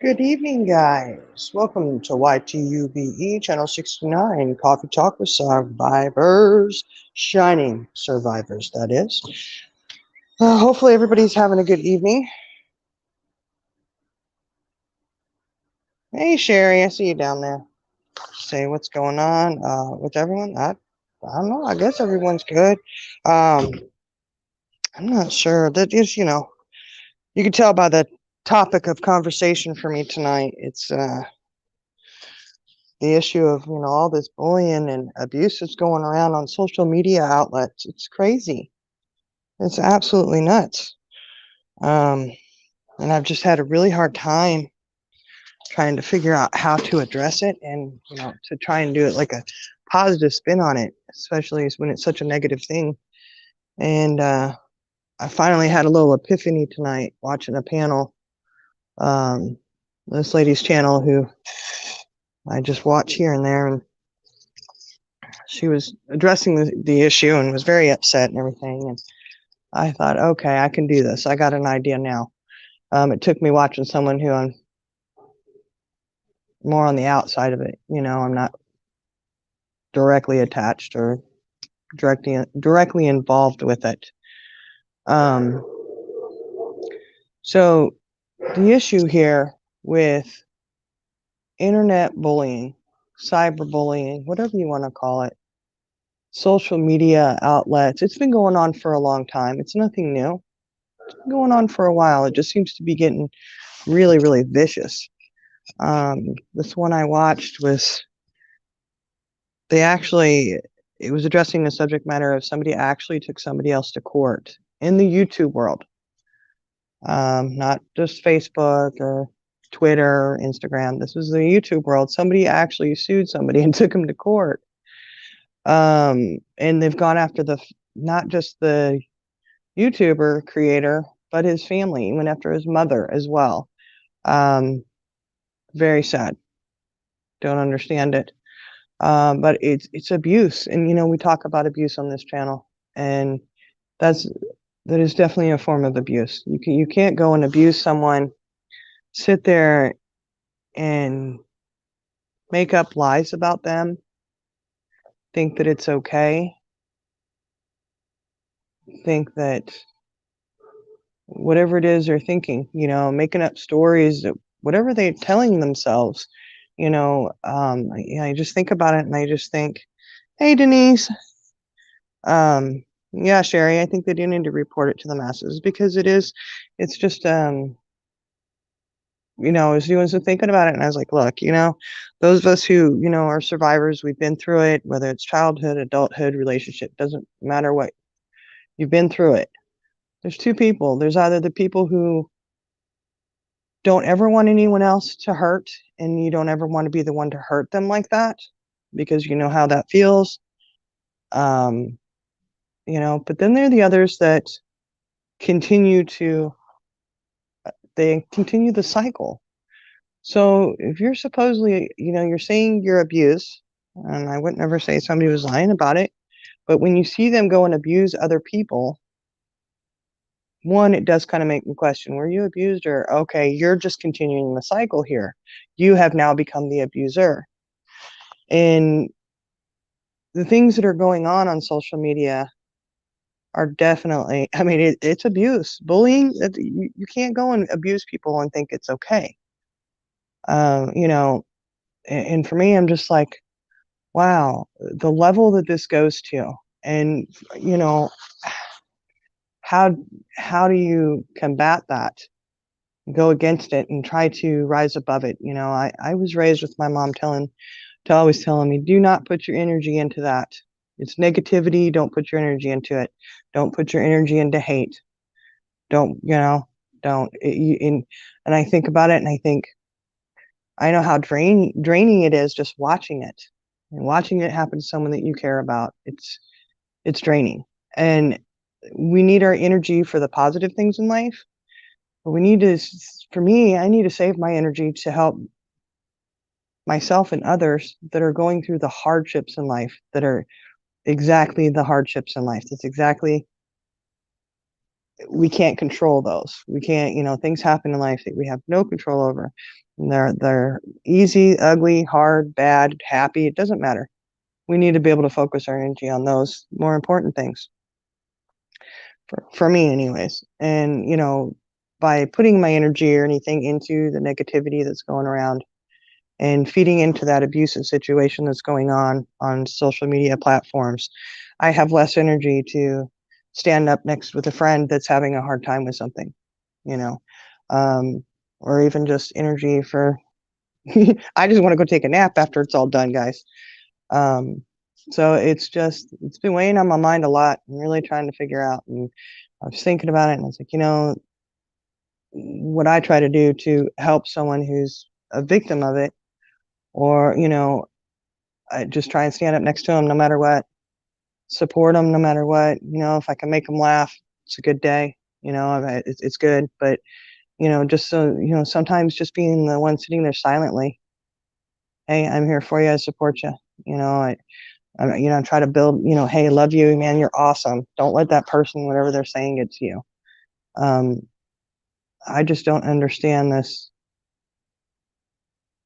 Good evening, guys. Welcome to YTUBE Channel 69, Coffee Talk with Survivors, Shining Survivors, that is. Hopefully everybody's having a good evening. Hey, Sherry, I see you down there. Say what's going on with everyone. I don't know. I guess everyone's good. Um, I'm not sure. That is, you can tell by the topic of conversation for me tonight. It's the issue of all this bullying and abuse that's going around on social media outlets. It's crazy. It's absolutely nuts. um, and I've just had a really hard time trying to figure out how to address it, and to try and do it like a positive spin on it, especially when it's such a negative thing. And I finally had a little epiphany tonight watching a panel, um, this lady's channel who I just watch here and there, and she was addressing the issue and was very upset and everything. And I thought, okay, I can do this. I got an idea now. It took me watching someone who I'm more on the outside of it. I'm not directly attached or directly involved with it. Um, so the issue here with internet bullying, cyberbullying, whatever you want to call it, social media outlets, it's been going on for a long time. It's nothing new. It's been going on for a while. It just seems to be getting really, really vicious. This one I watched was, it was addressing the subject matter of somebody actually took somebody else to court in the YouTube world. Not just Facebook or Twitter or Instagram. This was the YouTube world. Somebody actually sued somebody and took him to court. And they've gone after not just the YouTuber creator, but his family. He went after his mother as well. Very sad. Don't understand it. But it's abuse, and we talk about abuse on this channel, and that is definitely a form of abuse. You can't go and abuse someone, sit there and make up lies about them, think that it's okay, think that whatever it is they're thinking, making up stories, whatever they're telling themselves. I just think about it and I just think, hey, Denise, yeah, Sherry, I think they do need to report it to the masses, because it's just, I was doing some thinking about it, and I was like, look, those of us who, are survivors, we've been through it, whether it's childhood, adulthood, relationship, doesn't matter what, you've been through it. There's two people. There's either the people who don't ever want anyone else to hurt, and you don't ever want to be the one to hurt them like that, because you know how that feels. But then there are the others that continue the cycle. So if you're supposedly, you're saying you're abused, and I would never say somebody was lying about it, but when you see them go and abuse other people, one, it does kind of make me question, were you abused? Or, okay, you're just continuing the cycle here. You have now become the abuser. And the things that are going on social media are definitely, it's abuse. Bullying, you can't go and abuse people and think it's okay. And for me, I'm just like, wow, the level that this goes to. And, how do you combat that? Go against it and try to rise above it. I was raised with my mom always telling me, do not put your energy into that. It's negativity. Don't put your energy into it. Don't put your energy into hate. Don't. And I think about it, and I think, I know how draining it is just watching it, and watching it happen to someone that you care about. It's draining, and we need our energy for the positive things in life. But for me, I need to save my energy to help myself and others that are going through the hardships in life, that are exactly the hardships in life. We can't control those. We can't, things happen in life that we have no control over. They're easy, ugly, hard, bad, happy. It doesn't matter. We need to be able to focus our energy on those more important things. For me anyways. And by putting my energy or anything into the negativity that's going around and feeding into that abusive situation that's going on social media platforms, I have less energy to stand up next with a friend that's having a hard time with something, you know, or even just energy for, I just want to go take a nap after it's all done, guys. So it's been weighing on my mind a lot. I'm really trying to figure out, and I was thinking about it, and I was like, what I try to do to help someone who's a victim of it, or, I just try and stand up next to them no matter what, support them no matter what. If I can make them laugh, it's a good day. It's good. But, just so, sometimes just being the one sitting there silently, hey, I'm here for you. I support you. I try to build, hey, love you, man. You're awesome. Don't let that person, whatever they're saying, get to you. I just don't understand this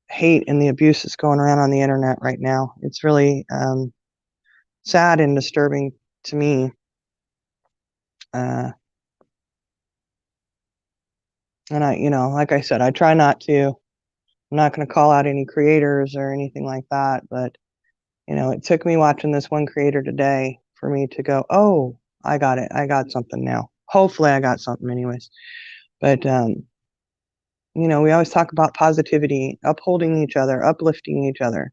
hate and the abuse that's going around on the internet right now. It's really sad and disturbing to me. And like I said, I try not to. I'm not going to call out any creators or anything like that, but it took me watching this one creator today for me to go, oh, I got it. I got something now. Hopefully I got something anyways. But we always talk about positivity, upholding each other, uplifting each other.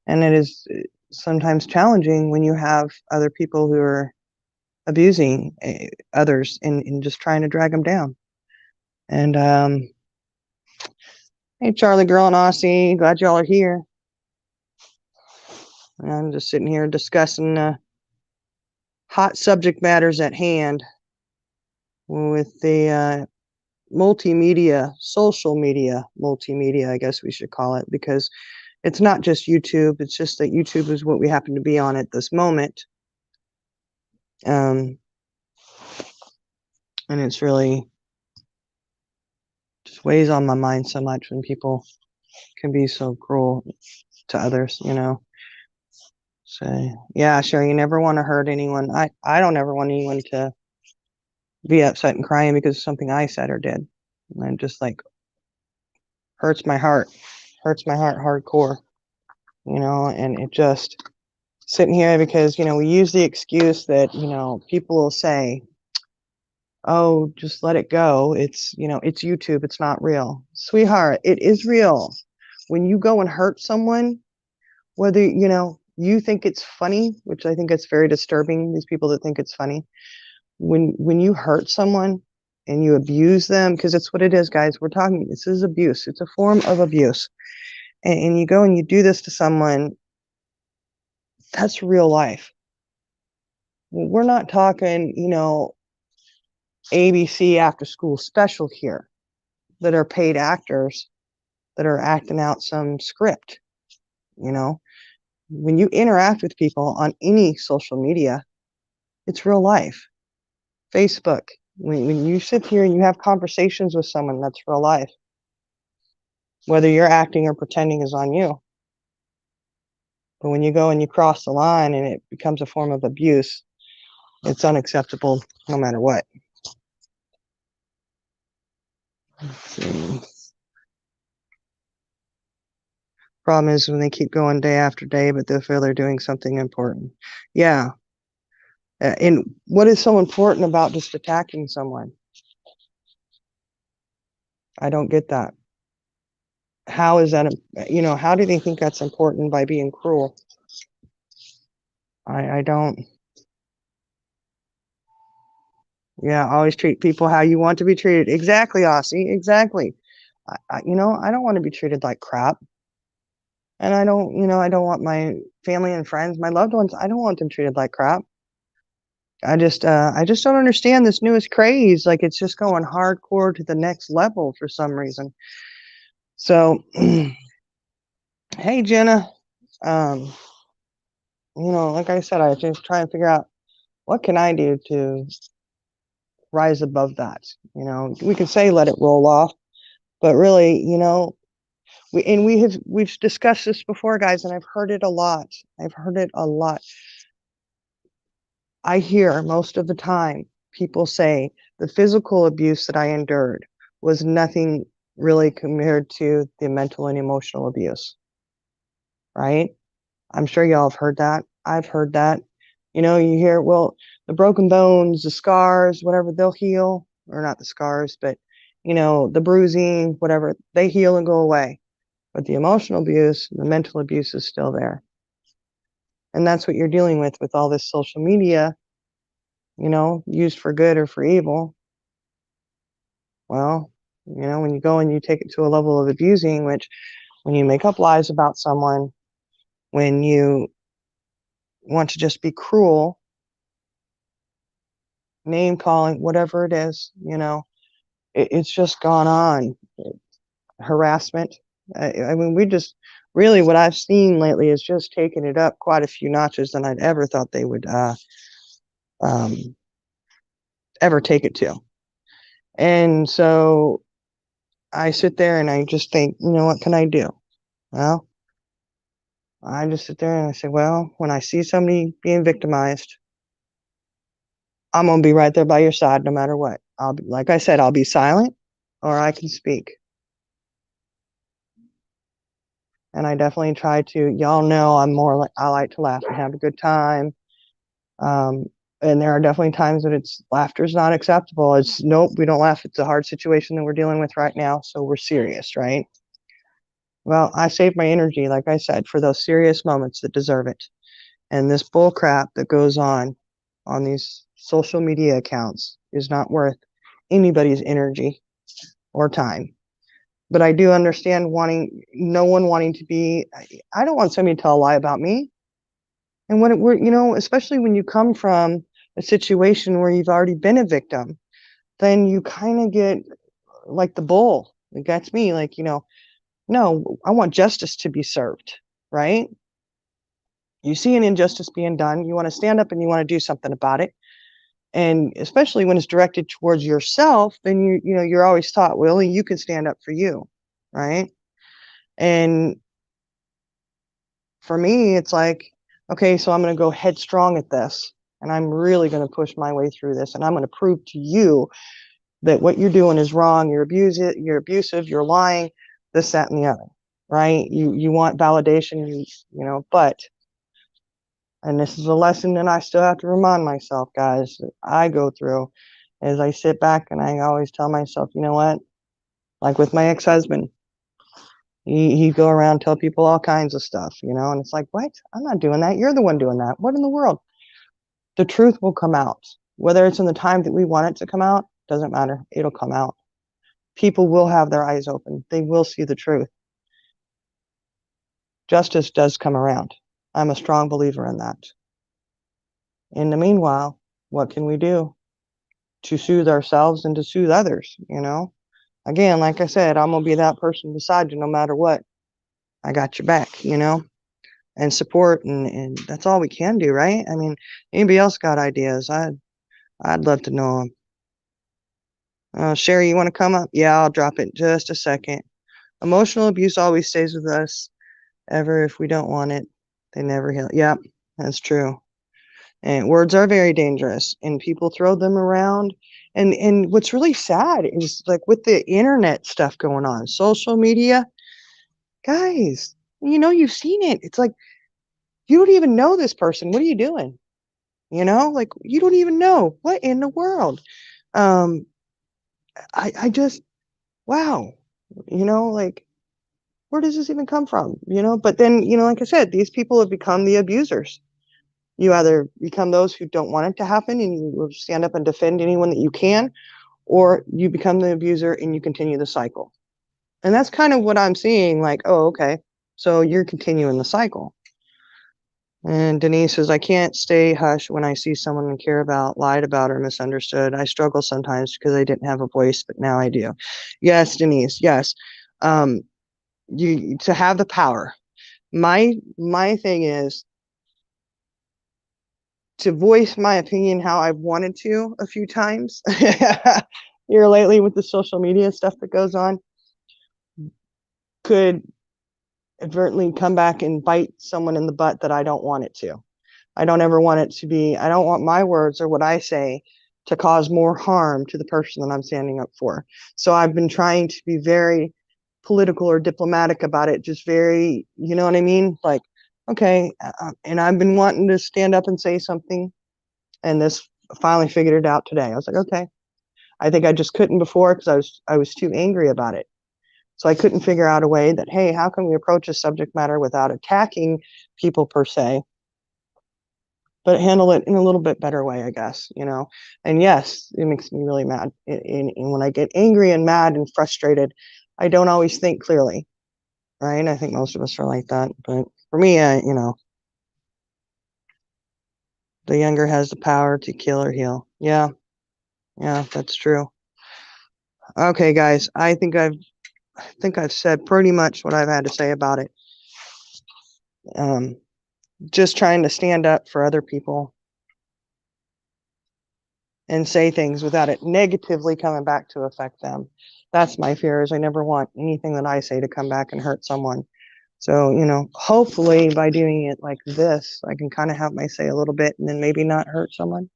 And it is sometimes challenging when you have other people who are abusing others and just trying to drag them down. And hey, Charlie girl and Aussie, glad y'all are here. And I'm just sitting here discussing hot subject matters at hand with the social media multimedia, I guess we should call it, because it's not just YouTube. It's just that YouTube is what we happen to be on at this moment. And it's really just weighs on my mind so much when people can be so cruel to others, So yeah, sure, you never want to hurt anyone. I don't ever want anyone to be upset and crying because of something I said or did. And just like hurts my heart hardcore, and it just sitting here because, we use the excuse that, people will say, oh, just let it go. It's, it's YouTube. It's not real. Sweetheart, it is real. When you go and hurt someone, whether, you think it's funny, which I think it's very disturbing, these people that think it's funny. When you hurt someone and you abuse them, because it's what it is, guys. This is abuse. It's a form of abuse. And you go and you do this to someone, that's real life. We're not talking, ABC after school special here that are paid actors that are acting out some script. When you interact with people on any social media, it's real life. Facebook, when you sit here and you have conversations with someone, that's real life. Whether you're acting or pretending is on you. But when you go and you cross the line and it becomes a form of abuse, it's unacceptable no matter what. Let's see. Problem is when they keep going day after day, but they feel they're doing something important. Yeah. And what is so important about just attacking someone? I don't get that. How is that, how do they think that's important by being cruel? I don't. Yeah, always treat people how you want to be treated. Exactly, Aussie. Exactly. I don't want to be treated like crap. And I don't want my family and friends, my loved ones, I don't want them treated like crap. I just don't understand this newest craze. Like, it's just going hardcore to the next level for some reason. So, hey, Jenna, like I said, I just try and figure out what can I do to rise above that. We can say let it roll off, but really, we've discussed this before, guys, and I've heard it a lot. I've heard it a lot. I hear most of the time people say the physical abuse that I endured was nothing really compared to the mental and emotional abuse, right? I'm sure y'all have heard that. I've heard that. You hear, well, the broken bones, the scars, whatever, they'll heal, or not the scars, but, the bruising, whatever, they heal and go away. But the emotional abuse, the mental abuse is still there. And that's what you're dealing with all this social media, used for good or for evil. Well, when you go and you take it to a level of abusing, which when you make up lies about someone, when you want to just be cruel, name calling, whatever it is, it's just gone on. Harassment. I mean, we just really, what I've seen lately is just taking it up quite a few notches than I'd ever thought they would ever take it to. And so I sit there and I just think, what can I do? Well, I just sit there and I say, well, when I see somebody being victimized, I'm going to be right there by your side no matter what. I'll be, like I said, I'll be silent or I can speak. And I definitely try to, y'all know I'm more like, I like to laugh and have a good time. And there are definitely times that laughter is not acceptable. It's nope, we don't laugh. It's a hard situation that we're dealing with right now. So we're serious, right? Well, I save my energy, like I said, for those serious moments that deserve it. And this bull crap that goes on these social media accounts is not worth anybody's energy or time. But I do understand no one wanting to be, I don't want somebody to tell a lie about me. And when we're, especially when you come from a situation where you've already been a victim, then you kind of get like the bull. That's me, like, no, I want justice to be served, right? You see an injustice being done, you want to stand up and you want to do something about it. And especially when it's directed towards yourself, then you're always taught, well, only you can stand up for you, right? And for me, it's like, okay, so I'm going to go headstrong at this, and I'm really going to push my way through this, and I'm going to prove to you that what you're doing is wrong. You're abusive, you're lying, this, that, and the other, right? You want validation, but, and this is a lesson that I still have to remind myself, guys, that I go through as I sit back and I always tell myself, you know what? Like with my ex-husband, he'd go around tell people all kinds of stuff, and it's like, what? I'm not doing that. You're the one doing that. What in the world? The truth will come out. Whether it's in the time that we want it to come out, doesn't matter. It'll come out. People will have their eyes open. They will see the truth. Justice does come around. I'm a strong believer in that. In the meanwhile, what can we do to soothe ourselves and to soothe others, Again, like I said, I'm going to be that person beside you no matter what. I got your back, and support, and that's all we can do, right? I mean, anybody else got ideas? I'd love to know them. Sherry, you want to come up? Yeah, I'll drop it in just a second. Emotional abuse always stays with us ever if we don't want it. They never heal. Yep, that's true. And words are very dangerous, and people throw them around. And what's really sad is like with the internet stuff going on, social media, guys, you've seen it. It's like, you don't even know this person. What are you doing? Like, you don't even know. What in the world? I just, wow, like, where does this even come from? But then, like I said, these people have become the abusers. You either become those who don't want it to happen and you will stand up and defend anyone that you can, or you become the abuser and you continue the cycle. And that's kind of what I'm seeing, like, oh, okay, so you're continuing the cycle. And Denise says, I can't stay hush when I see someone I care about, lied about, or misunderstood. I struggle sometimes because I didn't have a voice, but now I do. Yes, Denise, yes. You to have the power. My thing is to voice my opinion how I've wanted to a few times here lately with the social media stuff that goes on. Could advertently come back and bite someone in the butt that I don't want it to. I don't ever want it to be, I don't want my words or what I say to cause more harm to the person that I'm standing up for. So I've been trying to be very political or diplomatic about it, just very, you know what I mean? Like, okay, and I've been wanting to stand up and say something, and this finally figured it out today. I was like, okay, I think I just couldn't before because I was too angry about it. So I couldn't figure out a way that, hey, how can we approach a subject matter without attacking people per se, but handle it in a little bit better way, I guess, you know? And yes, it makes me really mad. And when I get angry and mad and frustrated, I don't always think clearly, right? I think most of us are like that. But for me, you know, the younger has the power to kill or heal. Yeah, that's true. Okay, guys, I think I've said pretty much what I've had to say about it. Just trying to stand up for other people and say things without it negatively coming back to affect them. That's my fear, is I never want anything that I say to come back and hurt someone. So, you know, hopefully by doing it like this, I can kind of help my say a little bit and then maybe not hurt someone.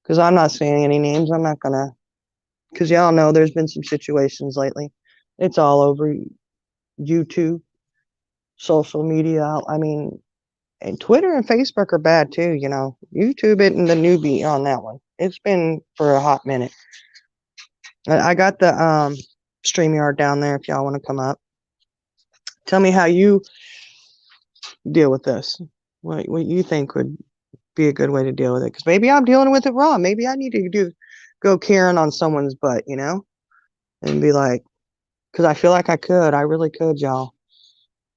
Because I'm not saying any names. I'm not going to, because y'all know there's been some situations lately. It's all over YouTube, social media. I mean, and Twitter and Facebook are bad too, you know. YouTube isn't the newbie on that one. It's been for a hot minute. I got the StreamYard down there if y'all want to come up. Tell me how you deal with this. What you think would be a good way to deal with it? Because maybe I'm dealing with it wrong. Maybe I need to go Karen on someone's butt, you know, and be like, because I feel like I really could, y'all.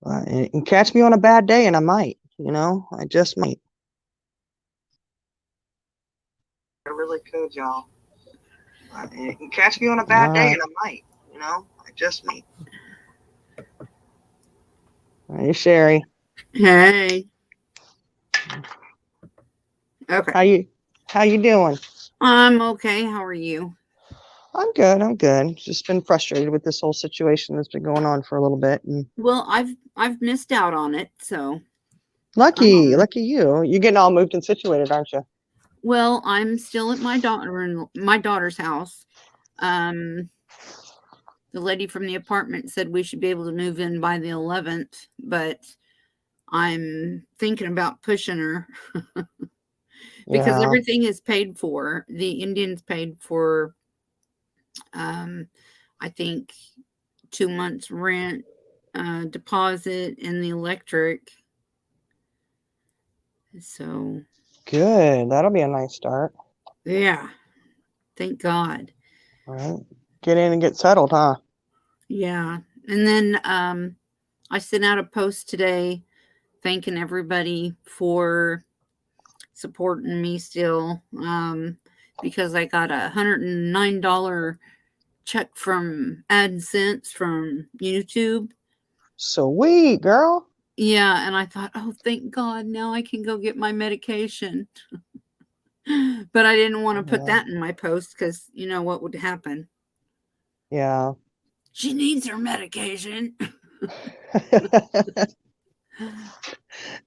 And catch me on a bad day, and I might, you know, I just might. I really could, y'all. And catch me on a bad day, and I might, you know, I just might. Hey, Sherry. Hey. Okay. How you doing? I'm okay. How are you? I'm good. I'm good. Just been frustrated with this whole situation that's been going on for a little bit. And Well, I've missed out on it, so lucky you. You're getting all moved and situated, aren't you? well, I'm still at my daughter's house. Um the lady from the apartment said we should be able to move in by the 11th, but I'm thinking about pushing her because Yeah. everything is paid for. The Indians paid for um I think 2 months rent, deposit, and the electric. So, Good. That'll be a nice start. yeah, thank God. All right. Get in and get settled, huh? Yeah. And then I sent out a post today thanking everybody for supporting me still, because I got a $109 check from AdSense from YouTube. Sweet girl. Yeah, and I thought, oh, thank God, now I can go get my medication. But I didn't want to put Yeah. that in my post because you know what would happen. Yeah. She needs her medication.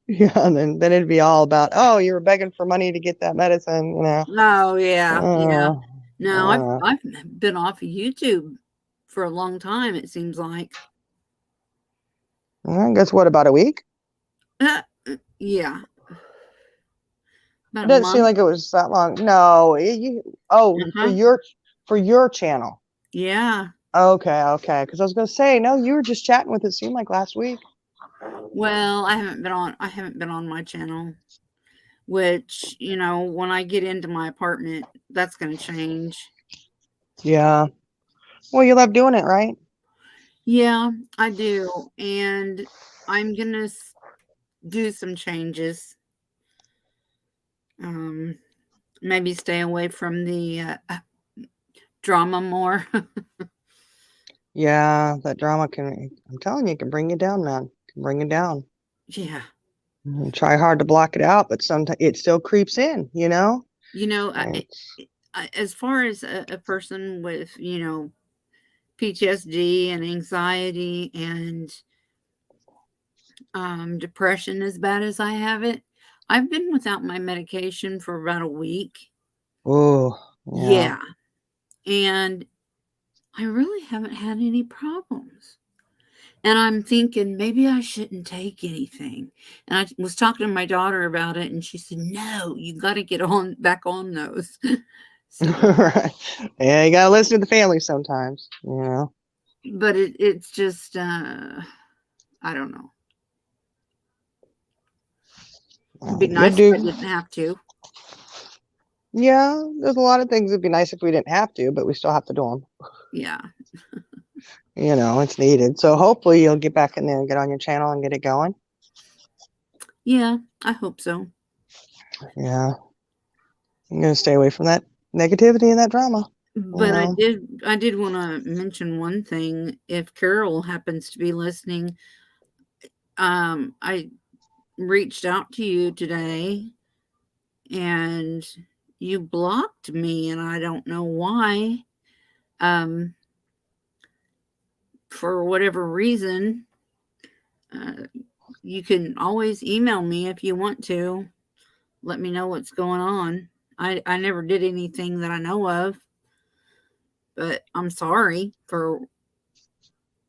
Yeah. And then it'd be all about, oh, you were begging for money to get that medicine, you know. Oh yeah, yeah. Uh, No, uh, I've been off of YouTube for a long time. It seems like. I guess what, about a week? Yeah, It about a doesn't seem month. like it was that long. No, Uh for huh. your channel. Yeah. Okay. Because I was gonna say, no, you were just chatting with it. Seemed like last week. Well, I haven't been on. I haven't been on my channel. Which you know, when I get into my apartment, that's going to change. Yeah. Well, you love doing it, right? Yeah, I do, and I'm gonna do some changes. Um, maybe stay away from the drama more. Yeah, that drama can. I'm telling you, it can bring you down, man. It can bring you down. Yeah. Try hard to block it out, but sometimes it still creeps in. You know. You know, It's, as far as a person with, you know, PTSD and anxiety and Depression as bad as I have it. I've been without my medication for about a week. Oh, yeah. Yeah. And I really haven't had any problems. And I'm thinking maybe I shouldn't take anything. And I was talking to my daughter about it, and she said, "No, you got to get on back on those." So, Right. Yeah, you gotta listen to the family sometimes, you know. but it's just, I don't know. It'd be You nice if I do. didn't have to. Yeah, there's a lot of things that'd be nice if we didn't have to, but we still have to do them. Yeah. You know, it's needed. So hopefully you'll get back in there and get on your channel and get it going. Yeah, I hope so. Yeah, I'm gonna stay away from that negativity and that drama. You But know. I did want to mention one thing. If Carol happens to be listening, I reached out to you today and you blocked me, and I don't know why. Um, for whatever reason, uh, you can always email me if you want to. Let me know what's going on. I never did anything that I know of, but I'm sorry for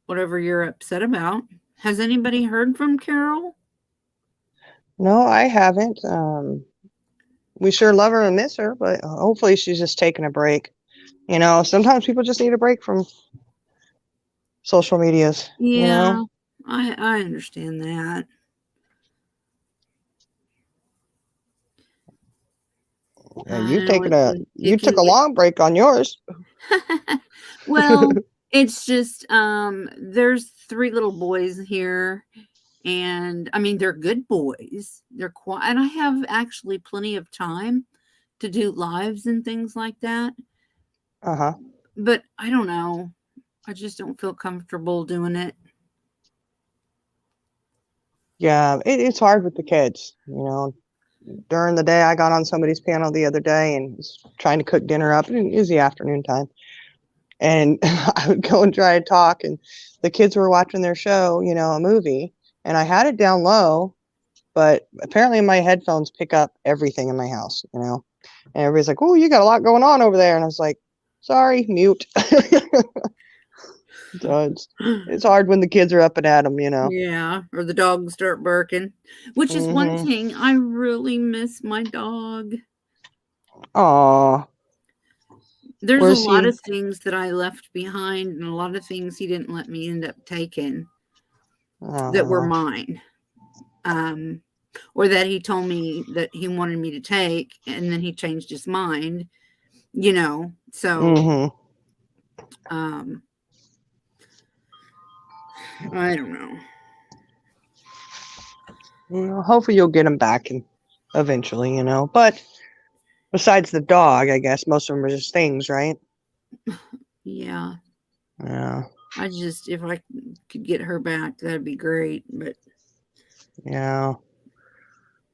whatever you're upset about. Has anybody heard from Carol? No, I haven't. We sure love her and miss her, but hopefully she's just taking a break. You know, sometimes people just need a break from social medias. You Yeah, know. I understand that. Yeah, I know you it took can a get long break on yours. well, it's just there's three little boys here, and I mean they're good boys. They're quiet, and I have actually plenty of time to do lives and things like that. Uh-huh. But I don't know. I just don't feel comfortable doing it. Yeah, it's hard with the kids. You know, during the day, I got on somebody's panel the other day and was trying to cook dinner up. And it was the afternoon time, and I would go and try to talk, and the kids were watching their show, you know, a movie, and I had it down low, but apparently my headphones pick up everything in my house, you know, and everybody's like, "Oh, you got a lot going on over there," and I was like, "Sorry, mute." So it's hard when the kids are up and at them, you know. Yeah, or the dogs start barking, which is one Mm-hmm. thing I really miss my dog. Aw, There's a where's lot he? of things that I left behind and a lot of things he didn't let me end up taking that were Uh, mine. Um, or that he told me that he wanted me to take and then he changed his mind, you know. So, mm-hmm. um, I don't know. You know, hopefully you'll get him back and eventually, you know. But besides the dog, I guess most of them are just things, right? Yeah. Yeah, I just if I could get her back, that'd be great, but yeah.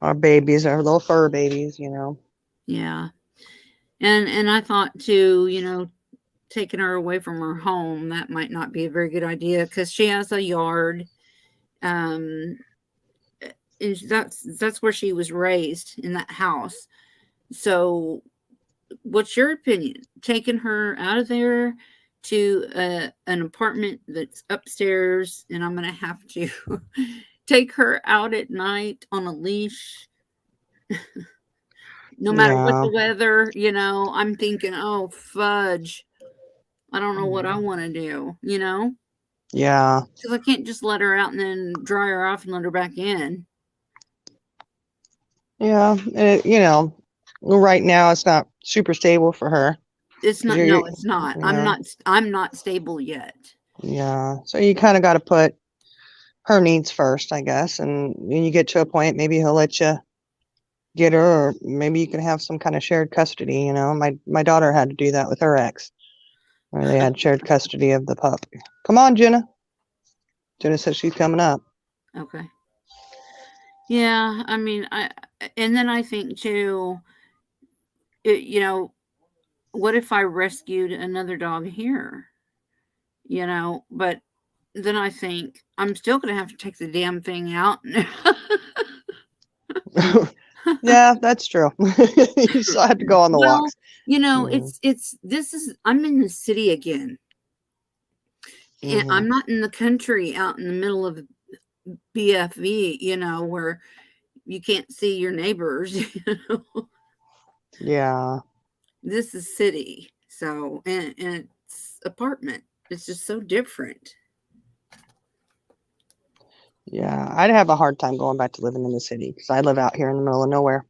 Our babies, our little fur babies, you know. yeah. And I thought too, taking her away from her home, that might not be a very good idea because she has a yard. Um, and that's where she was raised in that house. So, what's your opinion? Taking her out of there to an apartment that's upstairs, and I'm gonna have to take her out at night on a leash, no matter what Yeah, the weather. I'm thinking, oh fudge, I don't know what I want to do. yeah, Because I can't just let her out and then dry her off and let her back in. yeah. You know, right now it's not super stable for her It's because not. you're, No, it's not. you I'm know, not. I'm not stable yet. yeah. So you kind of got to put her needs first, I guess. And when you get to a point, maybe he'll let you get her, or maybe you can have some kind of shared custody. You know, my daughter had to do that with her ex, where they had shared custody of the pup. Come on, Jenna. Jenna says she's coming up. Okay. Yeah. I mean, and then I think too. It, what if I rescued another dog here? But then I think I'm still going to have to take the damn thing out. Yeah, that's true. You still have to go on the Well, walks. Mm-hmm. I'm in the city again. And Mm-hmm. I'm not in the country out in the middle of BFV, where you can't see your neighbors. Yeah. This is city. So, and it's apartment. It's just so different. Yeah. I'd have a hard time going back to living in the city because I live out here in the middle of nowhere.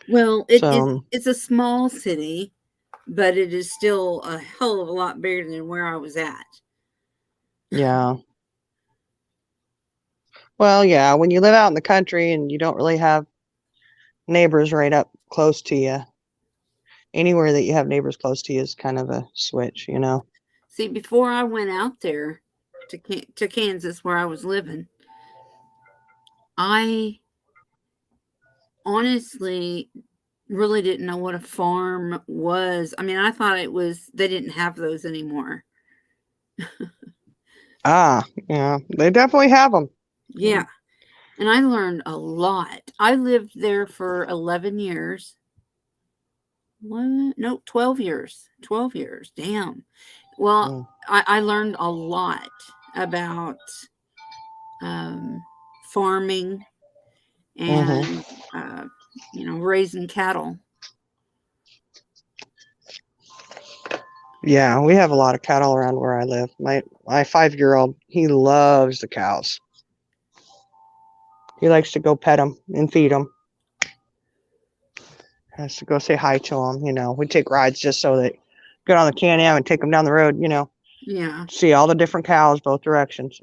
Well, So, it's a small city, but it is still a hell of a lot bigger than where I was at. yeah. Well, yeah, when you live out in the country and you don't really have neighbors right up close to you, anywhere that you have neighbors close to you is kind of a switch, you know? See, before I went out there to Kansas where I was living, I honestly really didn't know what a farm was. I mean, I thought they didn't have those anymore. Ah, yeah, they definitely have them. Yeah. And I learned a lot. I lived there for 11 years. What? No, 12 years. 12 years. Damn. Well, Mm, I learned a lot about um, farming mm-hmm. and, raising cattle. Yeah, we have a lot of cattle around where I live. My 5-year-old, he loves the cows. He likes to go pet them and feed them. Has to go say hi to them. You know, we take rides just so that get on the Can-Am and take them down the road. You know, Yeah. see all the different cows both directions.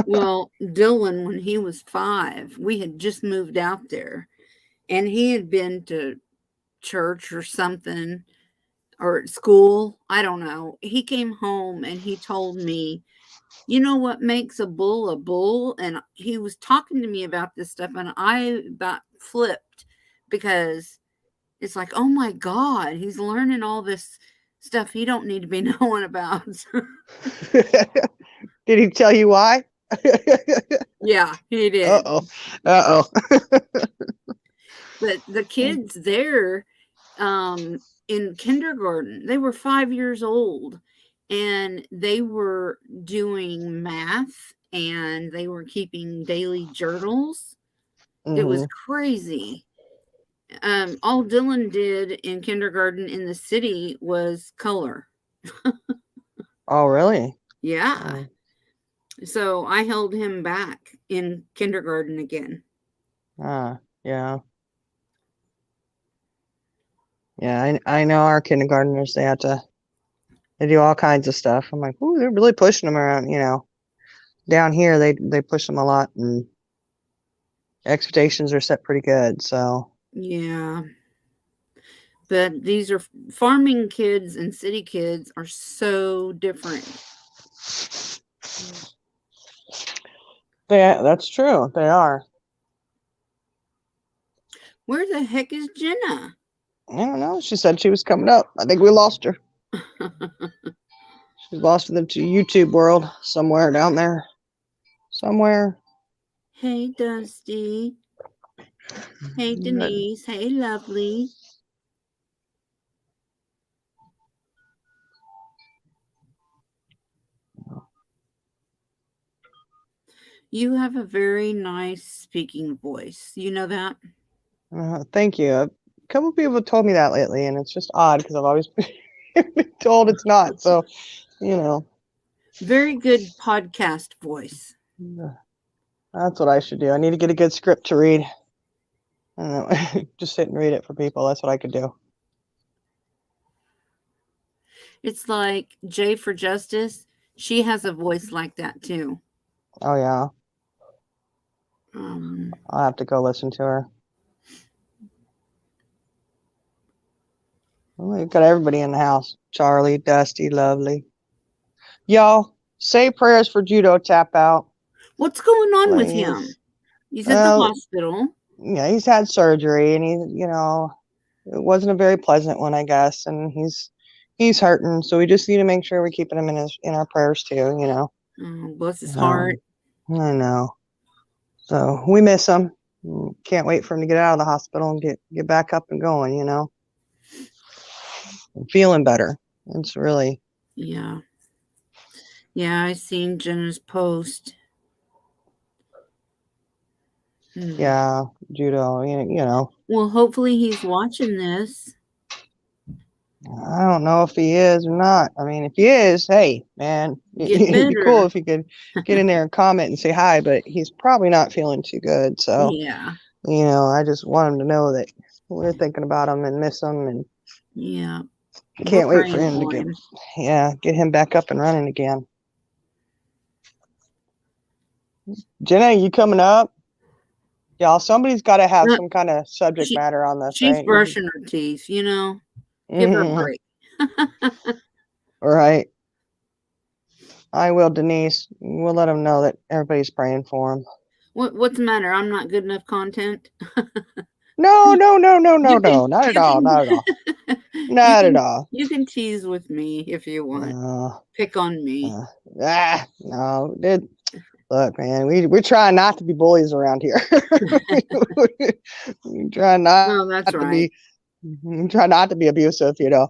Well, Dylan, when he was 5, we had just moved out there and he had been to church or something or at school. I don't know. He came home and he told me, you know what makes a bull a bull? And he was talking to me about this stuff and I about flipped because it's like, oh my God, he's learning all this stuff he don't need to be knowing about. Did he tell you why? Yeah, he Uh did. oh. Uh oh. But the kids there in kindergarten, they were 5 years old and they were doing math and they were keeping daily journals. It was Hmm. crazy. All Dylan did in kindergarten in the city was color. Oh, really? Yeah. Mm. So I held him back in kindergarten again. Ah, yeah. Yeah, I know our kindergartners, they do all kinds of stuff. I'm like, ooh, they're really pushing them around, you know. Down here, they push them a lot, and expectations are set pretty good. So, Yeah. But these are farming kids and city kids are so different. that's true. They are. Where the heck is Jenna? I don't know. She said she was coming up. I think we lost her. She's lost in the YouTube world somewhere down there. Somewhere. Hey, Dusty. Hey, But, Denise. Hey, lovely. You have a very nice speaking voice. You know that? thank you. A couple people told me that lately, and it's just odd because I've always been told it's not. So, you know, Very good podcast voice. that's what I should do. I need to get a good script to read. I don't know, just sit and read it for people. That's what I could do. It's like Jay for Justice. She has a voice like that too. Oh yeah, Um, I'll have to go listen to her. Well, we've got everybody in the house. Charlie, Dusty, Lovely. Y'all, say prayers for Judo Tap Out, what's going on with him? please. He's at the Well, hospital. yeah, he's had surgery, and it wasn't a very pleasant one, I guess, and he's hurting. So we just need to make sure we're keeping him in our prayers too. You know. Oh, bless his heart. I know. So we miss him. Can't wait for him to get out of the hospital and get back up and going, feeling better. It's really. Yeah. Yeah, I seen Jenna's post. Yeah, judo, Well, hopefully he's watching this. I don't know if he is or not. I mean, if he is, hey, man, it'd be cool if he could get in there and comment and say hi, but he's probably not feeling too good. So, yeah. I just want him to know that we're thinking about him and miss him. And yeah. Can't wait for him to get him back up and running again. Jenna, you coming up? Y'all, somebody's got to have some kind of subject matter on this, she's right? brushing her teeth, Give her a break. Right. I will, Denise. We'll let him know that everybody's praying for him. What's the matter? I'm not good enough content? No, not at all. Not at all. You can tease with me if you want. Pick on me. No. Look, man, we're trying not to be bullies around here. We try not to be. Try not to be abusive, Try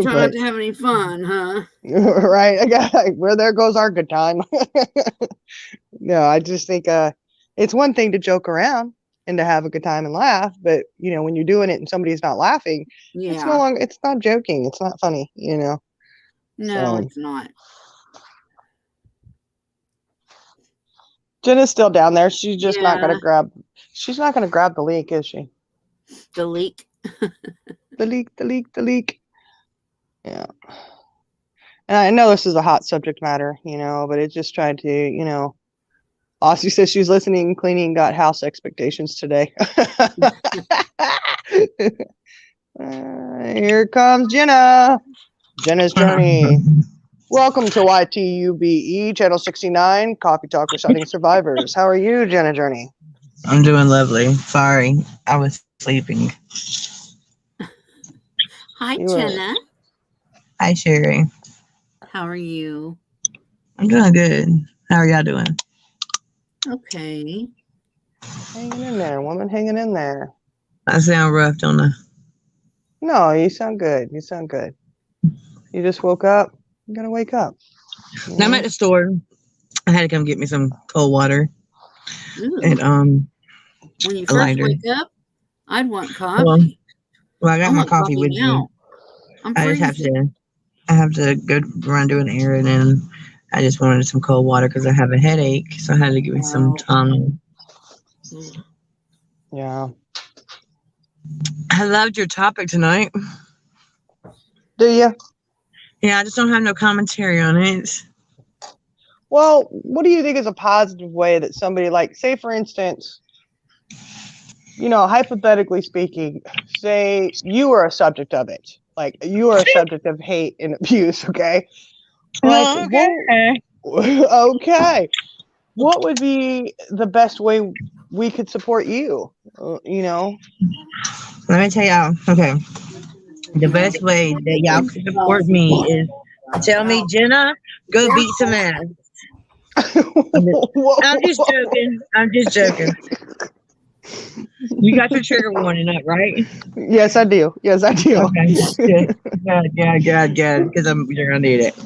not to have any fun, huh? Right. Where there goes our good time. No, I just think it's one thing to joke around and to have a good time and laugh, but when you're doing it and somebody's not laughing, it's not joking. It's not funny, No, it's not. Jenna's still down there. She's just not gonna grab. She's not gonna grab the leak, is she? The leak. The leak. Yeah. And I know this is a hot subject matter, but it just tried to, Aussie says she's listening and cleaning, got house expectations today. Here comes Jenna. Jenna's Journey. Welcome to YTUBE, Channel 69, Coffee Talk Reciting Survivors. How are you, Jenna Journey? I'm doing lovely. Sorry, I was sleeping. Hi, Jenna. Hi, Sherry. How are you? I'm doing good. How are y'all doing? Okay. Hanging in there, woman, hanging in there. I sound rough, don't I? No, you sound good. You just woke up. You gotta wake up. Now I'm at the store. I had to come get me some cold water. Ooh. And when you first wake up, I'd want coffee. Well, I got my coffee with me. I have to go run to an errand, and I just wanted some cold water because I have a headache, so I had to give me some Tylenol. Yeah. I loved your topic tonight. Do you? Yeah, I just don't have no commentary on it. Well, what do you think is a positive way that somebody, like, say, for instance, hypothetically speaking, say you were a subject of it. Like, you are a subject of hate and abuse, okay? Like, okay. What would be the best way we could support you? Let me tell y'all. Okay. The best way that y'all can support me is tell me, Jenna, go beat some ass. I'm just joking. You got your trigger warning up, right? Yes, I do. Okay. Good. Because you're gonna need it.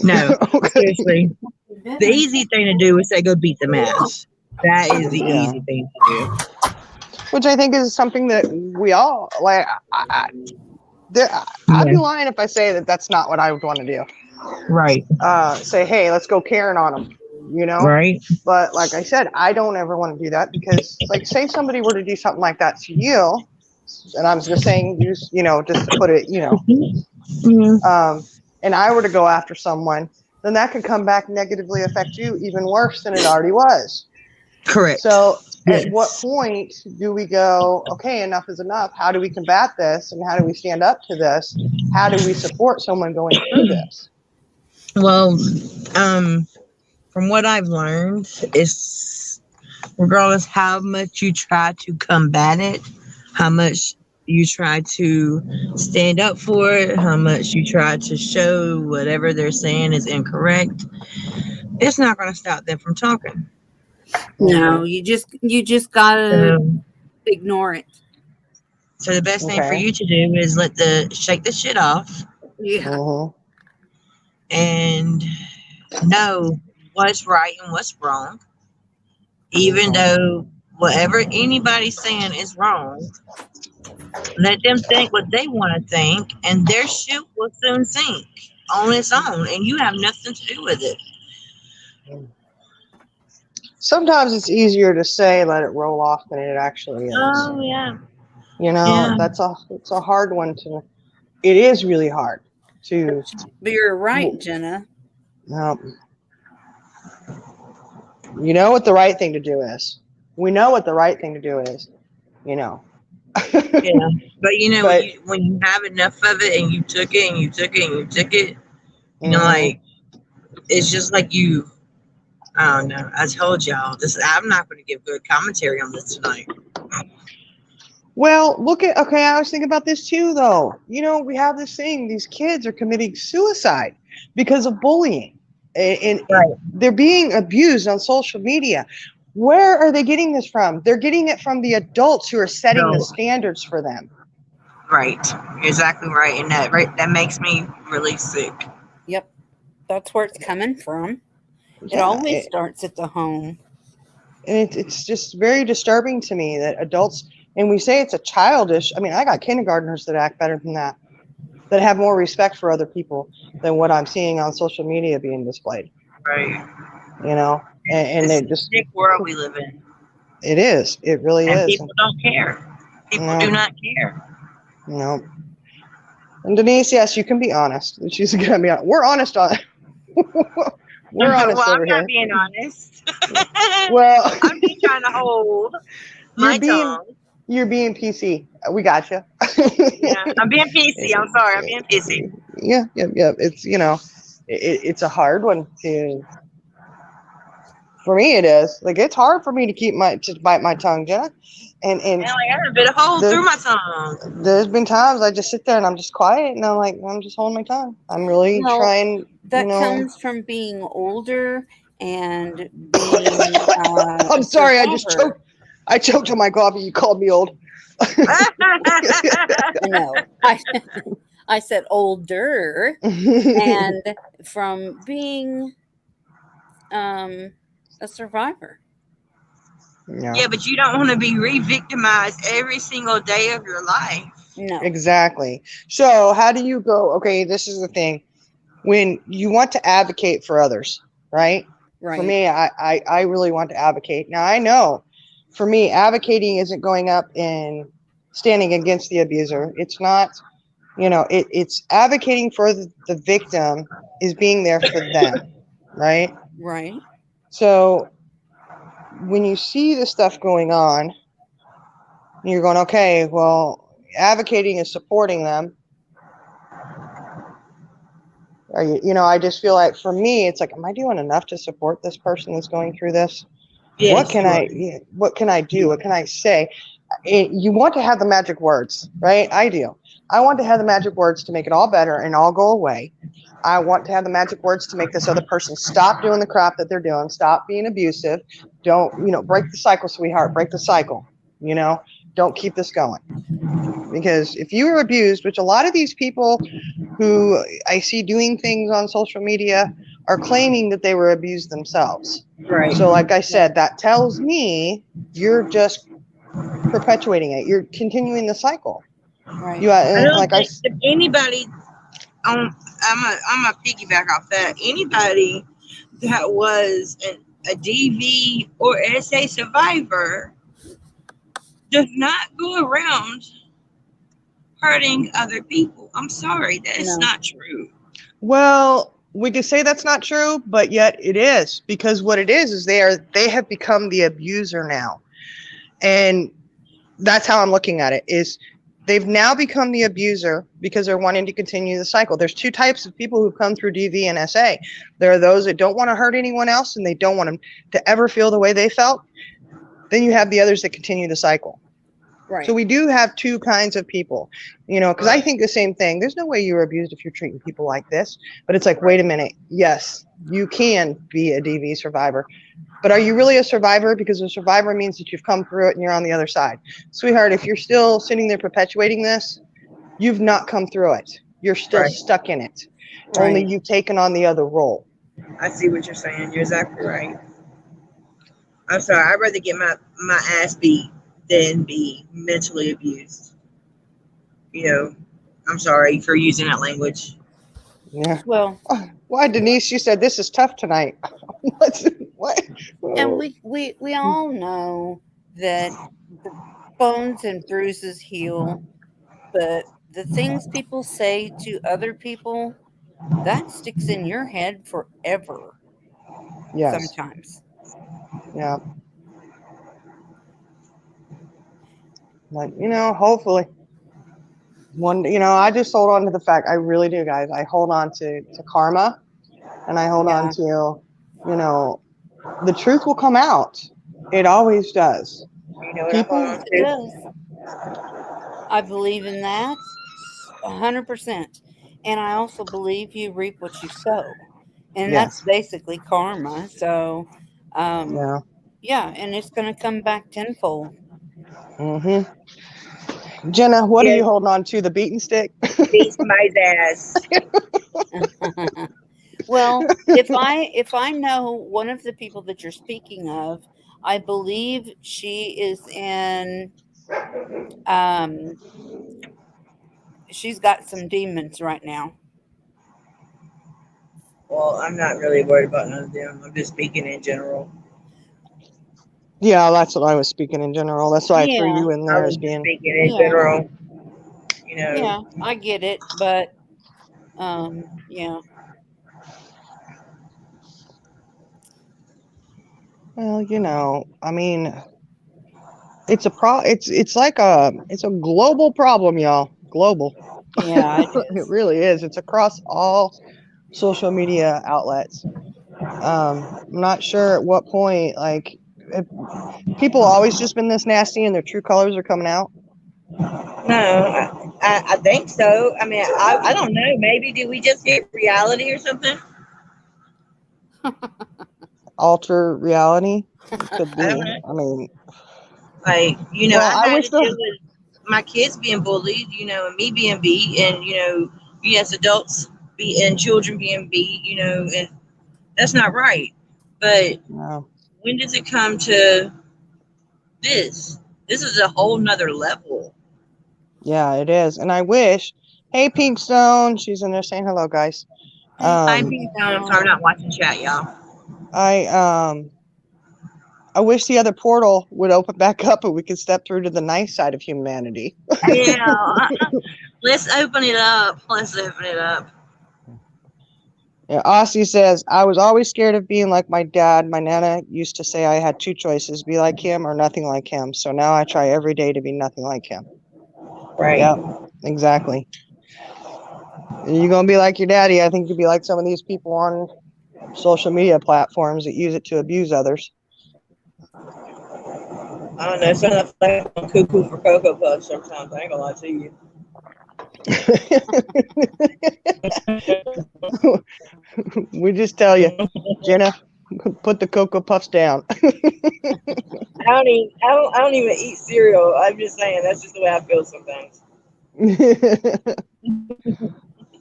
No, seriously. The easy thing to do is say go beat some ass. That is the easy thing to do. Which I think is something that we all like. I'd be lying if I say that that's not what I would want to do. Right. Say, hey, let's go Karen on them. Right. But like I said, I don't ever want to do that because, like, say somebody were to do something like that to you, and I'm just saying, just to put it, and I were to go after someone, then that could come back negatively affect you even worse than it already was. Correct. So at what point do we go, okay, enough is enough? How do we combat this? And how do we stand up to this? How do we support someone going through this? Well, from what I've learned is regardless how much you try to combat it, how much you try to stand up for it, how much you try to show whatever they're saying is incorrect, it's not going to stop them from talking. No, you just gotta ignore it. So the best thing for Okay. you to do is shake the shit off Yeah. Mhm. and know what's right and what's wrong. Even though whatever anybody's saying is wrong, let them think what they want to think, and their ship will soon sink on its own, and you have nothing to do with it. Sometimes it's easier to say let it roll off than it actually is. Oh yeah, You know, yeah. it's a hard one to. It is really hard to. But you're right, Jenna. You know what the right thing to do is. We know what the right thing to do is. You know. Yeah, but you know, But when you have enough of it, and you took it, and you took it, and you took it, you know, Mhm. like it's just like you. I don't know. I told y'all this. I'm not going to give good commentary on this tonight. Well, okay, I was thinking about this too, though. You know, we have this thing, these kids are committing suicide because of bullying. And Right. they're being abused on social media. Where are they getting this from? They're getting it from the adults who are setting the No. standards for them. Right. Exactly right. And that makes me really sick. Yep. That's where it's coming from. It Yeah, always starts at the home. and it's just very disturbing to me that adults, and we say it's a childish, I mean, I got kindergartners that act better than that have more respect for other people than what I'm seeing on social media being displayed. Right. You know, and It's they a just, sick world we live in. it is, it really And is. people don't care. People do not care. You know. And Denise, yes, you can be honest. She's gonna be honest. We're honest on we're honest Well, over I'm not here. being honest. Well, I'm just trying to hold my tongue. You're being PC. We got you. Yeah, I'm being PC. I'm sorry. I'm being PC. Yeah. It's, you know, it's a hard one to. For me, it is. Like, it's hard for me to bite my tongue, Jenna. And Man, like I had a bit of hole through my tongue. There's been times I just sit there and I'm just quiet and I'm just holding my tongue. I'm really trying. That comes from being older and being. I'm sorry, I just choked. I choked on my coffee. You called me old. No, I said older, and from being a survivor. Yeah, but you don't want to be re-victimized every single day of your life. No. Exactly. So how do you go? Okay, this is the thing. When you want to advocate for others, right? Right. For me, I really want to advocate. Now, I know for me, advocating isn't going up and standing against the abuser. It's not, you know, it's advocating for the victim is being there for them, right? Right. So when you see the stuff going on, you're going, okay, well, advocating is supporting them. You know, I just feel like for me, it's like, am I doing enough to support this person that's going through this? Yes, what can I do? What can I say? You want to have the magic words, right? I do. I want to have the magic words to make it all better and all go away. I want to have the magic words to make this other person stop doing the crap that they're doing, stop being abusive. Don't, you know, break the cycle, sweetheart, break the cycle. You know, don't keep this going. Because if you were abused, which a lot of these people who I see doing things on social media are claiming that they were abused themselves. Right. So like I said, that tells me you're just perpetuating it. You're continuing the cycle. Right. I don't think if anybody, I'm a piggyback off that. Anybody that was a DV or SA survivor does not go around hurting other people. I'm sorry, that's not true. Well, we can say that's not true, but yet it is, because what it is they have become the abuser now. And that's how I'm looking at it, is they've now become the abuser because they're wanting to continue the cycle. There's two types of people who come through DV and SA. There are those that don't want to hurt anyone else and they don't want them to ever feel the way they felt. Then you have the others that continue the cycle. Right. So we do have two kinds of people, you know, because I think the same thing. There's no way you were abused if you're treating people like this. But it's like, wait a minute. Yes, you can be a DV survivor. But are you really a survivor? Because a survivor means that you've come through it and you're on the other side. Sweetheart, if you're still sitting there perpetuating this, you've not come through it. You're still stuck in it. Only you've taken on the other role. I see what you're saying. You're exactly right. I'm sorry. I'd rather get my ass beat than be mentally abused. You know, I'm sorry for using that language. Yeah. Well, Why, Denise? You said this is tough tonight. What? and we all know that bones and bruises heal, but the things people say to other people, that sticks in your head forever. Yes. Sometimes. Yeah. Like, you know, hopefully one, you know, I just hold on to the fact, I really do, guys. I hold on to karma, and I hold on to, you know, the truth will come out. It always does. You know what It I'm does. I believe in that 100%. And I also believe you reap what you sow. And that's Yes. basically karma. So, Yeah. yeah, and it's going to come back tenfold. Jenna, what are Yeah. you holding on to? The beaten stick? Beat somebody's ass. Well, if I know one of the people that you're speaking of, I believe she is in she's got some demons right now. Well, I'm not really worried about none of them. I'm just speaking in general. Yeah, that's what I was speaking in general. That's why I threw Yeah. you in I there was as just being. speaking in Yeah. general. You know. Yeah, I get it, but yeah. Well, you know, I mean, it's like it's a global problem, y'all. Global. Yeah, it It is. really is. It's across all social media outlets. I'm not sure at what point, like, if people always just been this nasty and their true colors are coming out. No, I think so. I mean, I don't know. Maybe did we just hit reality or something? Alter reality. Could be. I don't know. I mean, Like, you know, well, I've I had wish to deal the. with my kids being bullied, you know, and me being beat, and you know, you as adults be and children being beat, you know, and that's not right. But No. when does it come to this? This is a whole nother level. Yeah, it is. And I wish. Hey, Pinkstone. She's in there saying hello, guys. I'm being down. I'm sorry, I'm not watching chat, y'all. I wish the other portal would open back up and we could step through to the nice side of humanity. Yeah, let's open it up. Let's open it up. Yeah, Aussie says, I was always scared of being like my dad. My nana used to say I had two choices, be like him or nothing like him. So now I try every day to be nothing like him. Right. Yeah, exactly. You're going to be like your daddy. I think you'd be like some of these people on social media platforms that use it to abuse others. I don't know. Sometimes I'm cuckoo for Cocoa Puffs sometimes. I ain't gonna lie to you. We just tell you, Jenna, put the Cocoa Puffs down. I don't even eat cereal. I'm just saying that's just the way I feel sometimes.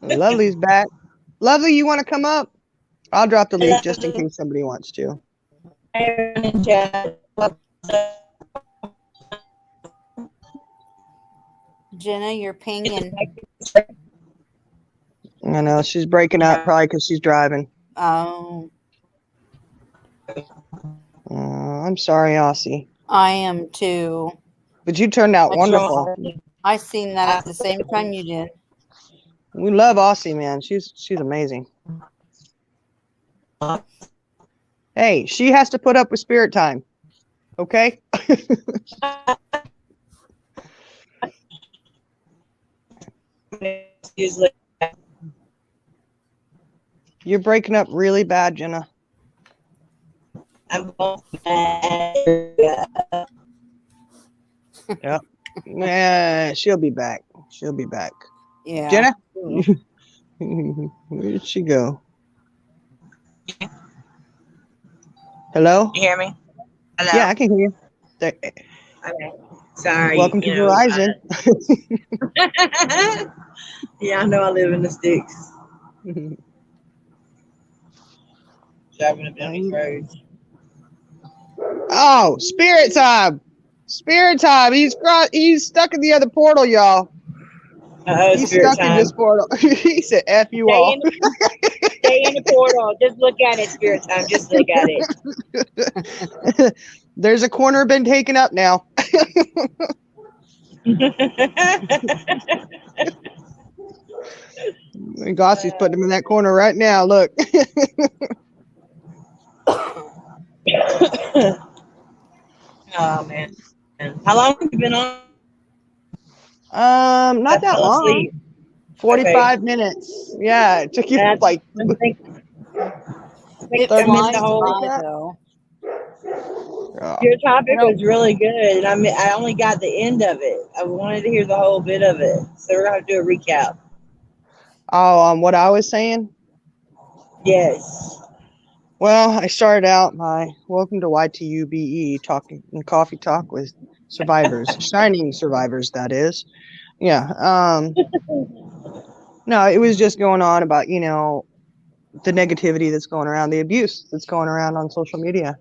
Lovely's back. Lovely, you want to come up? I'll drop the link just in case somebody wants to. Jenna, you're pinging. I know she's breaking up probably because she's driving. Oh, I'm sorry, Aussie. I am too. But you turned out I wonderful. I seen that at the same time you did. We love Aussie, man. She's amazing. Hey, she has to put up with spirit time. Okay? You're breaking up really bad, Jenna. I'm Yep. Yeah, she'll be back. She'll be back. Yeah. Jenna? Where did she go? Hello? You hear me? Hello? Yeah, I can hear you. Okay. Sorry. Welcome to Verizon. Yeah, I know I live in the sticks. Driving up down these roads. Oh, Spirit Time! Spirit Time! He's stuck in the other portal, y'all. He's Spirit stuck in time. this portal. He said, "F you all." Stay in the portal. Just look at it, Spirit time. Just look at it. There's a corner been taken up now. And Gossie's putting him in that corner right now. Look. Oh man. How long have you been on? Not that long. Asleep. 45 minutes. Yeah, it took you like It 30 flies minutes. by, though. Your topic was really good. I mean, I only got the end of it. I wanted to hear the whole bit of it. So we're gonna do a recap. Oh, what I was saying? Yes. Well, I started out my welcome to YTUBE talking and coffee talk with survivors, shining survivors, that is. Yeah. No, it was just going on about, the negativity that's going around, the abuse that's going around on social media.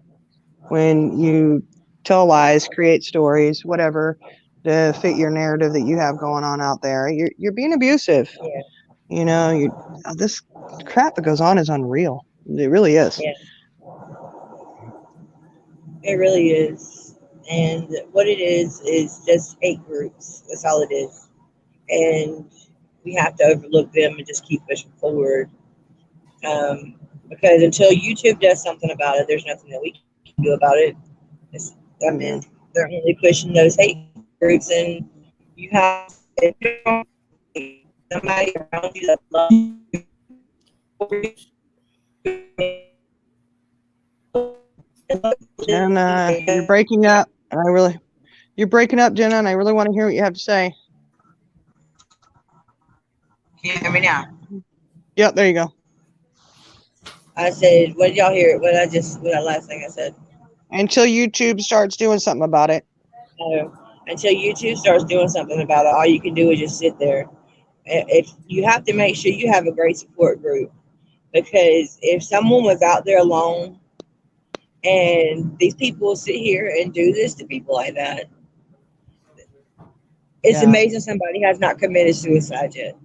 When you tell lies, create stories, whatever, to fit your narrative that you have going on out there, you're being abusive. Yeah. This crap that goes on is unreal. It really is. Yeah. It really is. And what it is just hate groups. That's all it is. And we have to overlook them and just keep pushing forward. Because until YouTube does something about it, there's nothing that we can do about it. They're only pushing those hate groups, and you have somebody around you that loves you. Jenna, you're breaking up. You're breaking up, Jenna, and I really want to hear what you have to say. Can you hear me now? Yep, there you go. I said, what did y'all hear? What that last thing I said? Until YouTube starts doing something about it. Until YouTube starts doing something about it, all you can do is just sit there. If you have to make sure you have a great support group, because if someone was out there alone, and these people sit here and do this to people like that, it's amazing somebody has not committed suicide yet.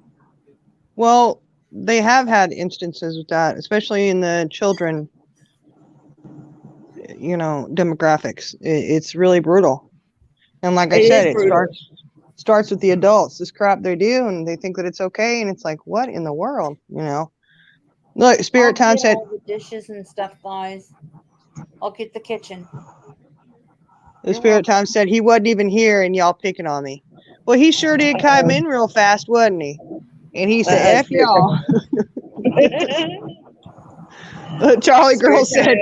Well, they have instances with that, especially in the children, demographics. It's really brutal. And like I said, it starts with the adults. This crap they do, and they think that it's okay, and it's like, what in the world, Look, Spirit Time said all the dishes and stuff, guys. I'll get the kitchen. The Spirit Time said he wasn't even here, and y'all picking on me. Well, he sure did come in real fast, wasn't he? And he said, "F y'all." Charlie Girl said.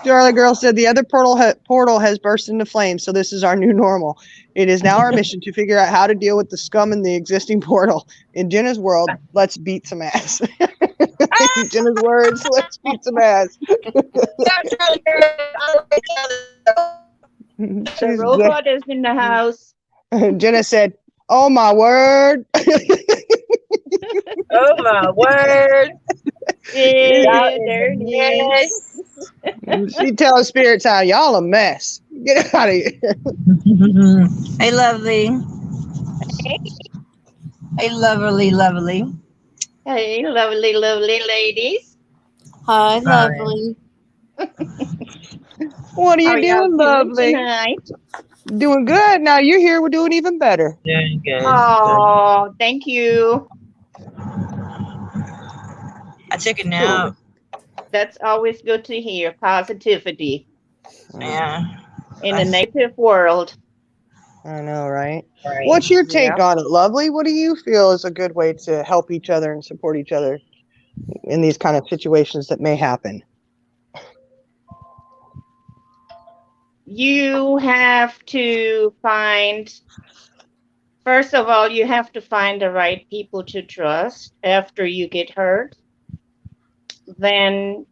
Charlie Girl said the other portal has burst into flames, so this is our new normal. It is now our mission to figure out how to deal with the scum in the existing portal. In Jenna's world, let's beat some ass. In Jenna's words, let's beat some ass. The robot is in the house. Jenna said, "Oh my word." Oh my word. Yeah, there it is. She tells Spirit Time, y'all a mess. Get out of here. Hey, lovely. Hey, lovely. Hey, lovely ladies. Hi, lovely. What are you doing, lovely? Tonight? Doing good. Now you're here. We're doing even better. Doing good. Oh, thank you. I took a nap. That's always good to hear. Positivity Yeah. in a negative world. I know, right? What's your take on it, lovely? What do you feel is a good way to help each other and support each other in these kind of situations that may happen? you have to find, first of all, you have to find the right people to trust after you get hurt. Then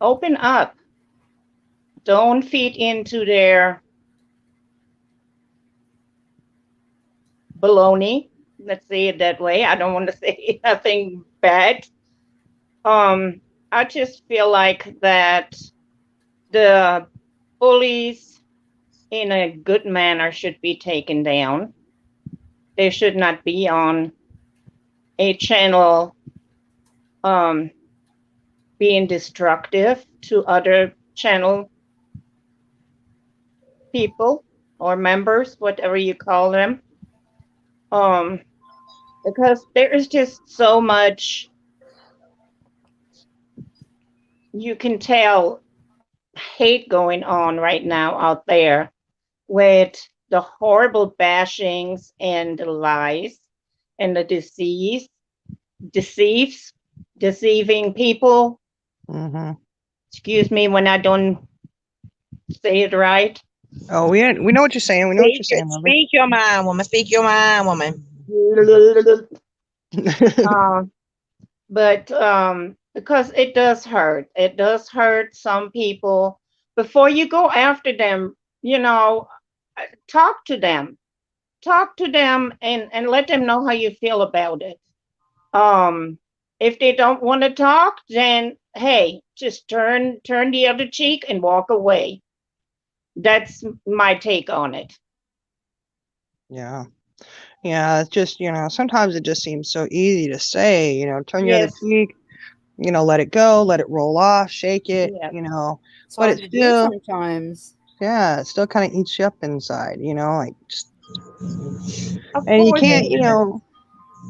open up. Don't feed into their baloney. Let's say it that way. I don't want to say nothing bad. I just feel like that the bullies in a good manner should be taken down. They should not be on a channel being destructive to other channel people or members, whatever you call them. Because there is just so much you can tell hate going on right now out there with the horrible bashings and the lies and the deceiving people. Mm-hmm. Excuse me when I don't say it right. Oh, we know what you're saying. We know what you're saying, lovely. Speak your mind, woman. Speak your mind, woman. But because it does hurt. It does hurt some people. Before you go after them, talk to them. Talk to them and let them know how you feel about it. If they don't want to talk, then hey, just turn the other cheek and walk away. That's my take on it. Yeah. Yeah, it's just, sometimes it just seems so easy to say, turn your other Yes. cheek, let it go, let it roll off, shake it, Yeah. It's but hard it's to do still, sometimes. yeah, it still kind of eats you up inside, like just, Of and you course can't, it is.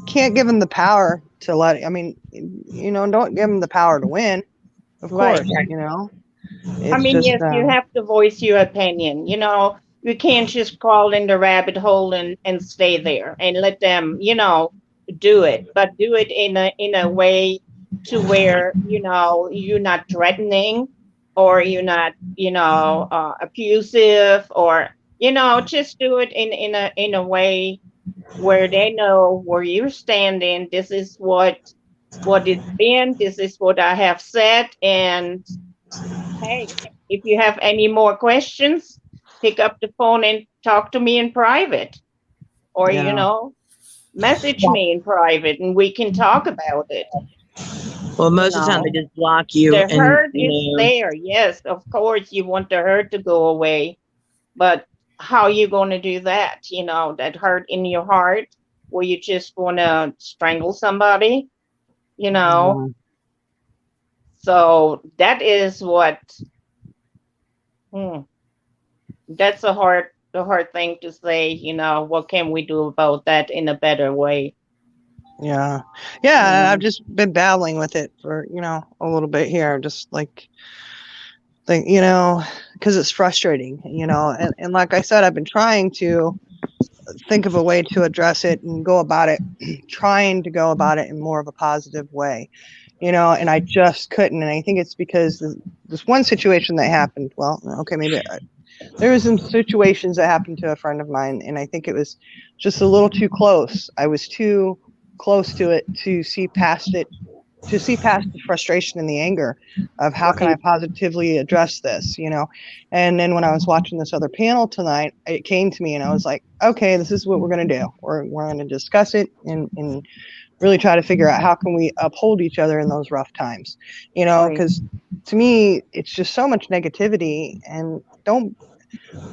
can't give them the power to let, don't give them the power to win, of Right. course, I it's mean, just, yes, you have to voice your opinion. You can't just crawl in the rabbit hole and stay there and let them, do it. But do it in a way to where, you're not threatening or you're not, abusive or, just do it in a way where they know where you're standing. This is what it's been. This is what I have said. And hey, if you have any more questions, pick up the phone and talk to me in private or, yeah, message me in private and we can talk about it. Well, You most of the time know, they just block you, the and hurt is there. Yes, of course, you want the hurt to go away, but how you going to do that? That hurt in your heart where you just want to strangle somebody, you know? yeah, So that is hmm, that's a hard thing to say, what can we do about that in a better way? yeah, You yeah, I've know? just been battling with it for, a little bit here, just like, because it's frustrating, and like I said, I've been trying to think of a way to address it and go about it, trying to go about it in more of a positive way, and I just couldn't. And I think it's because this one situation that happened, well, okay, maybe there was some situations that happened to a friend of mine, and I think it was just a little too close. I was too close to it to see past it, to see past the frustration and the anger of how can I Right. positively address this, And then when I was watching this other panel tonight, it came to me and I was like, okay, this is what we're going to do. We're going to discuss it and really try to figure out how can we uphold each other in those rough times, Right. because to me, it's just so much negativity and don't,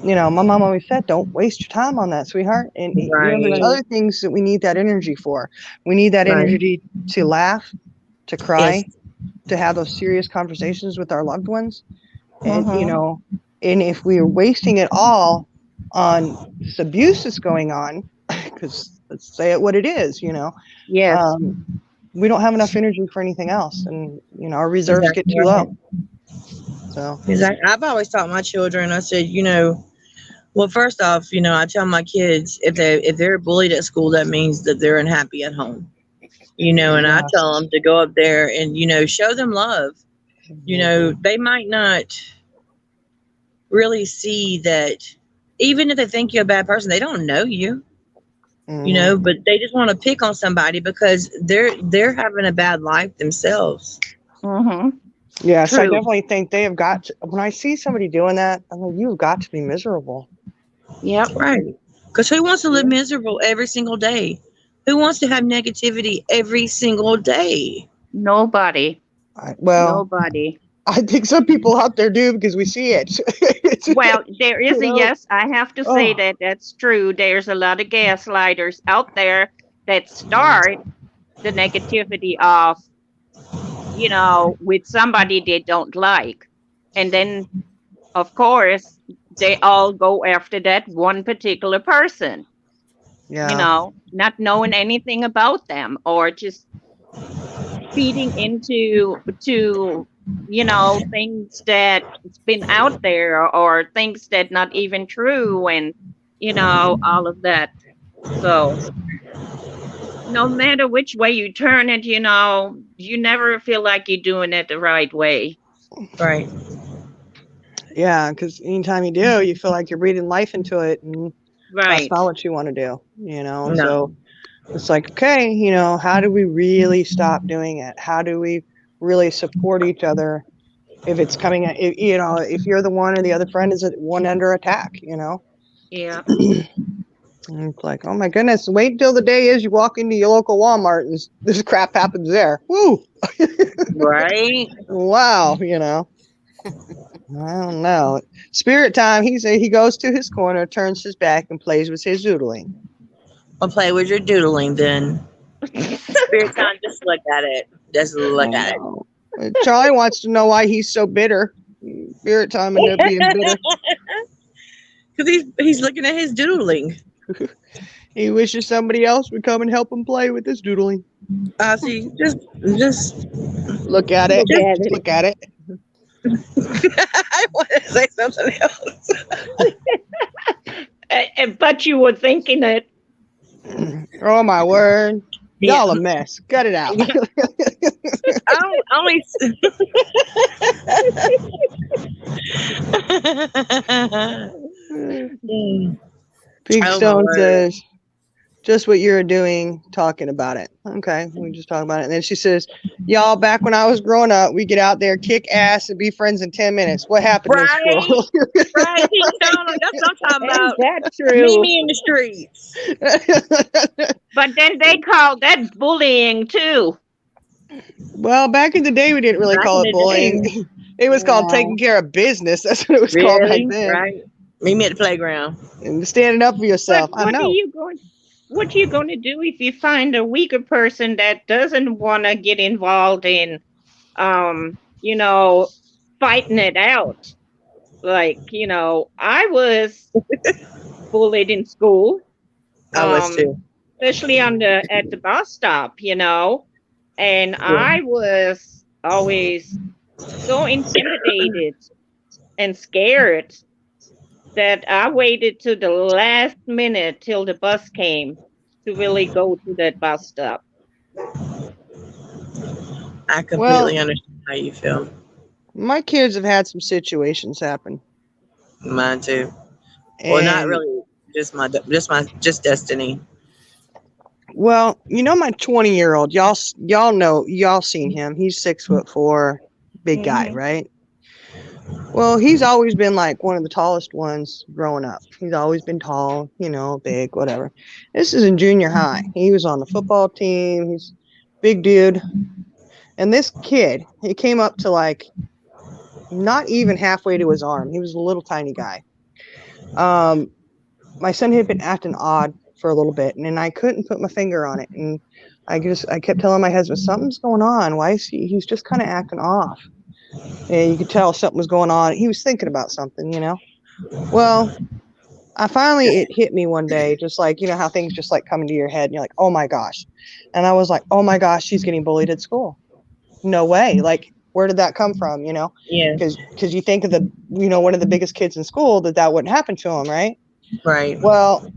my mom always said, don't waste your time on that, sweetheart. And, there's right, Right. other things that we need that energy for. We need that right, energy to laugh, to yes, cry, to have those serious conversations with our loved ones. And, Mm-hmm. and if we are wasting it all on this abuse that's going on, because let's say it what it is, Yes. we don't have enough energy for anything else. And, our reserves get exactly too right. low. So, Exactly. I've always taught my children. I said, well, first off, I tell my kids if they're bullied at school, that means that they're unhappy at home. And I yeah. tell them to go up there and show them love. Mhm. They might not really see that even if they think you're a bad person, they don't know you, you know, Mhm. but they just want to pick on somebody because they're having a bad life themselves. Mm-hmm. Yes, I True. definitely think they have got to, when I see somebody doing that, I'm like, you've got to be miserable. Yep. Right. Because who wants to live Yeah. miserable every single day? Who wants to have negativity every single day? Nobody. Well, Nobody. I think some people out there do because we see it. Well, there is You a know? yes. I have to say Oh, that that's true. There's a lot of gaslighters out there that start the negativity off, with somebody they don't like. And then, of course, they all go after that one particular person, yeah. not knowing anything about them or just feeding into things that it's been out there or things that not even true and all of that. So no matter which way you turn it, you never feel like you're doing it the right way. Right. Yeah, because anytime you do, you feel like you're breathing life into it, and that's Right. not what you want to do, you know? No. So it's like, okay, how do we really stop doing it? How do we really support each other if it's coming at, if you're the one or the other friend is one under attack? Yeah. And it's like, oh my goodness, wait until the day is you walk into your local Walmart and this crap happens there. Woo! Right. Wow. I don't know. Spirit time, he goes to his corner, turns his back, and plays with his doodling. I'll play with your doodling then. Spirit time, just look at it. Just I look at know. Charlie wants to know why he's so bitter. Spirit time ended up being bitter. it. Because he's looking at his doodling. He wishes somebody else would come and help him play with his doodling. See, just Look at it. Look at Just it. look at it. I want to say something else. But you were thinking it. Oh my word. Yeah. Y'all a mess. Cut it out. Only. Pig Oh, my Stone word. says, just what you're doing, talking about it. Okay, we just talk about it. And then she says, y'all, back when I was growing up, we get out there, kick ass, and be friends in 10 minutes. What happened in Right, school? right. Pink Stone. That's what I'm talking Is about. that Meet true? me in the streets. But then they call that bullying too. Well, back in the day, we didn't really Back call in it the bullying. day. It was called Yeah. taking care of business. That's what it was called back Really? then. Right. Meet me at the playground. And standing up for But yourself. I know. what are you going to do if you find a weaker person that doesn't want to get involved in um, you know, fighting it out? Like, I was bullied in school, I was um, too. especially at the bus stop, and Yeah. I was always so intimidated and scared that I waited to the last minute till the bus came to really go to that bus stop. I Well, completely understand how you feel. my kids have had some situations happen. Mine too. Well, not And, really. Just destiny. well, my 20-year-old, y'all know, y'all seen him. He's 6'4", big guy, Hmm. right? Well, he's always been like one of the tallest ones growing up. He's always been tall, big, whatever. This is in junior high. He was on the football team. He's a big dude. And this kid, he came up to like not even halfway to his arm. He was a little tiny guy. My son had been acting odd for a little bit, and then I couldn't put my finger on it. And I kept telling my husband, something's going on. Why is he's just kind of acting off? And you could tell something was going on. He was thinking about something. Well, it hit me one day, just like, how things just like come into your head and you're like, oh my gosh. And I was like, oh my gosh, she's getting bullied at school. No way. Like, where did that come from? Yeah. Because you think of one of the biggest kids in school that wouldn't happen to him, right? Right. Well,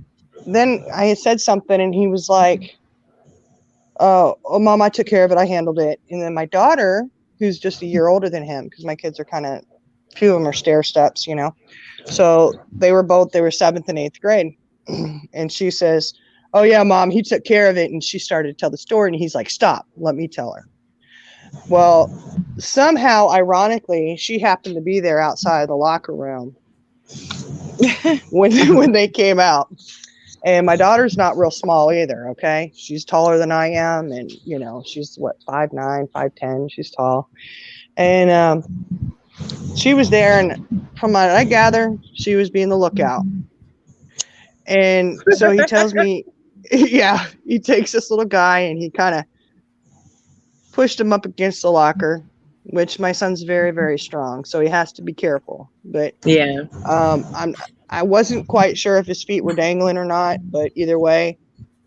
then I had said something and he was like, oh, mom, I took care of it. I handled it. And then my daughter, who's just a year older than him, because my kids are kind of few of them are stair steps, you know. So they were 7th and 8th grade. And she says, "Oh yeah, Mom, he took care of it." And she started to tell the story, and he's like, "Stop, let me tell her." Well, somehow, ironically, she happened to be there outside the locker room when they came out. And my daughter's not real small either, okay? She's taller than I am, and, you know, she's, 5'9", 5'10", she's tall. And she was there, and from what I gather, she was being the lookout. And so he tells me, yeah, he takes this little guy, and he kind of pushed him up against the locker, which my son's very, very strong, so he has to be careful. But Yeah. I wasn't quite sure if his feet were dangling or not, but either way,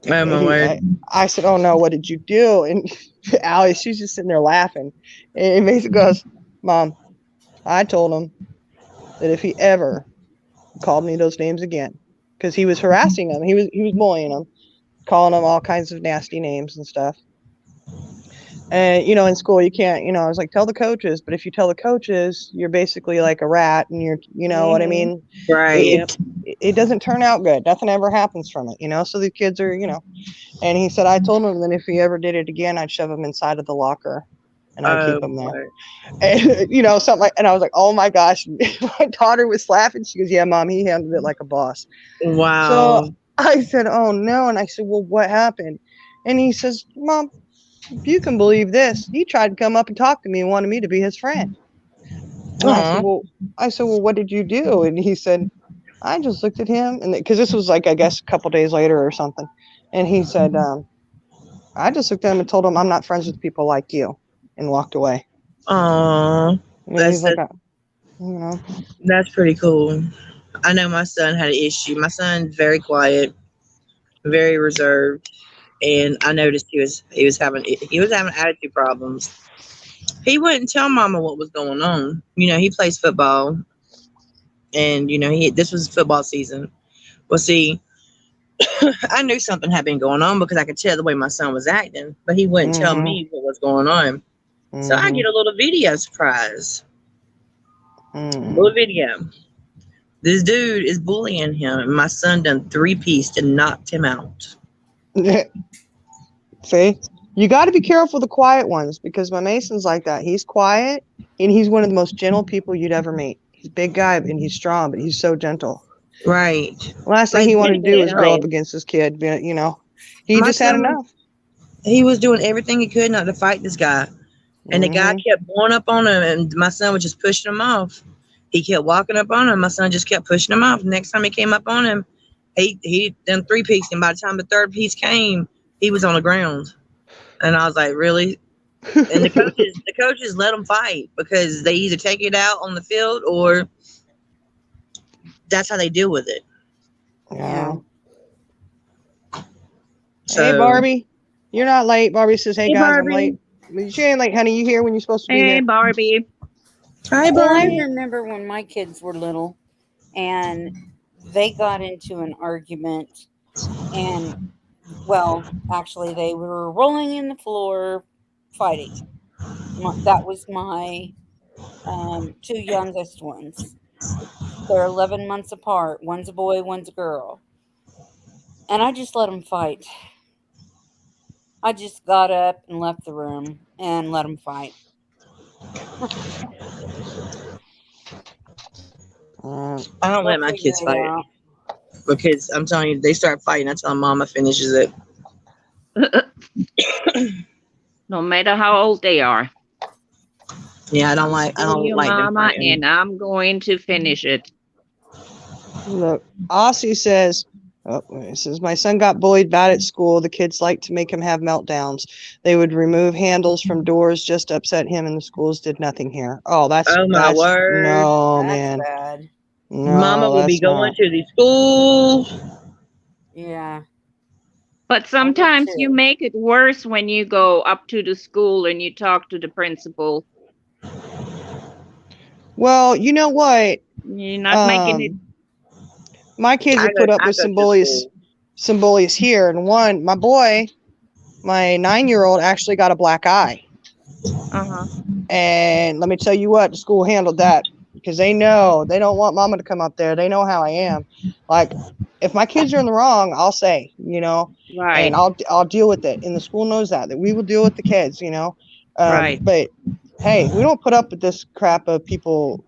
Oh my word. I said, "Oh no, what did you do?" And Allie, she's just sitting there laughing. And Mason goes, "Mom, I told him that if he ever called me those names again," because he was harassing him, he was bullying him, calling him all kinds of nasty names and stuff. And, you know, in school, you can't, you know, I was like, tell the coaches. But if you tell the coaches, you're basically like a rat, and you're, you know what I mean? Right. It doesn't turn out good. Nothing ever happens from it, you know? So the kids are, you know. And he said, I told him that if he ever did it again, I'd shove him inside of the locker and I'd keep him there. And, you know, something like, and I was like, oh my gosh. My daughter was laughing. She goes, yeah, Mom, he handled it like a boss. Wow. So I said, oh no. And I said, well, what happened? And he says, Mom, if you can believe this, he tried to come up and talk to me and wanted me to be his friend. And I said, well, what did you do? And he said, I just looked at him, and because this was like, I guess, a couple days later or something. And he said, I just looked at him and told him I'm not friends with people like you, and walked away. Oh, that's like, you know, that's pretty cool. I know my son had an issue. My son's very quiet, very reserved, and I noticed he was having attitude problems. He wouldn't tell Mama what was going on. You know, he plays football, and you know this was football season. Well, see, I knew something had been going on because I could tell the way my son was acting, but he wouldn't tell me what was going on. So I get a little video surprise. Little video. This dude is bullying him, and my son done 3-piece and knocked him out. See, you got to be careful of the quiet ones, because my Mason's like that. He's quiet, and he's one of the most gentle people you'd ever meet. He's a big guy, and he's strong, but he's so gentle. Right. Last thing he wanted to do was go up against this kid. You know, he just had enough. He was doing everything he could not to fight this guy. And the guy kept going up on him, and my son was just pushing him off. He kept walking up on him. My son just kept pushing him off. Next time he came up on him, he done 3-piece, and by the time the 3rd piece came, he was on the ground. And I was like, really? And the coaches let them fight, because they either take it out on the field or that's how they deal with it. Yeah. So, hey, Barbie. You're not late. Barbie says, hey guys, Barbie. I'm late. She ain't late, honey. You here when you're supposed to be here. Hey, Barbie. Hi, Barbie. Well, I remember when my kids were little, and they got into an argument, and, well, actually, they were rolling in the floor fighting. That was my 2 youngest ones. They're 11 months apart. One's a boy, one's a girl. And I just let them fight. I just got up and left the room and let them fight. I don't let my kids fight, because I'm telling you, they start fighting. I tell them Mama finishes it. No matter how old they are. Yeah, I don't like Mama, and I'm going to finish it. Look, Aussie says, it says, my son got bullied bad at school. The kids like to make him have meltdowns. They would remove handles from doors just to upset him, and the schools did nothing here. Oh, that's my word. No, that's man. Bad. No, Mama will be going to the school. Yeah. But sometimes you make it worse when you go up to the school and you talk to the principal. Well, you know what? You're not making it. My kids have put up with some bullies here. And my boy, my 9-year-old, actually got a black eye. Uh-huh. And let me tell you what, the school handled that because they know they don't want mama to come up there. They know how I am. Like, if my kids are in the wrong, I'll say, Right. and I'll deal with it. And the school knows that we will deal with the kids, Right. But hey, we don't put up with this crap of people.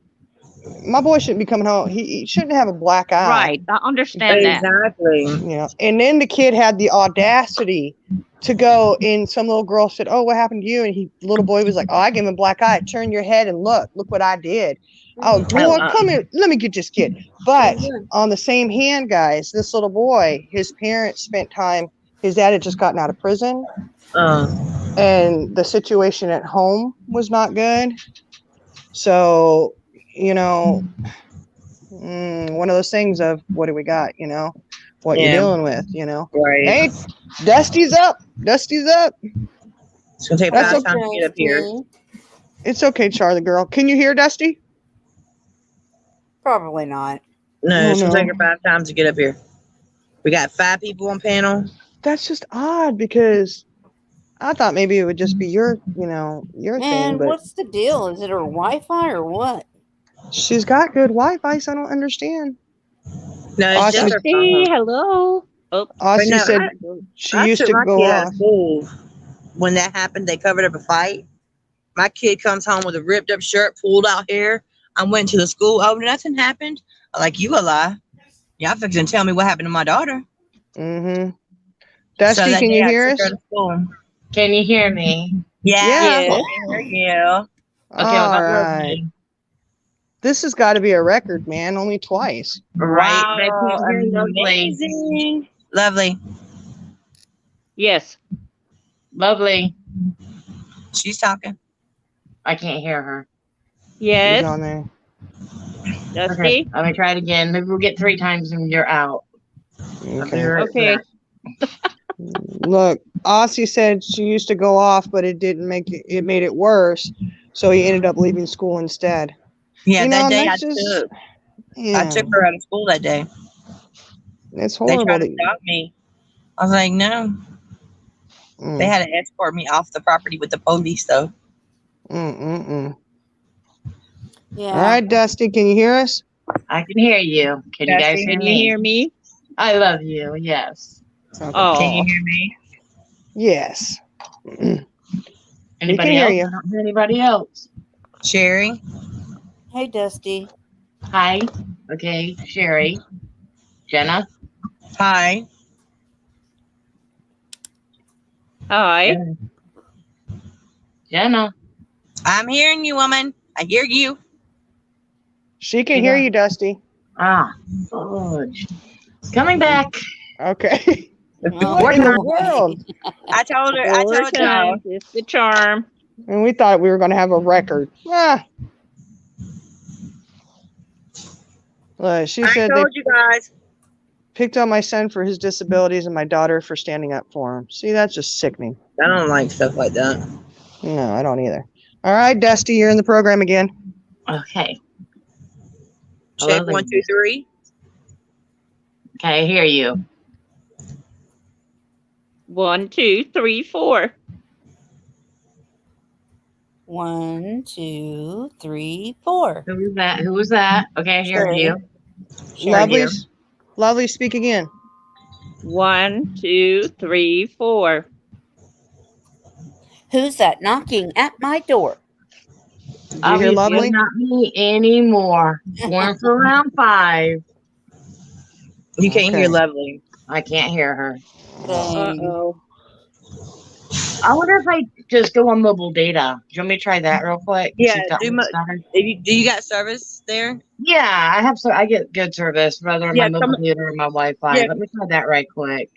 My boy shouldn't be coming home. He shouldn't have a black eye. Right. I understand that. Exactly. And then the kid had the audacity to go, and some little girl said, "Oh, what happened to you?" And the little boy was like, "Oh, I gave him a black eye. Turn your head and look what I did." Oh, boy, come here. Let me get this kid. But on the same hand, guys, this little boy, his parents spent time, his dad had just gotten out of prison, and the situation at home was not good. So, one of those things of, what do we got, what you're dealing with, Right. Hey, Dusty's up. It's gonna take That's 5 times to get up here. It's okay, Charlie girl. Can you hear Dusty? Probably not. No, it's gonna no. take her 5 times to get up here. We got 5 people on panel. That's just odd, because I thought maybe it would just be your thing, And but what's the deal? Is it her Wi-Fi or what? she's got good Wi-Fi, so I don't understand. No, it's Awesome. just her Dusty, phone. hello. Oh, Aussie no, said she I used took to my go kid out off. of school when that happened. They covered up a fight. My kid comes home with a ripped up shirt, pulled out hair. I went to the school. Oh, nothing happened. I'm like, you a lie. Y'all fixing to tell me what happened to my daughter. Mm-hmm. So Dusty, that can day you I hear took her us? to school. Can you hear me? Yeah. Yes. I can hear you. Okay, well, All that was right. me. This has got to be a record, man. Only twice. Right, Wow, they can't hear you, lovely. amazing. Lovely. Yes. Lovely. She's talking. I can't hear her. She's Yes. on there. Dusty. Okay, let me try it again. Maybe we'll get 3 times and you're out. I'll be Okay. right Okay. back. Look, Aussie said she used to go off, but it didn't make it. It made it worse, so he ended up leaving school instead. Yeah, that and day that's just, I took her out of school that day. It's They horrible. tried to stop me. I was like, no. They had to escort me off the property with the police, though. Yeah. All right, Dusty, can you hear us? I can hear you. Can you guys Dusty, hear Can you me? hear me? I love you. Yes. Okay. Oh. Can you hear me? Yes. Anybody hear else? you. I don't hear anybody else. Sherry? Hey, Dusty. Hi. Okay, Sherry. Jenna. Hi. Hi. Jenna. I'm hearing you, woman. I hear you. She can hear you, Dusty. Ah, fudge. Coming back. Okay. Oh, What in the boy. world? I told her. I 4 told y'all. times. It's the charm. And we thought we were going to have a record. She I said they told you guys. picked on my son for his disabilities and my daughter for standing up for him. See, that's just sickening. I don't like stuff like that. No, I don't either. All right, Dusty, you're in the program again. Okay. Check Hello, 1, 2, 3. Okay, I hear you. 1, 2, 3, 4. 1, 2, 3, 4. Who was that? Who was that? Okay, I hear Sherry. you. Lovely, lovely, speak again. 1, 2, 3, 4. Who's that knocking at my door? Did you hear Obviously, lovely? not me anymore. Going for round 5. You can't hear Okay. Lovely. I can't hear her. Uh-oh. I wonder if I just go on mobile data. Do you want me to try that real quick? Yeah, See if that do works better? Do you got service there? Yeah, I have. So I get good service, whether on Yeah, my mobile data or my Wi-Fi. Yeah. Let me try that right quick.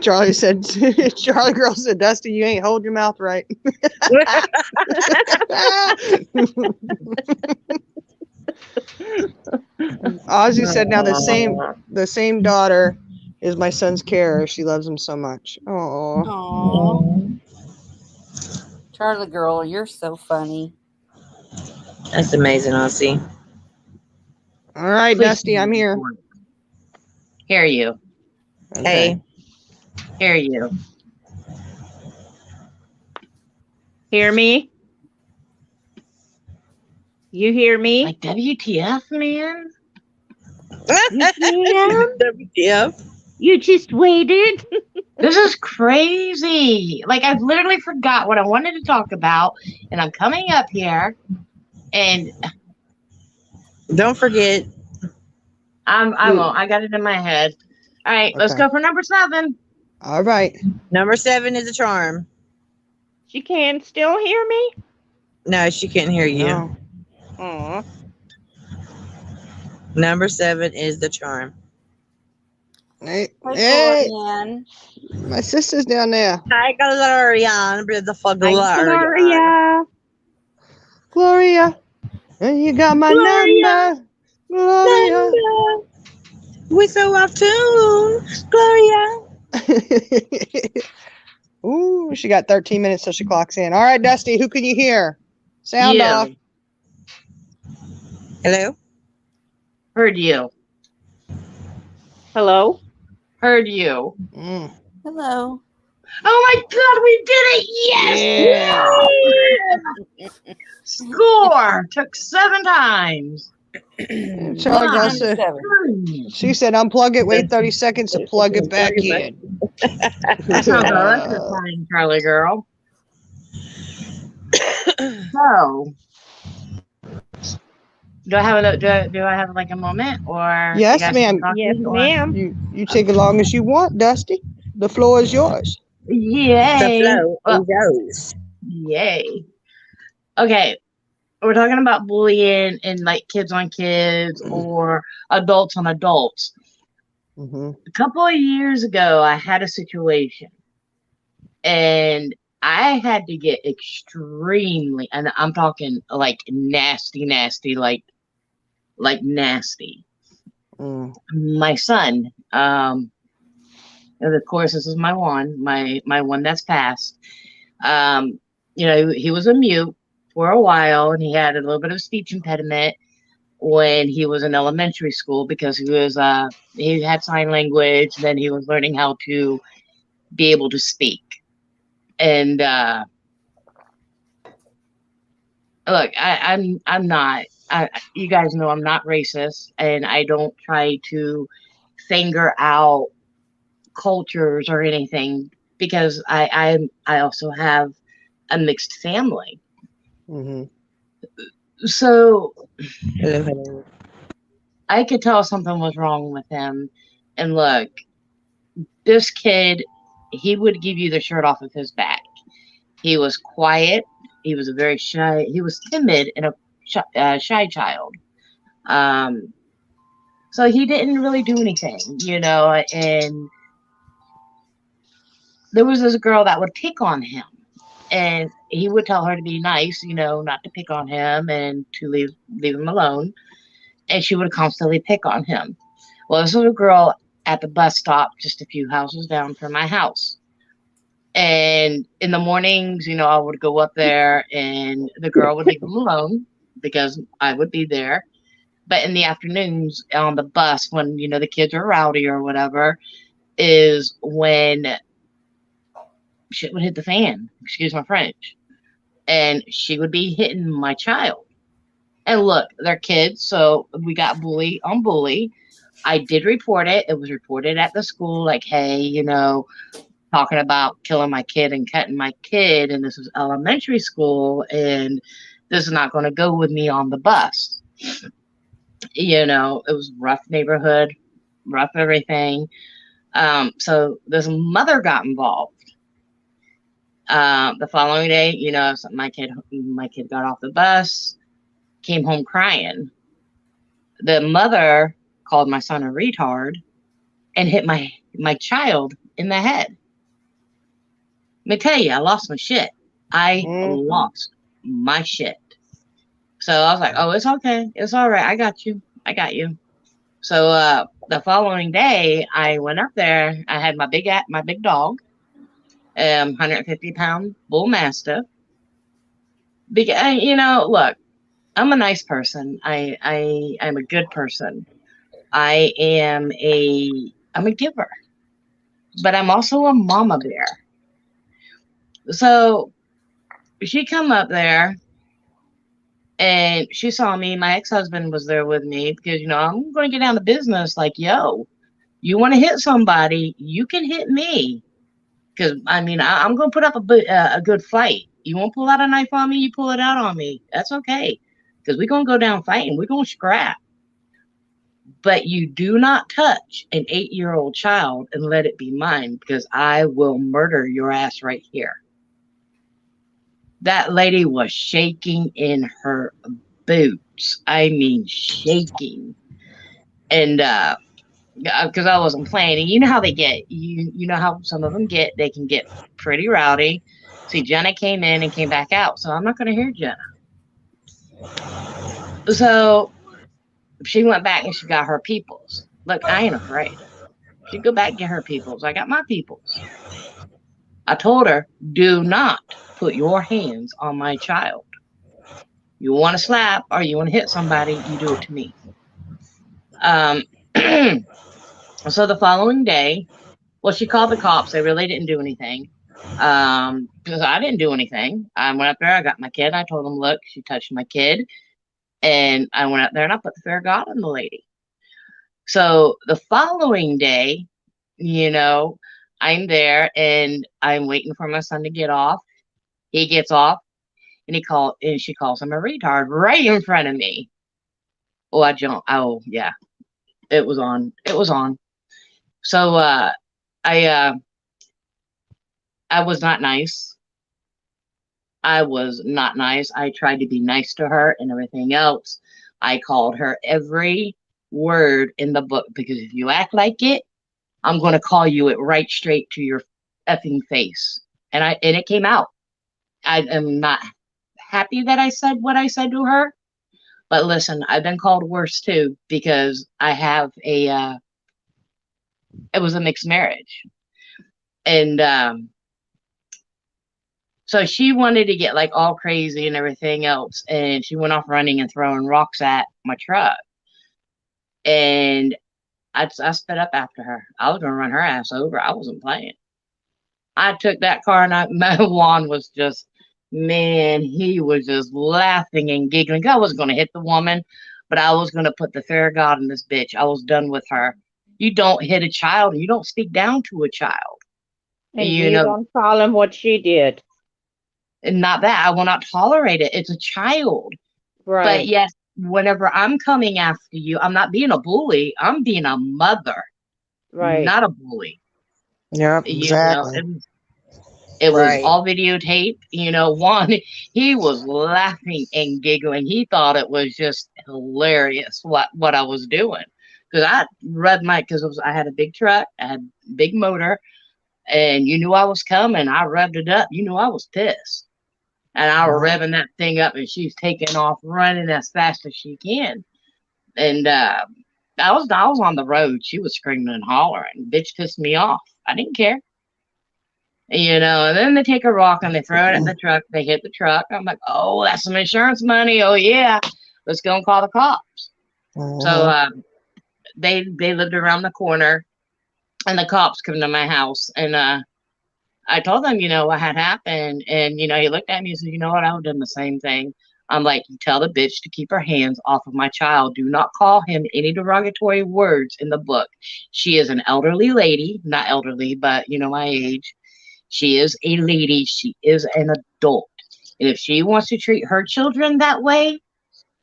Charlie said, Charlie girl said, Dusty, you ain't hold your mouth right. Ozzy said, now the same daughter is my son's carer. She loves him so much. Oh, Aw. Charlie girl, you're so funny. That's amazing, Aussie. all right, Please Dusty, I'm here. Hear you. Okay. Hey. Hear you. Hear me? You hear me? Like, WTF, man? WTF? You just waited. This is crazy. Like, I've literally forgot what I wanted to talk about, and I'm coming up here, and Don't forget. I got it in my head. All right, let's Okay. go for number 7. All right. Number 7 is a charm. She can still hear me? No, she can't hear you. No. Aw. Number 7 is the charm. Hey, Hi, hey, Florian. my sister's down there. Hi, Galarian. Beautiful Gloria. Gloria. And you got my Gloria. number. Gloria. We so off tune. Gloria. Ooh, she got 13 minutes till she clocks in. All right, Dusty, who can you hear? Sound You. off. Hello? Heard you. Hello? Heard you. Mm. Hello. Oh my God, we did it! Yes! Yeah. Score! Took 7 times. Charlie Wow. Girl said, she said, unplug it, wait 30 seconds to plug it back in. That sounds electrifying, Charlie girl. So, do I have like a moment, or you Yes, guys ma'am. can talk Yes, or- ma'am. You take as long as you want, Dusty. The floor is yours. Yay! The flow goes. Yay! Okay, we're talking about bullying and like kids on kids or adults on adults. Mm-hmm. A couple of years ago, I had a situation, and I had to get extremely, and I'm talking like nasty, like nasty. Mm. My son, and of course, this is my one that's passed. He was a mute for a while, and he had a little bit of speech impediment when he was in elementary school because he had sign language. Then he was learning how to be able to speak. And look, I'm not. You guys know I'm not racist, and I don't try to finger out cultures or anything because I also have a mixed family. Mm-hmm. So Hello. I could tell something was wrong with him. And look, this kid, he would give you the shirt off of his back. He was quiet. He was he was timid and a shy child. So he didn't really do anything, and there was this girl that would pick on him. And he would tell her to be nice, not to pick on him and to leave him alone. And she would constantly pick on him. Well, this was a girl at the bus stop just a few houses down from my house. And in the mornings, I would go up there and the girl would leave him alone because I would be there. But in the afternoons on the bus, when, the kids are rowdy or whatever, is when shit would hit the fan. Excuse my French. And she would be hitting my child. And look, they're kids, so we got bully on bully. I did report it. It was reported at the school, like, hey, talking about killing my kid and cutting my kid, and this was elementary school, and this is not going to go with me on the bus. It was rough neighborhood, rough everything. So this mother got involved. The following day, my kid got off the bus, came home crying. The mother called my son a retard and hit my child in the head. Let me tell you, I lost my shit. I lost my shit. So I was like, oh, it's okay. It's all right. I got you. So the following day, I went up there. I had my big dog, 150-pound bull mastiff. Look, I'm a nice person. I'm a good person. I'm a giver, but I'm also a mama bear. So she come up there And she saw me. My ex-husband was there with me because, I'm going to get down to business. Like, yo, you want to hit somebody, you can hit me. Because, I'm going to put up a good fight. You want to pull out a knife on me, you pull it out on me. That's okay. Because we're going to go down fighting. We're going to scrap. But you do not touch an 8-year-old child and let it be mine, because I will murder your ass right here. That lady was shaking in her boots. I mean, shaking. And because I wasn't playing, and you know how they get. You know how some of them get. They can get pretty rowdy. See, Jenna came in and came back out, so I'm not going to hear Jenna. So she went back and she got her peoples. Look, I ain't afraid. She go back and get her peoples. I got my peoples. I told her, do not put your hands on my child. You want to slap or you want to hit somebody, you do it to me. So the following day, well, she called the cops. They really didn't do anything. Because I didn't do anything. I went up there, I got my kid. I told them, look, she touched my kid. And I went up there and I put the fear of God on the lady. So the following day, I'm there and I'm waiting for my son to get off. He gets off and she calls him a retard right in front of me. Oh, I jumped. Oh, yeah. It was on. So I was not nice. I was not nice. I tried to be nice to her and everything else. I called her every word in the book, because if you act like it, I'm going to call you it right straight to your effing face. And it came out. I am not happy that I said what I said to her. But listen, I've been called worse too, because I have it was a mixed marriage. And so she wanted to get like all crazy and everything else. And she went off running and throwing rocks at my truck. And I sped up after her. I was going to run her ass over. I wasn't playing. I took that car and my Juan was just, man, he was just laughing and giggling. I wasn't going to hit the woman, but I was going to put the fear of God in this bitch. I was done with her. You don't hit a child. You don't speak down to a child. And you don't call him what she did. And not that. I will not tolerate it. It's a child. Right. But yes, whenever I'm coming after you, I'm not being a bully. I'm being a mother. Right. Not a bully. Yep, exactly. It was all videotaped. Juan, he was laughing and giggling. He thought it was just hilarious what I was doing. Because I had a big truck, I had a big motor, and you knew I was coming. I revved it up. You knew I was pissed. And I was revving that thing up, and she's taking off running as fast as she can. And I was on the road. She was screaming and hollering. Bitch pissed me off. I didn't care. And then they take a rock and they throw it at the truck. They hit the truck. I'm like, oh, that's some insurance money. Oh, yeah. Let's go and call the cops. So they lived around the corner, and the cops come to my house. And I told them, what had happened. And, he looked at me and said, you know what? I would have done the same thing. I'm like, you tell the bitch to keep her hands off of my child. Do not call him any derogatory words in the book. She is an elderly lady. Not elderly, but, my age. She is a lady. She is an adult. And if she wants to treat her children that way,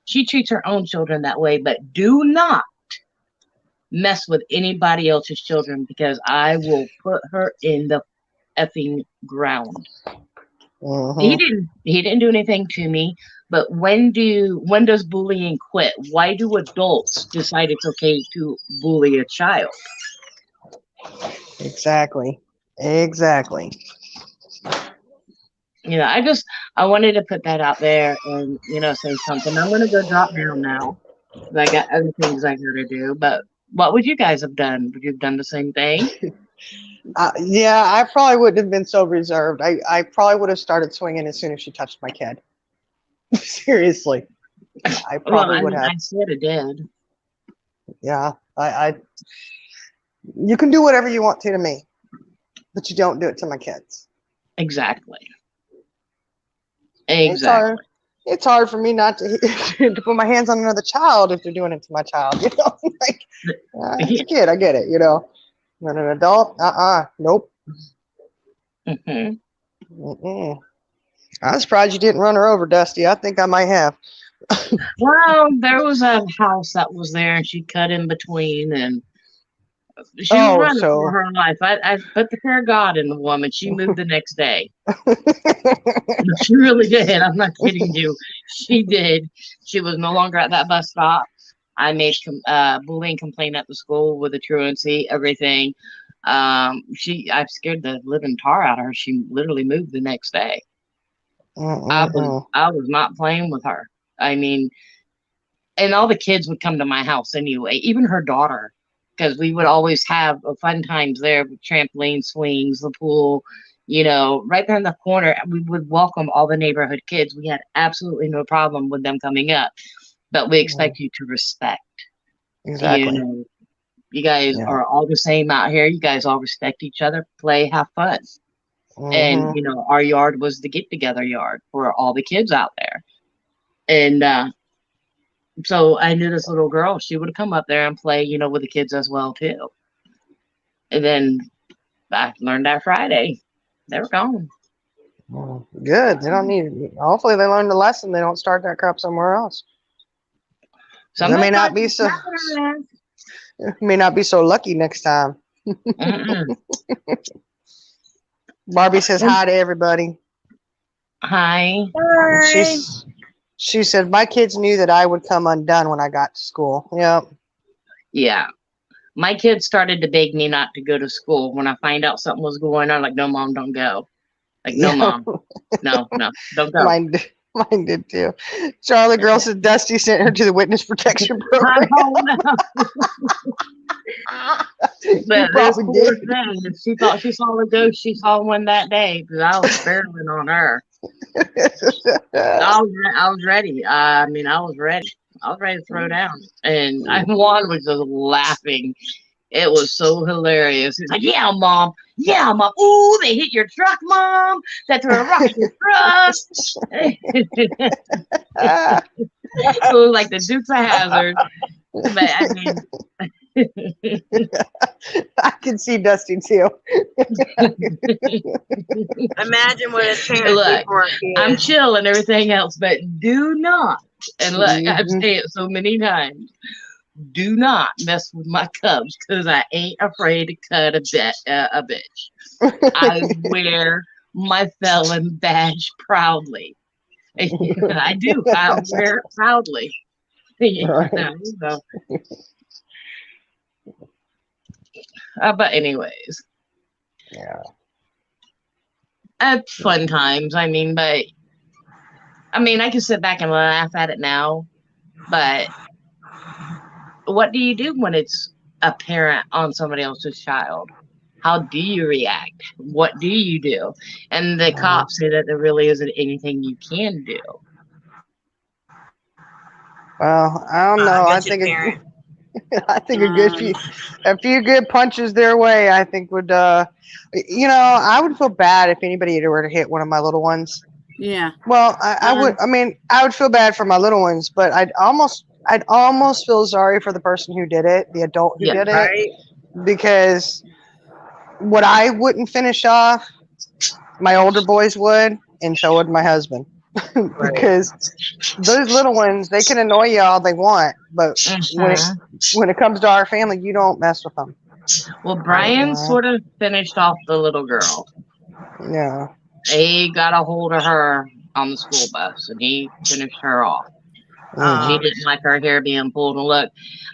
she treats her own children that way. But do not mess with anybody else's children, because I will put her in the effing ground. He didn't do anything to me. But when does bullying quit? Why do adults decide it's okay to bully a child? Exactly. I wanted to put that out there and, say something. I'm going to go drop down now. I got other things I got to do. But what would you guys have done? Would you have done the same thing? Yeah, I probably wouldn't have been so reserved. I probably would have started swinging as soon as she touched my kid. Seriously. I probably would have. I sort of did. Yeah. You can do whatever you want to me, but you don't do it to my kids. Exactly. It's it's hard for me not to to put my hands on another child if they're doing it to my child. You know, like it's a kid, I get it. You know, but an adult, nope. Mm-mm. I'm surprised you didn't run her over, Dusty. I think I might have. Well, there was a house that was there, and she cut in between, and she was running for her life. I put the fear of God in the woman. She moved the next day. She really did. I'm not kidding you. She did. She was no longer at that bus stop. I made bullying complaint at the school with the truancy, everything. I scared the living tar out of her. She literally moved the next day. I was not playing with her. I mean, and all the kids would come to my house anyway, even her daughter, because we would always have fun times there with trampoline swings, the pool, you know, right there in the corner. We would welcome all the neighborhood kids. We had absolutely no problem with them coming up, but we expect you to respect. Exactly. You know, you guys are all the same out here. You guys all respect each other, play, have fun. And, you know, our yard was the get-together yard for all the kids out there. And so I knew this little girl. She would come up there and play, you know, with the kids as well, too. And then I learned that Friday. They were gone. Good. They don't need. Hopefully, they learned the lesson. They don't start that crap somewhere else. They may not be so. May not be so lucky next time. Barbie says hi to everybody. Hi. She said my kids knew that I would come undone when I got to school. Yep. Yeah. My kids started to beg me not to go to school when I find out something was going on. Like, no, Mom, don't go. Like, no, Mom. No, don't go. Mine did too. Charlie girl said Dusty sent her to the witness protection program. But this poor thing, she thought she saw a ghost. She saw one that day because I was barreling on her. I was ready. I mean, I was ready. I was ready to throw down. And Juan was just laughing. It was so hilarious. He's like, yeah, Mom. Yeah, Mom. Ooh, they hit your truck, Mom. They threw a rock at your truck. It was like the Dukes of Hazzard. But I mean, I can see Dusty too. Imagine what a parent. Look, I'm chill and everything else, but do not. And look, I've said it so many times. Do not mess with my cubs because I ain't afraid to cut a bitch. I wear my felon badge proudly. I do. I wear it proudly. Right. So. But anyways. Yeah. It's fun times. I mean, but I mean, I can sit back and laugh at it now, but what do you do when it's a parent on somebody else's child? How do you react? What do you do? And the cops say that there really isn't anything you can do. Well, I don't know. I think a few good punches their way, I think would, you know, I would feel bad if anybody were to hit one of my little ones. Yeah. Well, I would. I mean, I would feel bad for my little ones, but I'd almost feel sorry for the person who did it, the adult who did it, because what I wouldn't finish off, my older boys would, and so would my husband. Because those little ones, they can annoy you all they want, but when it comes to our family, you don't mess with them. Well, Brian sort of finished off the little girl. Yeah. He got a hold of her on the school bus, and he finished her off. She didn't like her hair being pulled. And look,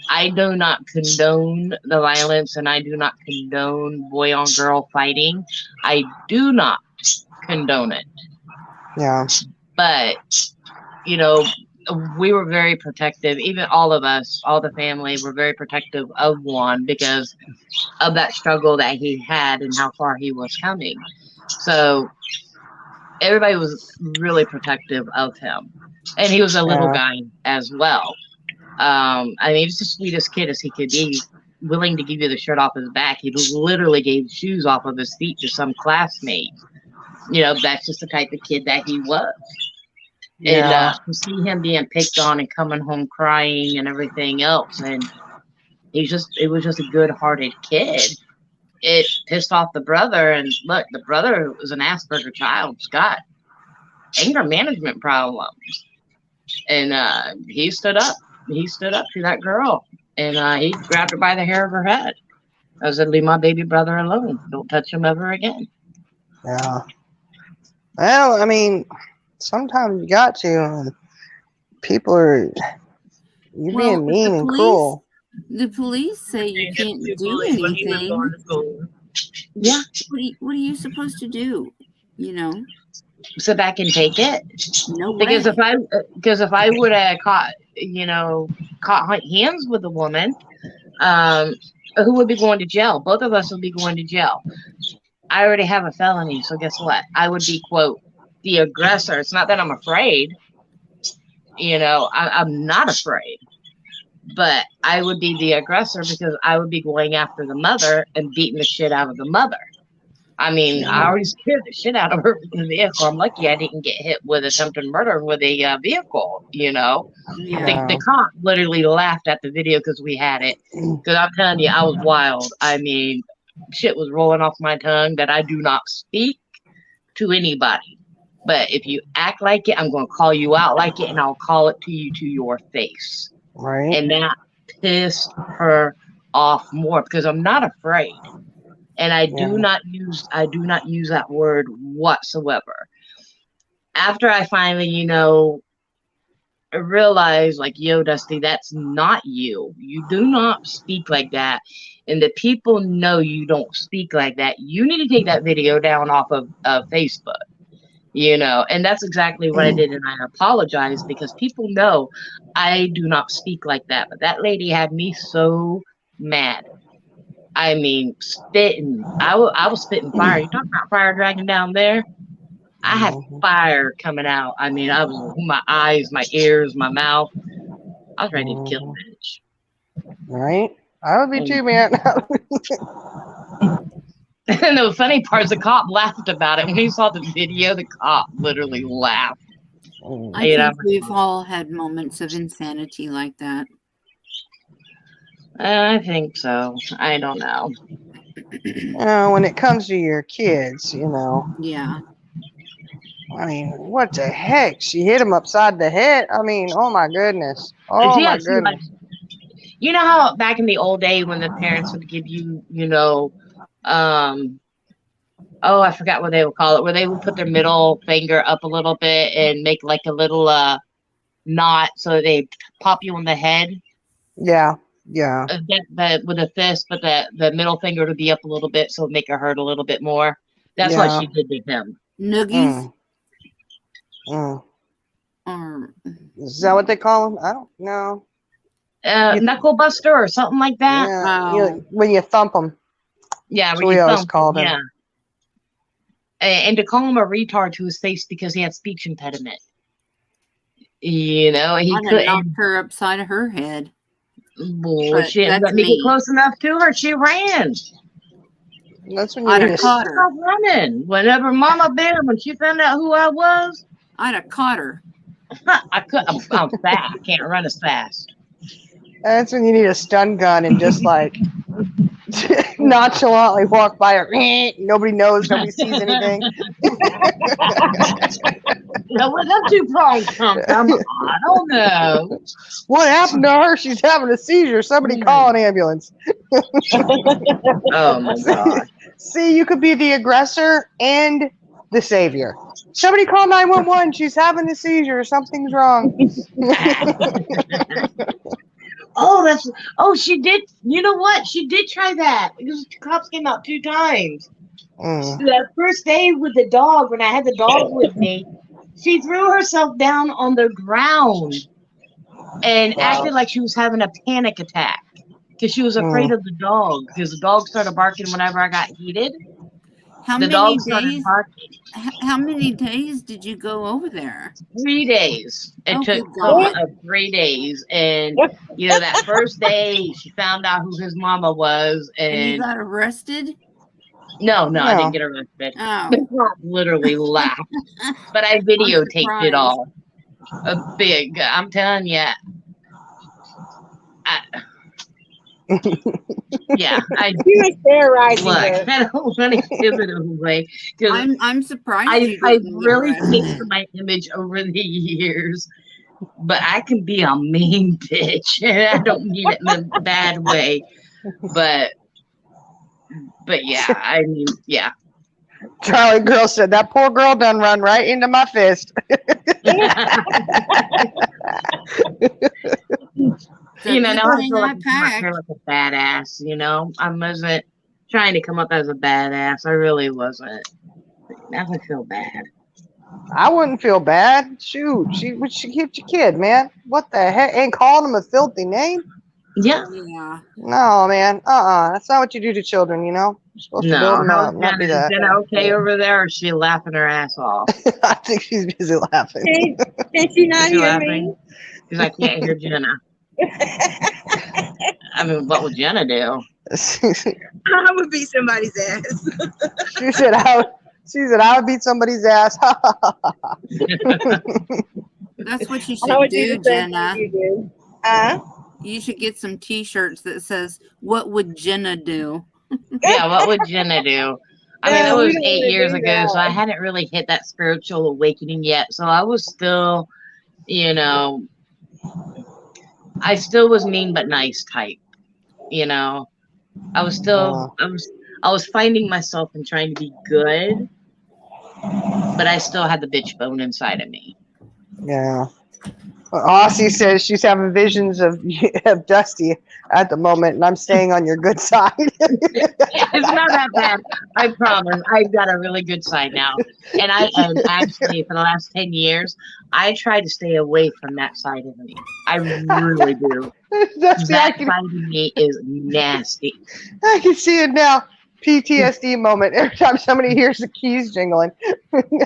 I do not condone the violence, and I do not condone boy-on-girl fighting. I do not condone it. Yeah. But, you know, we were very protective. Even all of us, all the family, were very protective of Juan because of that struggle that he had and how far he was coming. So everybody was really protective of him. And he was a little guy as well. I mean, he's the sweetest kid as he could be, willing to give you the shirt off his back. He literally gave shoes off of his feet to some classmate. You know, that's just the type of kid that he was. And Yeah. to see him being picked on and coming home crying and everything else, and it was just a good-hearted kid. It pissed off the brother, and look, the brother was an Asperger child. He's got anger management problems, and he stood up. He stood up to that girl, and he grabbed her by the hair of her head. I said, "Leave my baby brother alone. Don't touch him ever again." Yeah. Well, I mean, sometimes you got to. People are you're Well, being but mean and cruel. the police say you can't do anything. Yeah. What are you supposed to do? You know, Sit back and take it. no Because way. if I would have caught hands with a woman, who would be going to jail? Both of us would be going to jail. I already have a felony, so guess what? I would be, quote, the aggressor. It's not that I'm afraid. You know, I'm not afraid. But I would be the aggressor because I would be going after the mother and beating the shit out of the mother. I mean, I already scared the shit out of her with the vehicle. I'm lucky I didn't get hit with attempted murder with a vehicle, you know. Yeah. The cop literally laughed at the video because we had it. Because I'm telling you, I was wild. I mean, shit was rolling off my tongue that I do not speak to anybody. But if you act like it, I'm going to call you out like it, and I'll call it to you to your face. Right. And that pissed her off more because I'm not afraid. And I do not use that word whatsoever. After I finally, you know, realized, like, yo, Dusty, that's not you. You do not speak like that. And the people know you don't speak like that. You need to take that video down off of Facebook. You know, and that's exactly what I did. And I apologize because people know I do not speak like that. But that lady had me so mad. I mean, spitting. I was spitting fire. You talking about fire dragging down there? I had fire coming out. I mean, I was my eyes, my ears, my mouth. I was ready to kill the bitch. Right? I would be too, man. And the funny part is the cop laughed about it. When he saw the video, the cop literally laughed. I think we've all had moments of insanity like that. I think so. I don't know. When it comes to your kids, you know. Yeah. I mean, what the heck? She hit him upside the head. I mean, oh my goodness. Oh my goodness. You know how back in the old day when the parents would give you, you know, I forgot what they would call it, where they would put their middle finger up a little bit and make like a little knot so they pop you on the head. Yeah. Yeah. With a fist, but the middle finger would be up a little bit so make it hurt a little bit more. That's what she did to him. Noogies? Is that what they call them? I don't know. Knuckle buster or something like that. Yeah. When you thump them. Yeah, we always called him. Yeah. And to call him a retard to his face because he had speech impediment. You know, he couldn't knock her upside of her head. Bullshit. Let me get close enough to her. She ran. That's when I'd have caught her. Running. Whenever Mama Bear, when she found out who I was, I'd have caught her. I'm fast. I can't run as fast. That's when you need a stun gun and just like nonchalantly walk by her. Nobody knows. Nobody sees anything. Now, where them two prongs come from? I don't know. What happened to her? She's having a seizure. Somebody call an ambulance. Oh my God. See, you could be the aggressor and the savior. Somebody call 911. She's having a seizure. Something's wrong. She did. You know what? She did try that because the cops came out 2 times. That first day with the dog, when I had the dog with me, she threw herself down on the ground and acted like she was having a panic attack because she was afraid of the dog because the dog started barking whenever I got heated. How many days did you go over there? 3 days. It took 3 days. And, you know, that first day, she found out who his mama was. And you got arrested? No, I didn't get arrested. Oh. The cop literally laughed. But I videotaped it all. A big. I'm telling you. Yeah, He was terrorizing look. her. I don't want to give it away because I'm surprised I you I didn't get really arrested. fixed my image over the years. But I can be a mean bitch, and I don't mean it in a bad way. But yeah, I mean, yeah. Charlie girl said that poor girl done run right into my fist. The You know, now I thing feel like I I'm coming up here packed. like a badass. You know, I wasn't trying to come up as a badass. I really wasn't. Now I feel bad. I wouldn't feel bad. Shoot, she kept your kid, man. What the heck? Ain't calling him a filthy name? Yeah. Yeah. No, man. That's not what you do to children. You know, you're supposed to build No. them How's up, not Jenna? do Is that. Jenna okay over there, or is she laughing her ass off? I think she's busy laughing. Can she not Is she hear laughing? me? Because I can't hear Jenna. I mean, what would Jenna do? I would beat somebody's ass. She said I would beat somebody's ass. That's what you I should would do, the same Jenna. thing you do. You should get some T-shirts that says, "What would Jenna do?" Yeah, what would Jenna do? I mean, that No, we was don't 8 wanna years do ago, so I that. hadn't really hit that spiritual awakening yet. So I was still, you know, I still was mean but nice type. You know, I was still, I was finding myself and trying to be good, but I still had the bitch bone inside of me. Yeah. Well, Aussie says she's having visions of Dusty at the moment, and I'm staying on your good side. It's not that bad. I promise. I've got a really good side now. And actually for the last 10 years, I try to stay away from that side of me. I really do. Dusty, That side of me is nasty. I can see it now. PTSD moment every time somebody hears the keys jingling.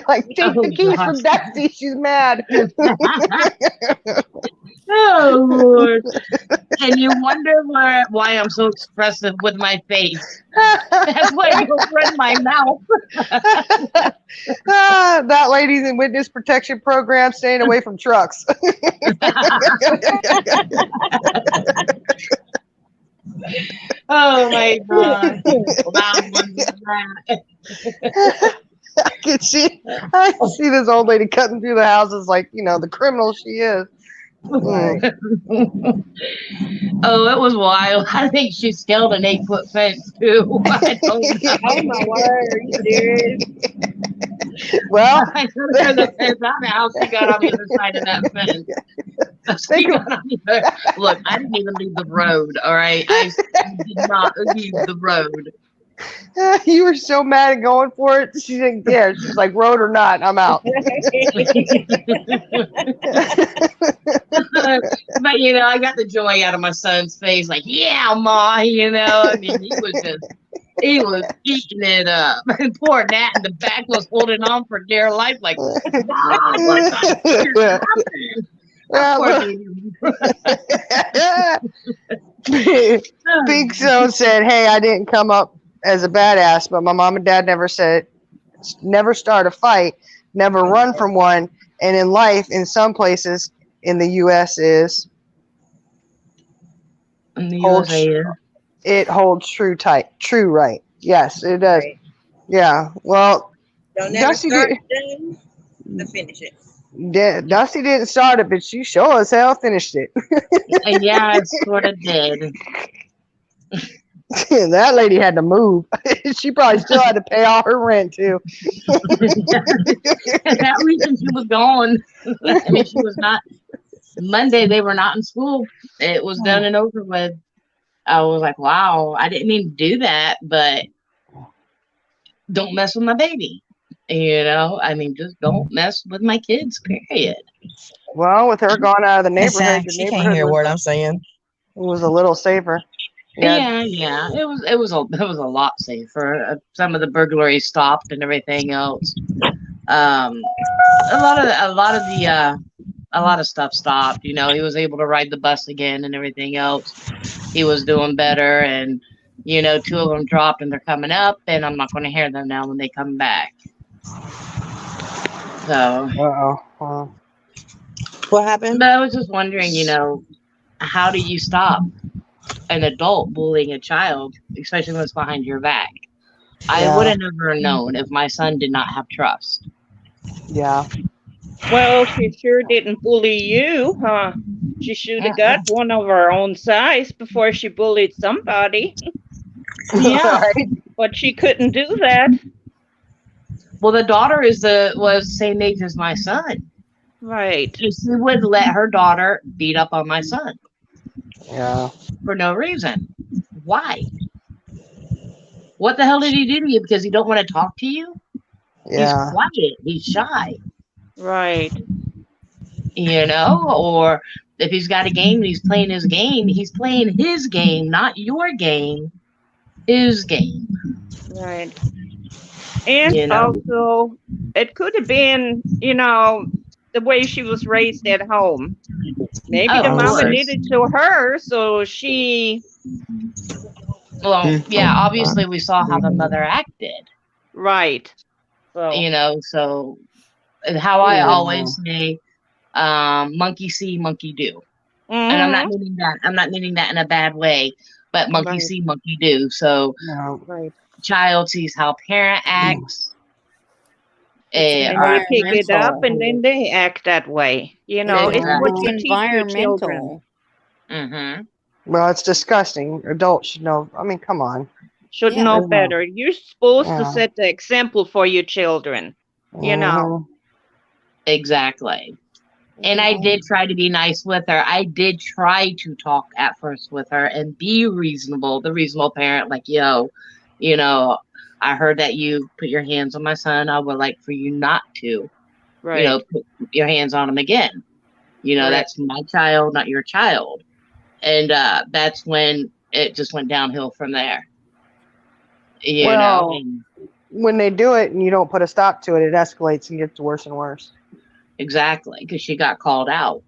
Like, take the keys from Dusty. She's mad. Oh, Lord. And you wonder why I'm so expressive with my face. That's why I don't run my mouth. That lady's in witness protection program, staying away from trucks. Oh my God. I can see this old lady cutting through the houses like, the criminal she is. Right. Oh, it was wild. I think she scaled an 8-foot fence too. I don't know. Oh my word, are you serious? Well, I told her the fence. I don't know how she got on the other side of that fence. Look, I didn't even leave the road. All right, I did not leave the road. You were so mad at going for it. She didn't care. She's like, road or not, I'm out. But I got the joy out of my son's face, like, yeah, Ma, I mean, he was eating it up. And poor Nat in the back was holding on for dear life, like, God, what the Big So said, hey, I didn't come up as a badass, but my mom and dad never start a fight, never run from one, and in life, in some places in the U.S. it holds true right. Yes, it does. Right. Yeah. Well, don't never start it to finish it. Dusty didn't start it, but she sure as hell finished it. Yeah, it sort of did. That lady had to move. She probably still had to pay all her rent too. That reason she was gone. I mean, she was not. Monday they were not in school. It was done and over with. I was like, wow, I didn't mean to do that, but don't mess with my baby. I mean, just don't mess with my kids, period. Well, with her gone out of the neighborhood, she can't hear what I'm saying. It was a little safer. Yeah. It was a lot safer. Some of the burglaries stopped and everything else. A lot of stuff stopped. He was able to ride the bus again and everything else. He was doing better, and 2 of them dropped and they're coming up, and I'm not going to hear them now when they come back. So. What happened? But I was just wondering, how do you stop an adult bullying a child, especially when it's behind your back? I would Yeah. have never known if my son did not have trust. Yeah. Well, she sure didn't bully you, huh? She should have got one of her own size before she bullied somebody. Yeah. But she couldn't do that. Well, the daughter was the same age as my son. Right. So she would let her daughter beat up on my son Yeah. for no reason. Why? What the hell did he do to you? Because he don't want to talk to you? Yeah. He's quiet. He's shy. Right. Or if he's got a game and he's playing his game, he's playing his game, not your game, his game. Right. And also, it could have been, the way she was raised at home. Maybe the mama did it to her, so she. Well, yeah, obviously we saw how the mother acted. Right. So. So how I always say, monkey see, monkey do. Mm-hmm. And I'm not meaning that in a bad way, but monkey see, monkey do. So child sees how parent acts. And they pick it up and then they act that way. It's what you teach your children. Mm-hmm. Well, it's disgusting. Adults should know. I mean, come on. Should know better. You're supposed to set the example for your children. Exactly. And I did try to be nice with her. I did try to talk at first with her and be reasonable, the reasonable parent, like, I heard that you put your hands on my son. I would like for you not to, put your hands on him again. That's my child, not your child. And that's when it just went downhill from there. When they do it and you don't put a stop to it, it escalates and gets worse and worse. Exactly, because she got called out,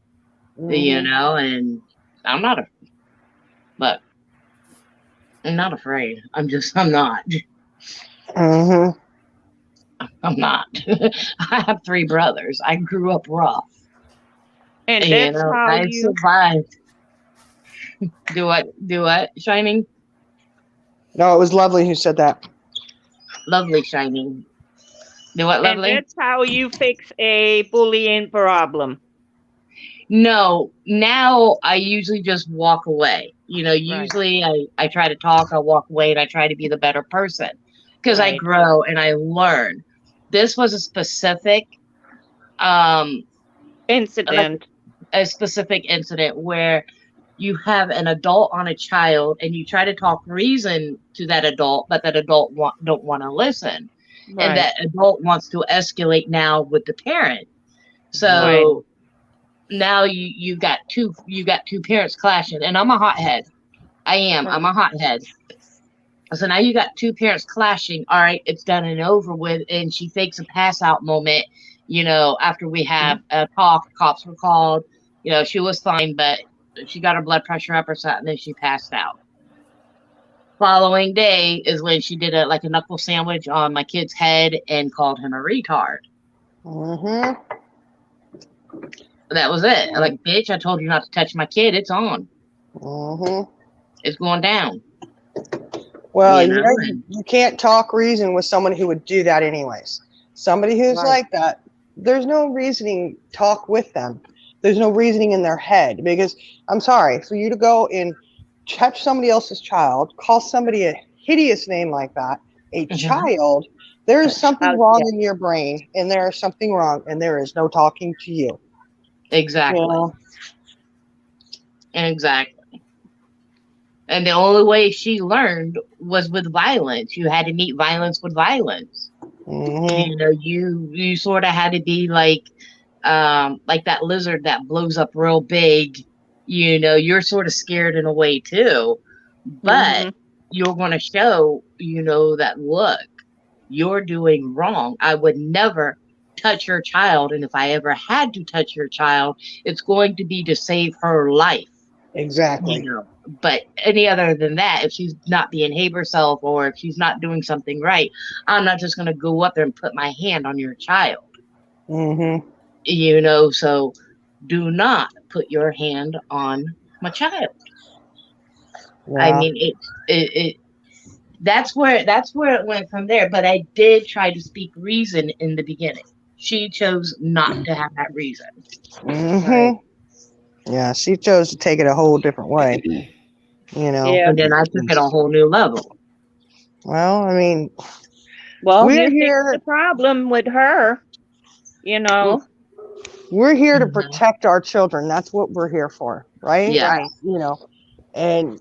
and I'm not afraid. I'm not. Mm-hmm. I'm not. I have 3 brothers. I grew up rough. And that's how I survived. Do what? Shining? No, it was Lovely who said that. Lovely, Shining. Do what, Lovely? And that's how you fix a bullying problem. No, now I usually just walk away. Usually I try to talk, I walk away, and I try to be the better person. Because I grow and I learn. This was a specific incident. A specific incident where you have an adult on a child and you try to talk reason to that adult, but that adult don't want to listen. Right. And that adult wants to escalate now with the parent. So now you got two parents clashing, and I'm a hothead. I'm a hothead. So now you got 2 parents clashing. All right, it's done and over with. And she fakes a pass out moment, after we have a talk, cops were called, she was fine, but she got her blood pressure up or something, and she passed out. Following day is when she did a knuckle sandwich on my kid's head and called him a retard. Mm-hmm. That was it. Like, bitch, I told you not to touch my kid. It's on. Mm-hmm. It's going down. Well, you can't talk reason with someone who would do that anyways. Somebody who's like that, there's no reasoning talk with them. There's no reasoning in their head, because I'm sorry, for you to go and touch somebody else's child, call somebody a hideous name like that, a child, there is something wrong in your brain, and there is something wrong, and there is no talking to you. Exactly. Exactly. And the only way she learned was with violence. You had to meet violence with violence. Mm-hmm. You sort of had to be like that lizard that blows up real big. You're sort of scared in a way too, but you're going to show, that look, you're doing wrong. I would never touch your child, and if I ever had to touch your child, it's going to be to save her life. Exactly. But any other than that, if she's not behaving herself or if she's not doing something right, I'm not just going to go up there and put my hand on your child. Mm-hmm. So do not put your hand on my child. I Yeah. mean, it that's where it went from there. But I did try to speak reason in the beginning. She chose not to have that reason. Hmm. Yeah, she chose to take it a whole different way, you know. Yeah. And then I took it a whole new level. Well, I mean, Well, we're you fixed here. the problem with her, you know. We're here to Mhm. protect our children. That's what we're here for, right? Yeah. Right. You know, and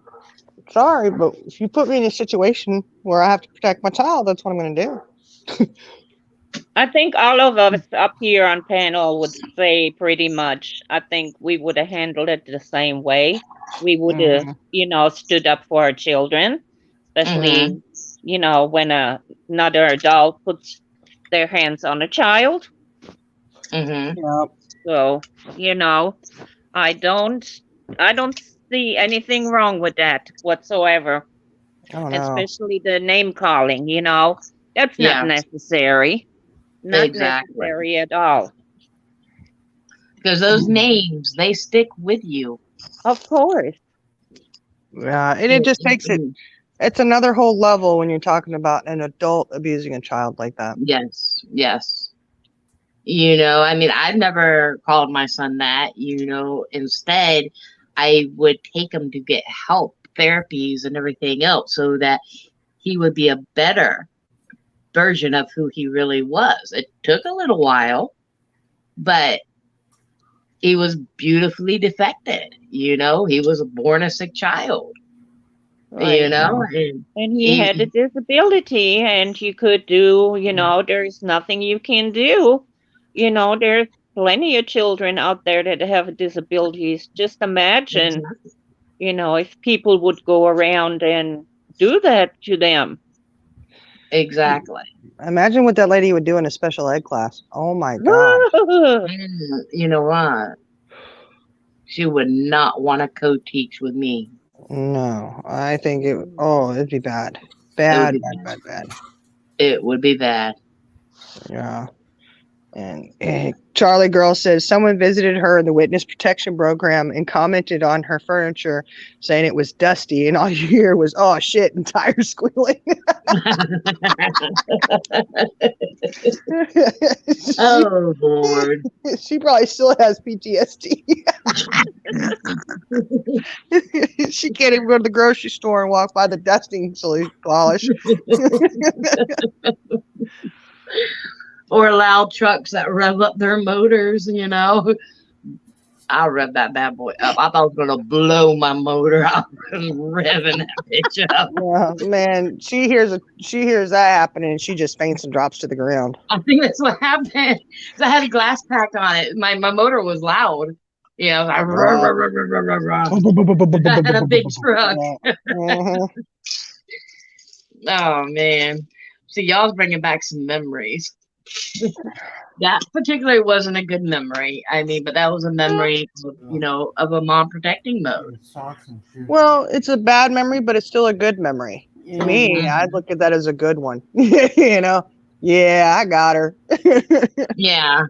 sorry, but if you put me in a situation where I have to protect my child, that's what I'm going to do. I think all of us up here on panel would say pretty much, I think we would have handled it the same way. We would have, Mhm. you know, stood up for our children, especially, Mhm. you know, when another adult puts their hands on a child. Mhm. Yeah. So, you know, I don't I don't see anything wrong with that whatsoever, I don't know. especially the name calling, you know. That's not Yeah. necessary. Not Exactly. necessary at all. Because those names, they stick with you. Of course. Yeah, and it just takes it. It's another whole level when you're talking about an adult abusing a child like that. Yes. Yes. You know, I mean, I've never called my son that, you know, instead, I would take him to get help, therapies, and everything else so that he would be a better version of who he really was. It took a little while, but he was beautifully defected. You know, he was born a sick child, you Right. know, and And he had a disability, and you could do, you Mm. know, there's nothing you can do. You know, there's plenty of children out there that have disabilities. Just imagine, you know, if people would go around and do that to them. Exactly. Imagine what that lady would do in a special ed class. Oh my God. You know what? She would not want to co-teach with me. No, I think it. Oh, it'd be bad. It would Bad, be bad, bad, bad. It would be bad. Yeah. And Charlie Girl says someone visited her in the witness protection program and commented on her furniture, saying it was dusty, and all you hear was "oh shit" and tires squealing. Oh Lord. She probably still has PTSD. She can't even go to the grocery store and walk by the dusting polish. Or loud trucks that rev up their motors, you know. I rev that bad boy up. I thought I was gonna blow my motor. I was revving that bitch up. Man, she hears that happening and she just faints and drops to the ground. I think that's what happened. 'Cause I had a glass pack on it. My motor was loud. You know, I had a big truck. Oh man. See, y'all's bringing back some memories. That particularly wasn't a good memory. I mean, but that was a memory, you know, of a mom protecting mode. Well, it's a bad memory, but it's still a good memory. To me, I'd look at that as a good one. You know, yeah, I got her. Yeah.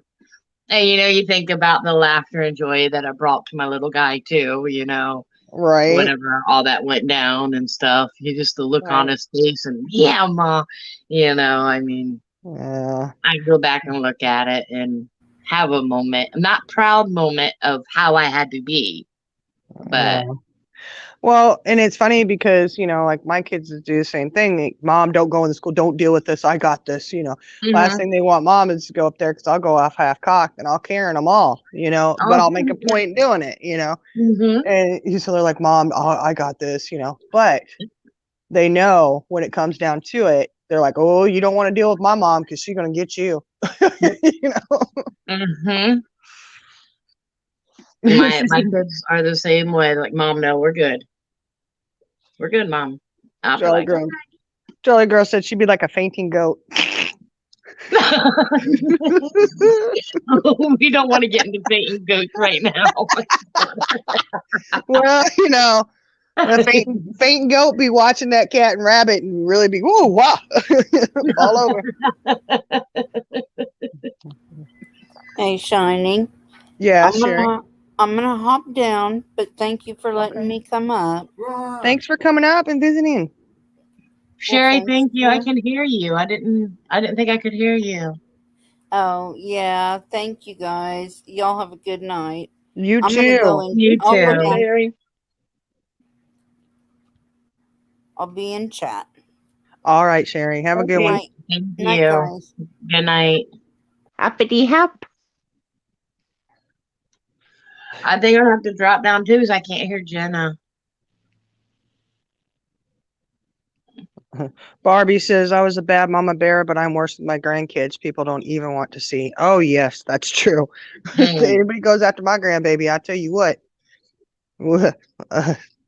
And, you know, you think about the laughter and joy that I brought to my little guy, too, you know, Right. whenever all that went down and stuff. You just the look on his face and, yeah, Ma, you know, I mean, Yeah. I go back and look at it and have a moment, not proud moment of how I had to be, but Yeah. Well, and it's funny because, you know, like my kids do the same thing. Like, Mom, don't go in the school. Don't deal with this. I got this. You know, last thing they want Mom is to go up there because I'll go off half cocked and I'll Karen them all, you know, but I'll make a point in doing it, you know. And so they're like, Mom, I got this, you know, but they know when it comes down to it, they're like, oh, you don't want to deal with my mom because she's going to get you, you know. My kids are the same way. Like, Mom, no, we're good. We're good, Mom. Jolly Girl said she'd be like a fainting goat. We don't want to get into fainting goats right now. Well, you know, a fainting goat be watching that cat and rabbit and really be, whoa, wow, all over. Hey, Shining. Yeah, Sherry. I'm gonna hop down, but thank you for letting Okay. me come up. Thanks for coming up and visiting. Sherry, thanks thank you. I for- can hear you. I didn't think I could hear you. Oh yeah, thank you guys. Y'all have a good night. You I'm gonna go too. in. You I'll go too. down. Sherry. I'll be in chat. All right, Sherry. Have a good one. Night, Thank night, you. guys. Good night. Happity hap. I think I'll have to drop down too because I can't hear Jenna. Barbie says, I was a bad mama bear, but I'm worse than my grandkids. People don't even want to see. Oh, yes, that's true. If anybody goes after my grandbaby, I tell you what.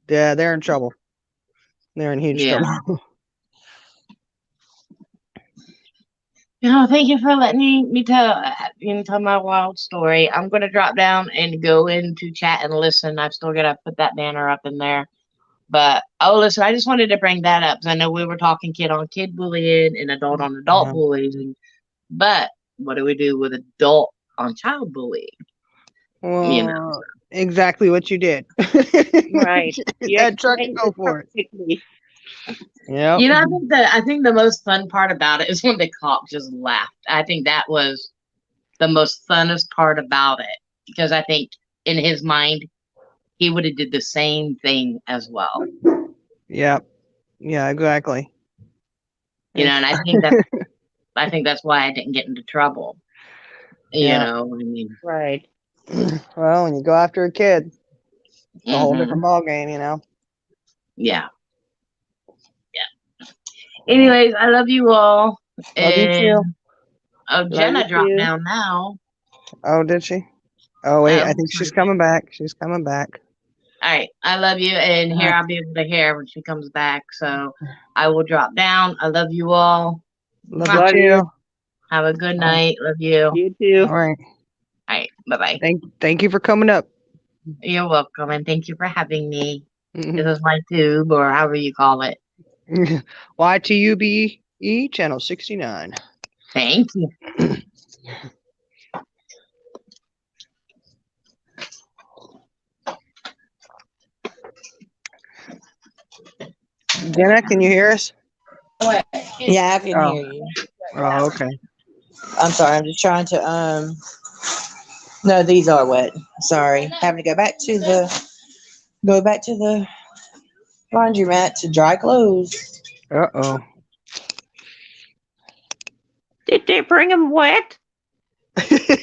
Yeah, they're in trouble. They're in huge Yeah. trouble. Thank you for letting me tell my wild story. I'm gonna drop down and go into chat and listen. I've still gotta put that banner up in there. But listen, I just wanted to bring that up because I know we were talking kid on kid bullying and adult on adult Yeah. bullying. But what do we do with adult on child bullying? Well, exactly what you did. Right. Get You that truck and explained go it for it. perfectly. Yeah. I think the most fun part about it is when the cop just laughed. I think that was the most funnest part about it because I think in his mind he would have did the same thing as well. Yep. Yeah, exactly. And I think that's why I didn't get into trouble. Yeah. Right. Well, when you go after a kid, it's a whole Mhm. different ballgame, Yeah. Anyways, I love you all. Love you too. Oh, Love Jenna you dropped too. down now. Oh, did she? Oh, wait, I Um, think she's coming back. She's coming back. All right. I love you. And here I'll be able to hear when she comes back. So I will drop down. I love you all. Love Love you you. too. Have a good night. Love you. You too. All right. All right. Bye-bye. Thank you for coming up. You're welcome. And thank you for having me. This is my tube or however you call it. YTUBE channel 69. Thank you. Jenna, can you hear us? Yeah, I can Oh. hear you. Oh, okay. I'm sorry. I'm just trying to No, these are wet. Sorry, having to go back to the laundromat to dry clothes. Uh-oh. Did they bring them wet?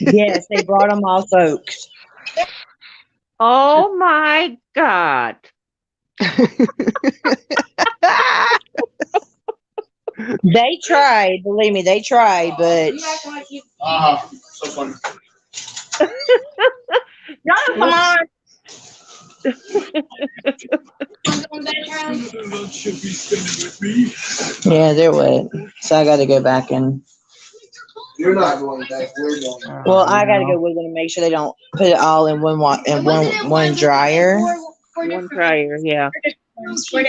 Yes, they brought them all soaked. Oh my God. They tried, believe me, they tried, but So funny. Come on. yeah, they're wet. So I got to go back and. You're not going back. We're going. Well, I got to go with them and make sure they don't put it all in one dryer. One dryer, yeah. You want to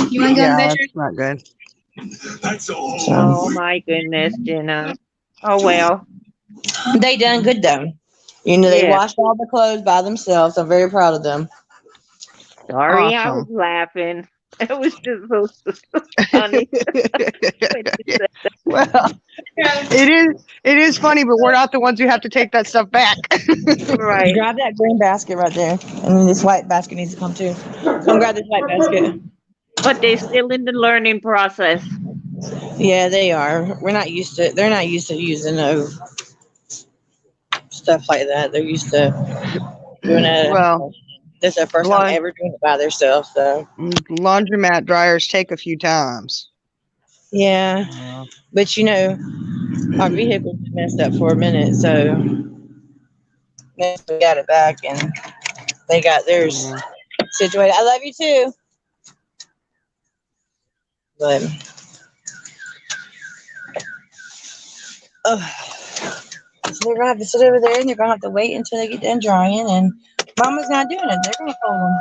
go Yeah, in the that's bedroom? not good. Oh my goodness, Jenna. Oh well. They done good though. They Yeah. washed all the clothes by themselves. I'm very proud of them. Sorry, I was Awesome. laughing. It was just so funny. when you said that. Well, it is funny, but we're not the ones who have to take that stuff back. Right. Grab that green basket right there, and then this white basket needs to come too. Come grab this white basket. But they're still in the learning process. Yeah, they are. We're not used to. They're not used to using stuff like that. They're used to doing it. Well, This is their first time ever doing it by themselves. So laundromat dryers take a few times. yeah, but our vehicle was messed up for a minute, so we got it back and they got theirs situated. I love you too. But so they're gonna have to sit over there and they're gonna have to wait until they get done drying. And Mama's not doing it. They're gonna fold them.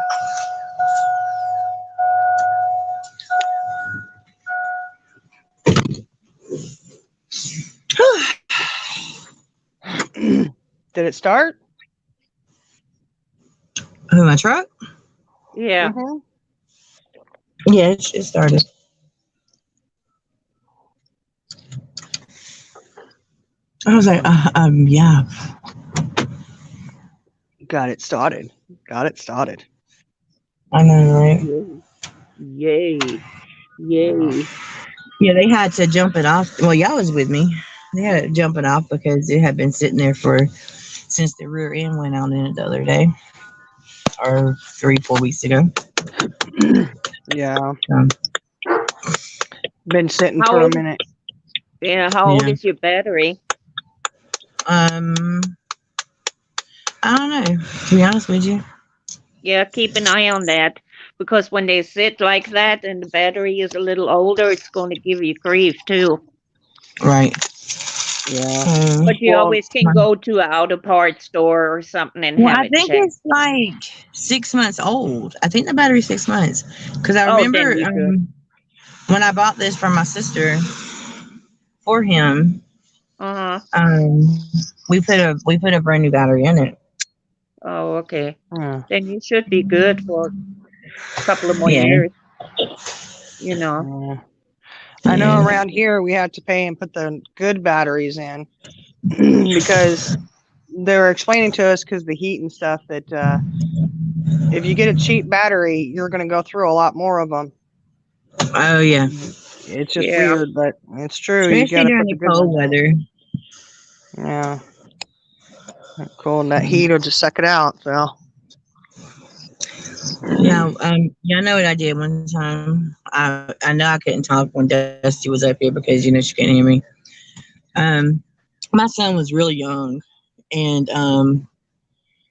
Did it start? Who, my truck? Yeah. Mhm. Yeah, it started. I was like, yeah. Got it started. Got it started. I know, right? Yay. Yay. Yeah, they had to jump it off. Well, y'all was with me. They had to jump it off because it had been sitting there since the rear end went out in it the other day, or 3-4 weeks ago. Yeah. Um, Been sitting How for a old? minute. Yeah. How old Yeah. is your battery? I don't know. To be honest with you, Yeah, keep an eye on that because when they sit like that and the battery is a little older, it's going to give you grief too. right? Yeah. But you Well, always can go to an auto parts store or something and Well, have I it think checked. it's like 6 months old. I think the battery's 6 months because I Oh, then remember you're good. when I bought this for my sister for him. Uh-huh. We put a brand new battery in it. Oh, okay. yeah. Then you should be good for a couple of more Yeah. years, you know. Yeah. I know Yeah. around here we had to pay and put the good batteries in because they were explaining to us because the heat and stuff that if you get a cheap battery, you're going to go through a lot more of them. Oh yeah. It's just Yeah. weird, but it's true. You Especially got to during put the the good cold ones in. weather. Yeah. Cool. And that heat will just suck it out. So. Now, y'all know what I did one time. I know I couldn't talk when Dusty was up here because she couldn't hear me. My son was really young, and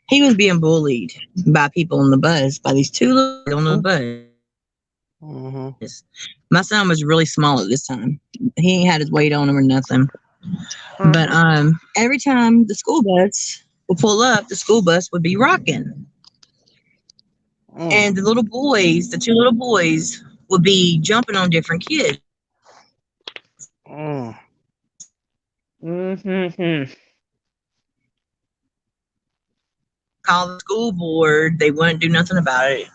he was being bullied by people on the bus, by these two little on the bus. Mm-hmm. My son was really small at this time. He ain't had his weight on him or nothing. But every time the school bus would pull up, the school bus would be rocking. And the two little boys, would be jumping on different kids. Mm-hmm. Call the school board. They wouldn't do nothing about it.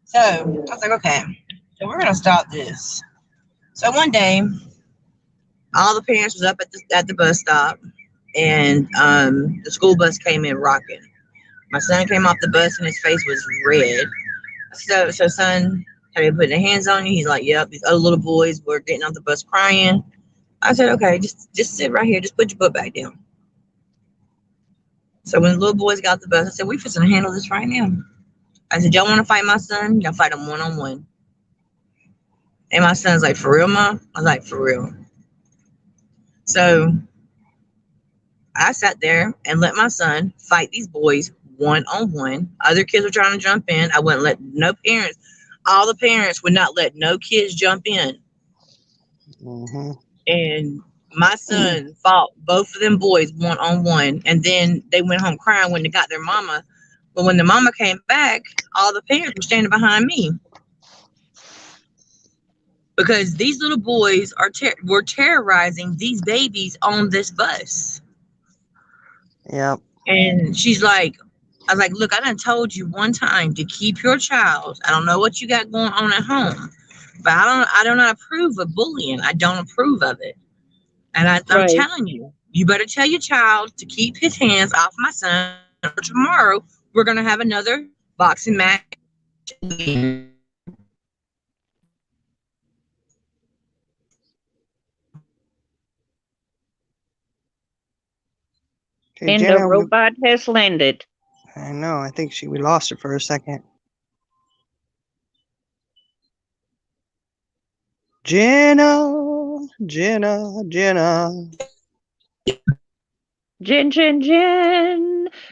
So I was like, okay, so we're gonna stop this. So one day, all the parents was up at the bus stop, and the school bus came in rocking. My son came off the bus and his face was red. So son, have you put their hands on you? He's like, yep. These other little boys were getting off the bus crying. I said, okay, just sit right here. Just put your butt back down. So when the little boys got off the bus, I said, we fixing to handle this right now. I said, y'all want to fight my son? Y'all fight him one-on-one. And my son's like, for real, Mom? I was like, for real. So I sat there and let my son fight these boys one-on-one. Other kids were trying to jump in. I wouldn't let no parents. All the parents would not let no kids jump in. Mm-hmm. And my son fought both of them boys one-on-one. And then they went home crying when they got their mama. But when the mama came back, all the parents were standing behind me. Because these little boys were terrorizing these babies on this bus. Yep. And she's like, I was like, look, I done told you one time to keep your child. I don't know what you got going on at home, but I do not approve of bullying. I don't approve of it. And I'm telling you, you better tell your child to keep his hands off my son, or tomorrow we're going to have another boxing match. Okay, And the Jenna, robot has landed. I know. I think we lost her for a second. Jenna. Jen,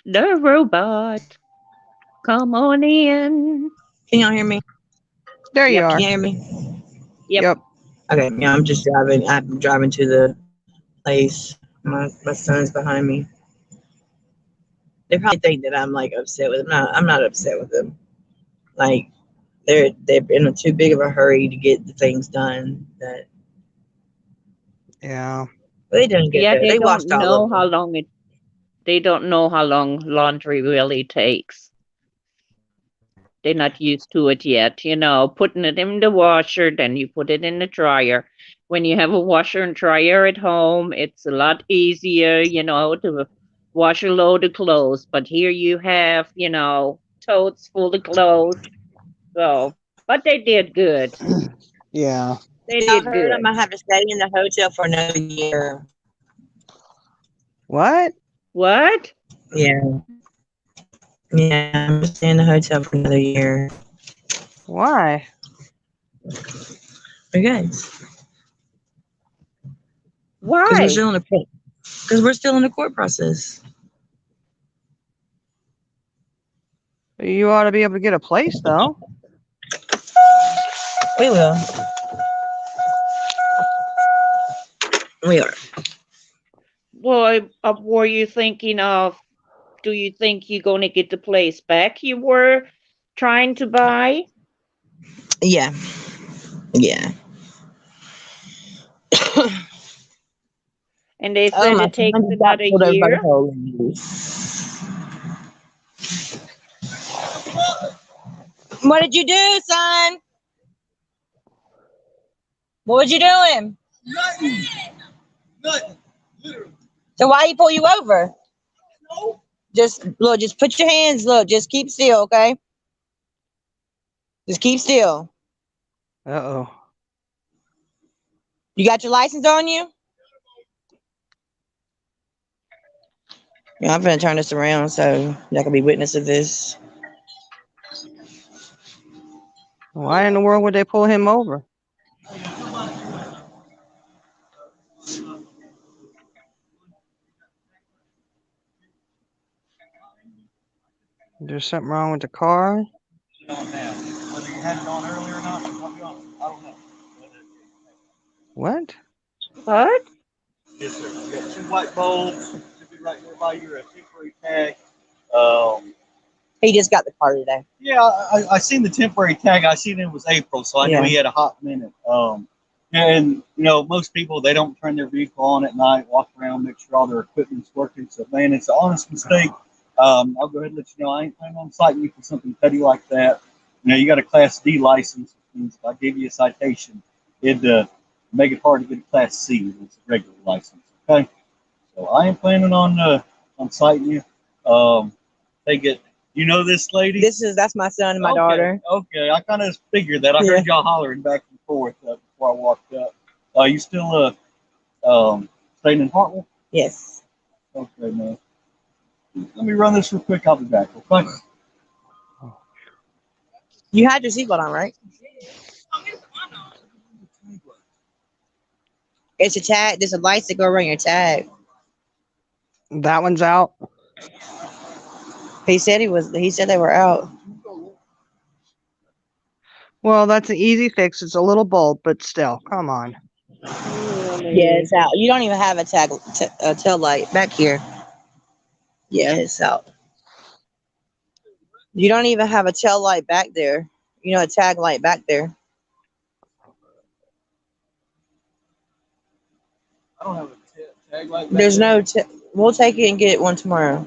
the robot. Come on in. Can y'all hear me? There you Yep. are. Can you hear me? Yep. Okay, yeah, I'm just driving. I'm driving to the place. My son's behind me. They probably think that I'm like upset with them. I'm not upset with them. Like they're in too big of a hurry to get the things done. That Yeah. they didn't get Yeah, there. they They don't watched all of know how them. long They don't know how long laundry really takes. They're not used to it yet. Putting it in the washer, then you put it in the dryer. When you have a washer and dryer at home, it's a lot easier, to wash a load of clothes. But here you have, totes full of clothes. So, but they did good. Yeah. They I did heard I'm good. gonna have to stay in the hotel for another year. What? What? Yeah. Yeah, I'm gonna stay in the hotel for another year. Why? Okay. Because Why? we're still in the court process. You ought to be able to get a place, though. We will. We are. Well, were you thinking of? Do you think you're going to get the place back you were trying to buy? Yeah. Yeah. And they Oh, said my it takes son just got another pulled over by the year. police. What did you do, son? What was you doing? Nothing. Nothing. Literally. So why he pull you over? No. Just put your hands. Just keep still, okay? Just keep still. Uh-oh. You got your license on you? Yeah, I'm gonna turn this around so y'all can be witness of this. Why in the world would they pull him over? There's something wrong with the car? Whether you had it on earlier or not, I'll be honest, I don't know. What? What? Yes, sir. You got 2 white bulbs. Should be right there by your temporary tag. He just got the car today. Yeah, I seen the temporary tag. I seen it was April, so I knew he had a hot minute. And most people, they don't turn their vehicle on at night, walk around, make sure all their equipment's working. So, man, it's an honest mistake. I'll go ahead and let you know I ain't planning on citing you for something petty like that. You got a Class D license, which means if I give you a citation, it'd make it hard to get a Class C. It's a regular license. Okay, so I ain't planning on citing you. They get. You know this lady? That's my son and my daughter. Okay, I kind of figured that. I heard y'all hollering back and forth before I walked up. You still staying in Hartwell? Yes. Okay, man. Let me run this real quick. I'll be back. Okay. You had your seatbelt on, right? It's a tag. There's a light that go around your tag. That one's out? He said they were out. Well, that's an easy fix. It's a little bulb, but still, come on. Yeah, it's out. You don't even have a tail light back here. Yeah, it's out. You don't even have a tail light back there. A tag light back there. I don't have a tag like that. There's no. We'll take it and get one tomorrow.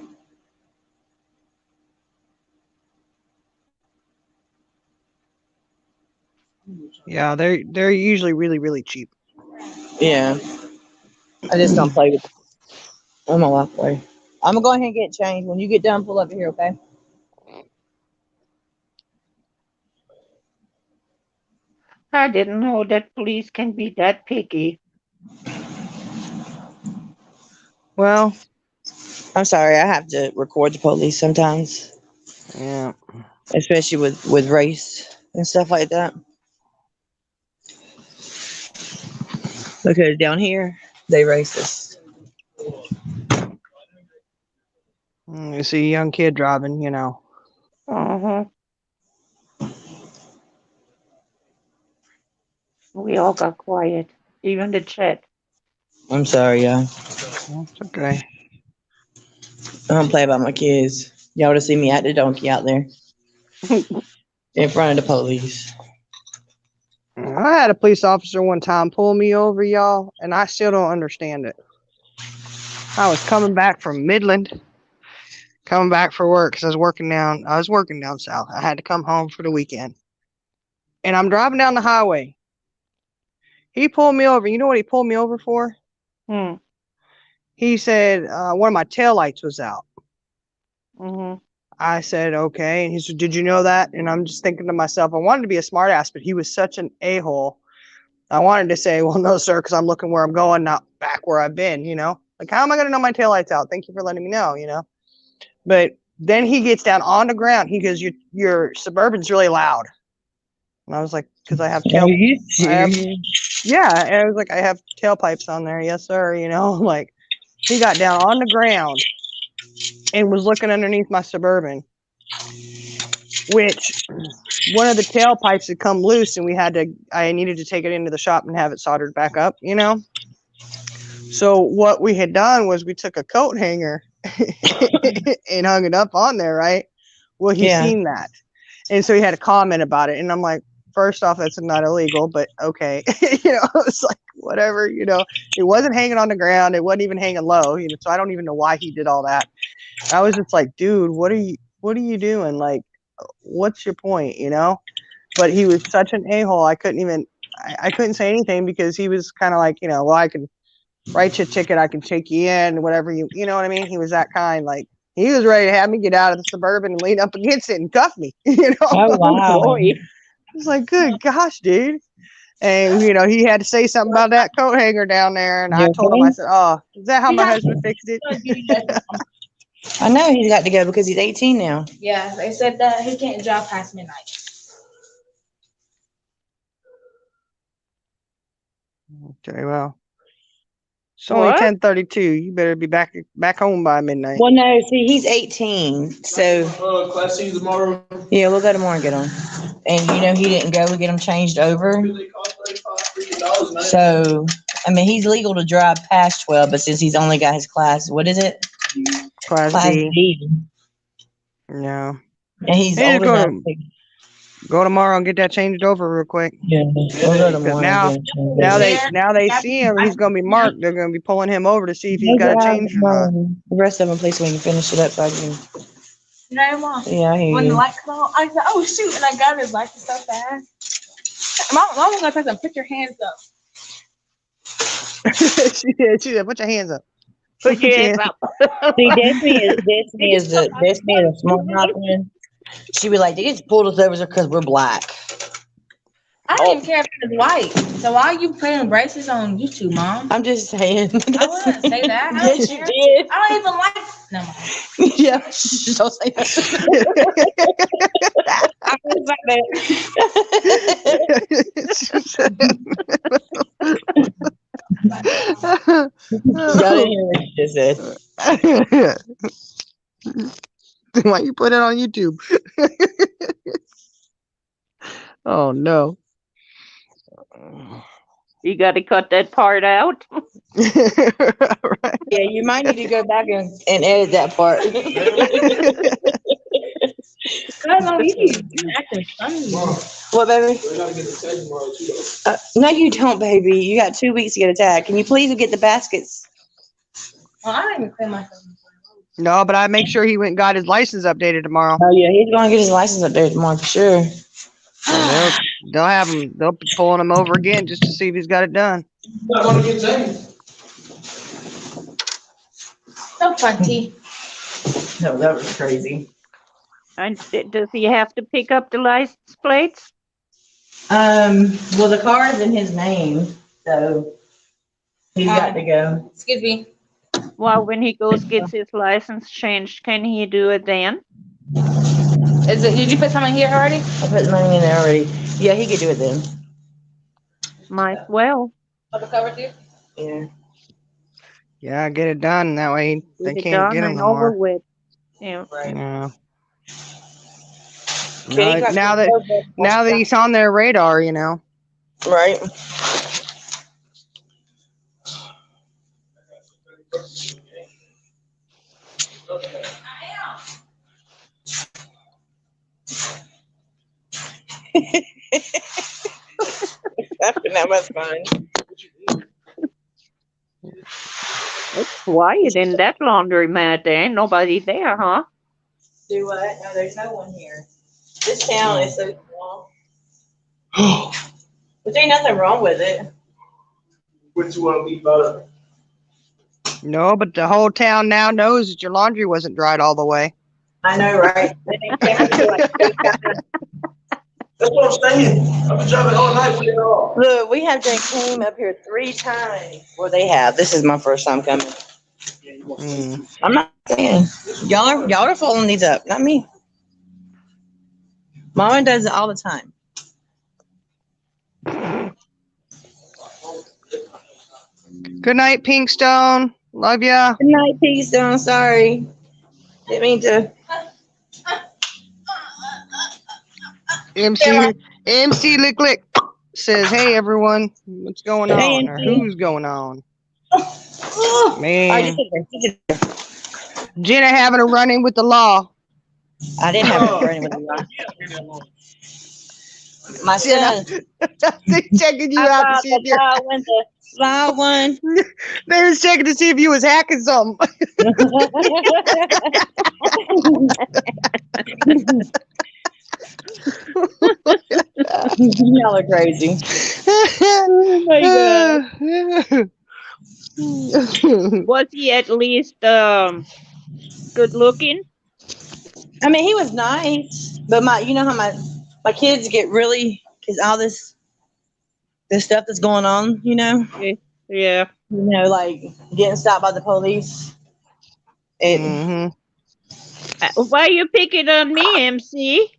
Yeah, they're usually really, really cheap. Yeah. I just don't play with. I'm a walkway. I'm gonna go ahead and get changed. When you get done, pull up here, okay? I didn't know that police can be that picky. Well, I'm sorry. I have to record the police sometimes, yeah. especially with race and stuff like that. Because down here, they racist. You see a young kid driving, Uh-huh. We all got quiet. Even the chat. I'm sorry, y'all. It's okay. I don't play about my kids. Y'all would have seen me at the donkey out there in front of the police. I had a police officer one time pull me over, y'all, and I still don't understand it. I was coming back from Midland, coming back for work because I was working down south. I had to come home for the weekend. And I'm driving down the highway. He pulled me over. You know what he pulled me over for? He said one of my taillights was out. I said, okay. And he said, did you know that? And I'm just thinking to myself, I wanted to be a smart ass, but he was such an a-hole. I wanted to say, well, no, sir, because I'm looking where I'm going, not back where I've been, you know? Like, how am I going to know my taillight's out? Thank you for letting me know, you know? But then he gets down on the ground. He goes, your Suburban's really loud. And I was like, because I have yeah. And I was like, I have tailpipes on there. Yes, sir. You know, like he got down on the ground and was looking underneath my Suburban, which one of the tailpipes had come loose and I needed to take it into the shop and have it soldered back up, you know? So what we had done was we took a coat hanger and hung it up on there, right? Well, he seen that. And so he had a comment about it. And I'm like, first off, that's not illegal, but okay. You know, it's like, whatever, you know, it wasn't hanging on the ground. It wasn't even hanging low, you know, so I don't even know why he did all that. I was just like, dude, what are you doing? Like, what's your point, you know? But he was such an a-hole. I couldn't say anything because he was kind of like, you know, well, I can write you a ticket. I can take you in, whatever you know what I mean? He was that kind. Like, he was ready to have me get out of the Suburban and lean up against it and cuff me, you know? Oh, wow. I was like, good gosh, dude. And, you know, he had to say something about that coat hanger down there. And I told him, I said, oh, is that how my husband fixed it? I know he's got to go because he's 18 now. Yeah, they said that he can't drive past midnight. Okay, well, it's only 10:32. You better be back home by midnight. Well, no, see, he's 18, so class see you tomorrow. Yeah, we'll go tomorrow and get him. And you know, he didn't go. We get him changed over. So, I mean, he's legal to drive past 12, but since he's only got his class, what is it? Class D. No. And he's Hey, old enough to go tomorrow and get that changed over real quick. Yeah, we'll go tomorrow. Now they see him. He's gonna be marked. They're gonna be pulling him over to see if he's got a change or not. The rest of them, please, so we can finish it up. So I can. No, Mom. Yeah, I hear when you. the light come on, I said, "Oh shoot!" And I got his light so fast. Mom was gonna tell him, "Put your hands up." She said, "Put your hands up." Put your hands up. See, Destiny is a smart one. She be like, they just pulled us over because we're black. I don't even care if it's white. So why are you putting braces on YouTube, Mom? I'm just saying. I wouldn't say that. I Yes, you did. I don't even like. No, Mom. Yeah, don't say that. I was like that. Y'all didn't hear what she just said. Why you put it on YouTube? Oh no. You got to cut that part out. Right. Yeah, you might need to go back and edit that part. What, baby? We gotta get the tag tomorrow too, though. No, you don't, baby. You got 2 weeks to get a tag. Can you please get the baskets? Well, I don't even clean myself. No, but I make sure he went and got his license updated tomorrow. Oh yeah, he's going to get his license updated tomorrow for sure. They'll have him. They'll be pulling him over again just to see if he's got it done. I want to get changed. So funny. No, that was crazy. And does he have to pick up the license plates? Well, the car is in his name, so he's got to go. Excuse me. Well, when he gets his license changed, can he do it then? Did you put something here already? I put the money in there already. Yeah, he could do it then. Might well. Double cover too? Yeah. Yeah, get it done. That way they can't get him no over more. with. Yeah. Right. Yeah. Okay, Now that he's on their radar, you know. Right. That was fun. It's quiet in that laundromat. There ain't nobody there, huh? Do what? No, there's no one here. This town is so small. But there ain't nothing wrong with it. Which one be better? No, but the whole town now knows that your laundry wasn't dried all the way. I know, right? That's what I'm saying. I've been driving all night with it all. Look, we have they came up here 3 times. Well, they have. This is my first time coming. I'm not saying y'all are following these up, not me. Mama does it all the time. Good night, Pinkstone. Love ya. Good night, peace. I'm sorry. Didn't mean to. MC Lick Lick says, "Hey everyone, what's going Hey, on? Or MC. who's going on?" All right, Man, just sit there. Jenna having a run-in with the law. I didn't have a burning with you. My son. They checking you out to see if you're. Loud one. They was checking to see if you was hacking something. Y'all are crazy. Oh my God. Was he at least good looking? I mean, he was nice, but you know how my kids get really, because all this stuff that's going on, you know, Yeah. like getting stopped by the police. And Why you picking on me, MC?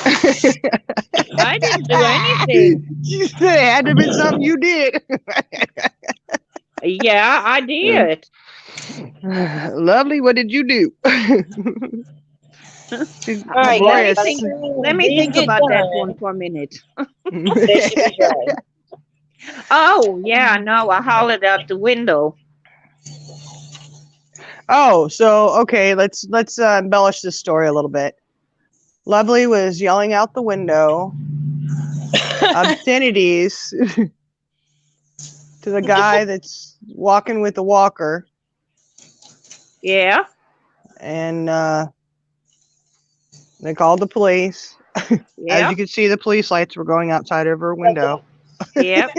I didn't do anything. She said it had to be something you did. Yeah, I did. Lovely, what did you do? all right, glorious. Let me think about that one for a minute. Oh, yeah, no, I hollered out the window. Oh, so okay, let's embellish this story a little bit. Lovely was yelling out the window obscenities to the guy that's walking with the walker. Yeah. And they called the police. Yeah. As you can see, the police lights were going outside of her window. Yep.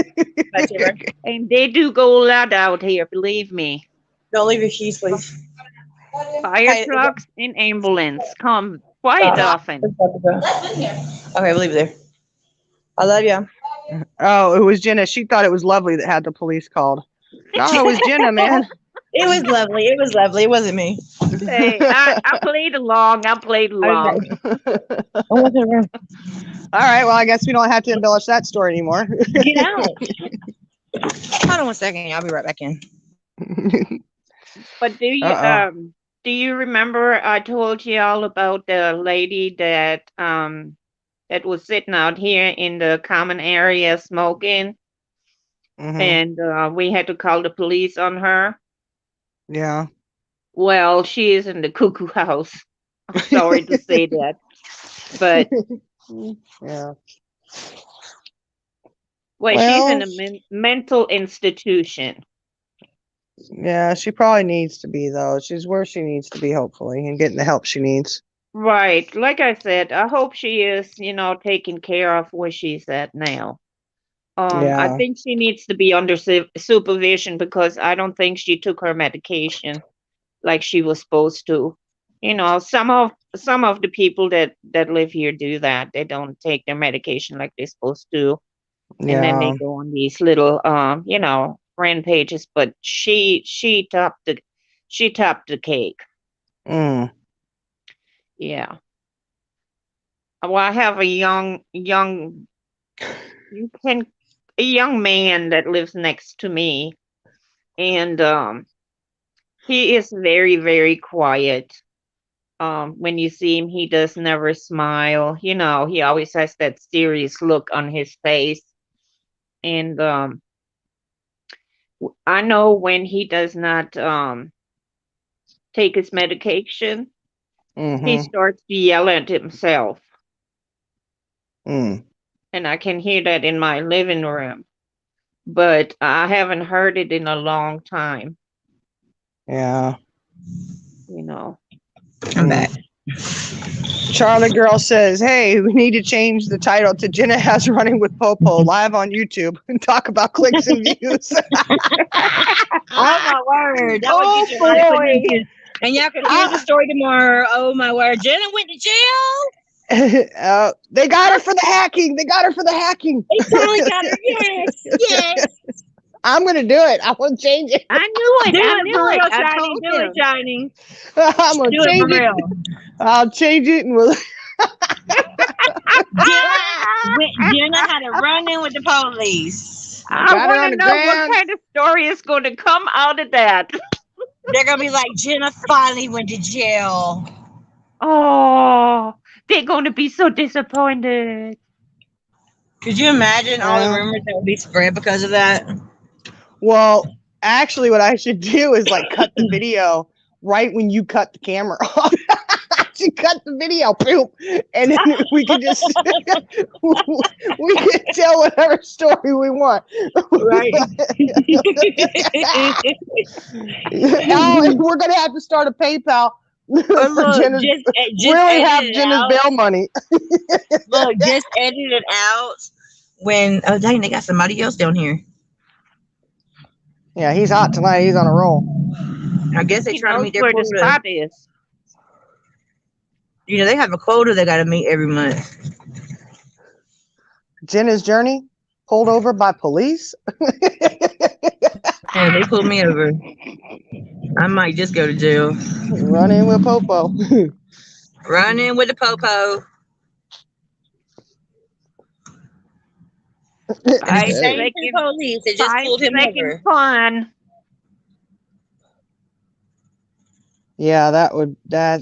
And they do go loud out here, believe me. Don't leave your keys, please. Fire trucks and ambulance come quite often. Okay, we'll leave it there. I love you. Oh, it was Jenna. She thought it was Lovely that had the police called. No, it was Jenna, man. It was lovely. It was lovely. It wasn't me. Hey, I played along. I played along. All right. Well, I guess we don't have to embellish that story anymore. Get out. Hold on 1 second. I'll be right back in. But do you remember I told you all about the lady that that was sitting out here in the common area smoking, and we had to call the police on her? Yeah. Well, she is in the cuckoo house. I'm sorry to say that, but yeah. Well, she's in a mental institution. Yeah, she probably needs to be, though. She's where she needs to be, hopefully, and getting the help she needs. Right. Like I said, I hope she is, taken care of where she's at now. I think she needs to be under supervision because I don't think she took her medication like she was supposed to. Some of the people that live here do that. They don't take their medication like they're supposed to. And then they go on these little rampages, but she topped the cake. Yeah. Well, I have a young man that lives next to me, and he is very, very quiet. When you see him, he does never smile. He always has that serious look on his face. And I know when he does not take his medication, he starts to yell at himself. And I can hear that in my living room. But I haven't heard it in a long time. Yeah. I'm back. Charlie Girl says, "Hey, we need to change the title to Jenna Has Running with Popo live on YouTube and talk about clicks and views." Oh my word! That Oh, would get you a lot of boy. views. And y'all can hear the story tomorrow. Oh my word! Jenna went to jail. They got her for the hacking. They got her for the hacking. They totally got her. Yes, yes. I'm gonna do it. I want to change it. I knew it. Do I it knew for it. real, I Shiny. told Do him. it, Shiny. I'm gonna Do it change for it. real. I'll change it and we'll. Jenna had a run-in with the police. I Got her on want the to know what ground. kind of story is going to come out of that. They're gonna be like, Jenna finally went to jail. Oh, they're going to be so disappointed. Could you imagine all the rumors that would be spread because of that? Well, actually, what I should do is like cut the video right when you cut the camera off. To cut the video, boom, and then we can just we can tell whatever story we want. Right. Oh, and we're gonna have to start a PayPal for Jenna's. We only have Jenna's bail money. Look, just edit it out. When dang, they got somebody else down here. Yeah, he's hot tonight. He's on a roll. I guess they He try to knows meet their where the quota. spot is. You know, they have a quota they got to meet every month. Jenna's Journey pulled over by police. Yeah, they pulled me over. I might just go to jail. Run in with Popo. Run in with the Popo. I say the police. They just pulled him over. Fun. Yeah,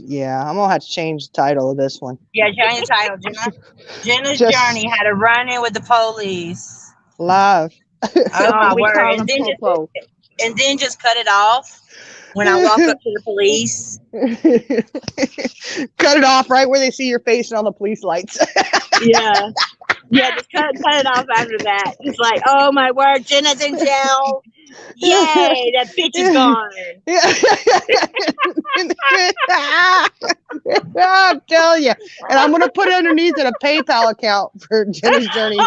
yeah. I'm gonna have to change the title of this one. Yeah, change the title. Jenna's Just- Journey had to run in with the police. Live. Oh my we word. call And him then, Popo. just cut it off when I walk up to the police. Cut it off right where they see your face and all the police lights. Yeah. Yeah, just cut it off after that. It's like, oh my word, Jenna's in jail. Yay, that bitch is gone. I'm telling you. And I'm gonna put it underneath in a PayPal account for Jenna's Journey.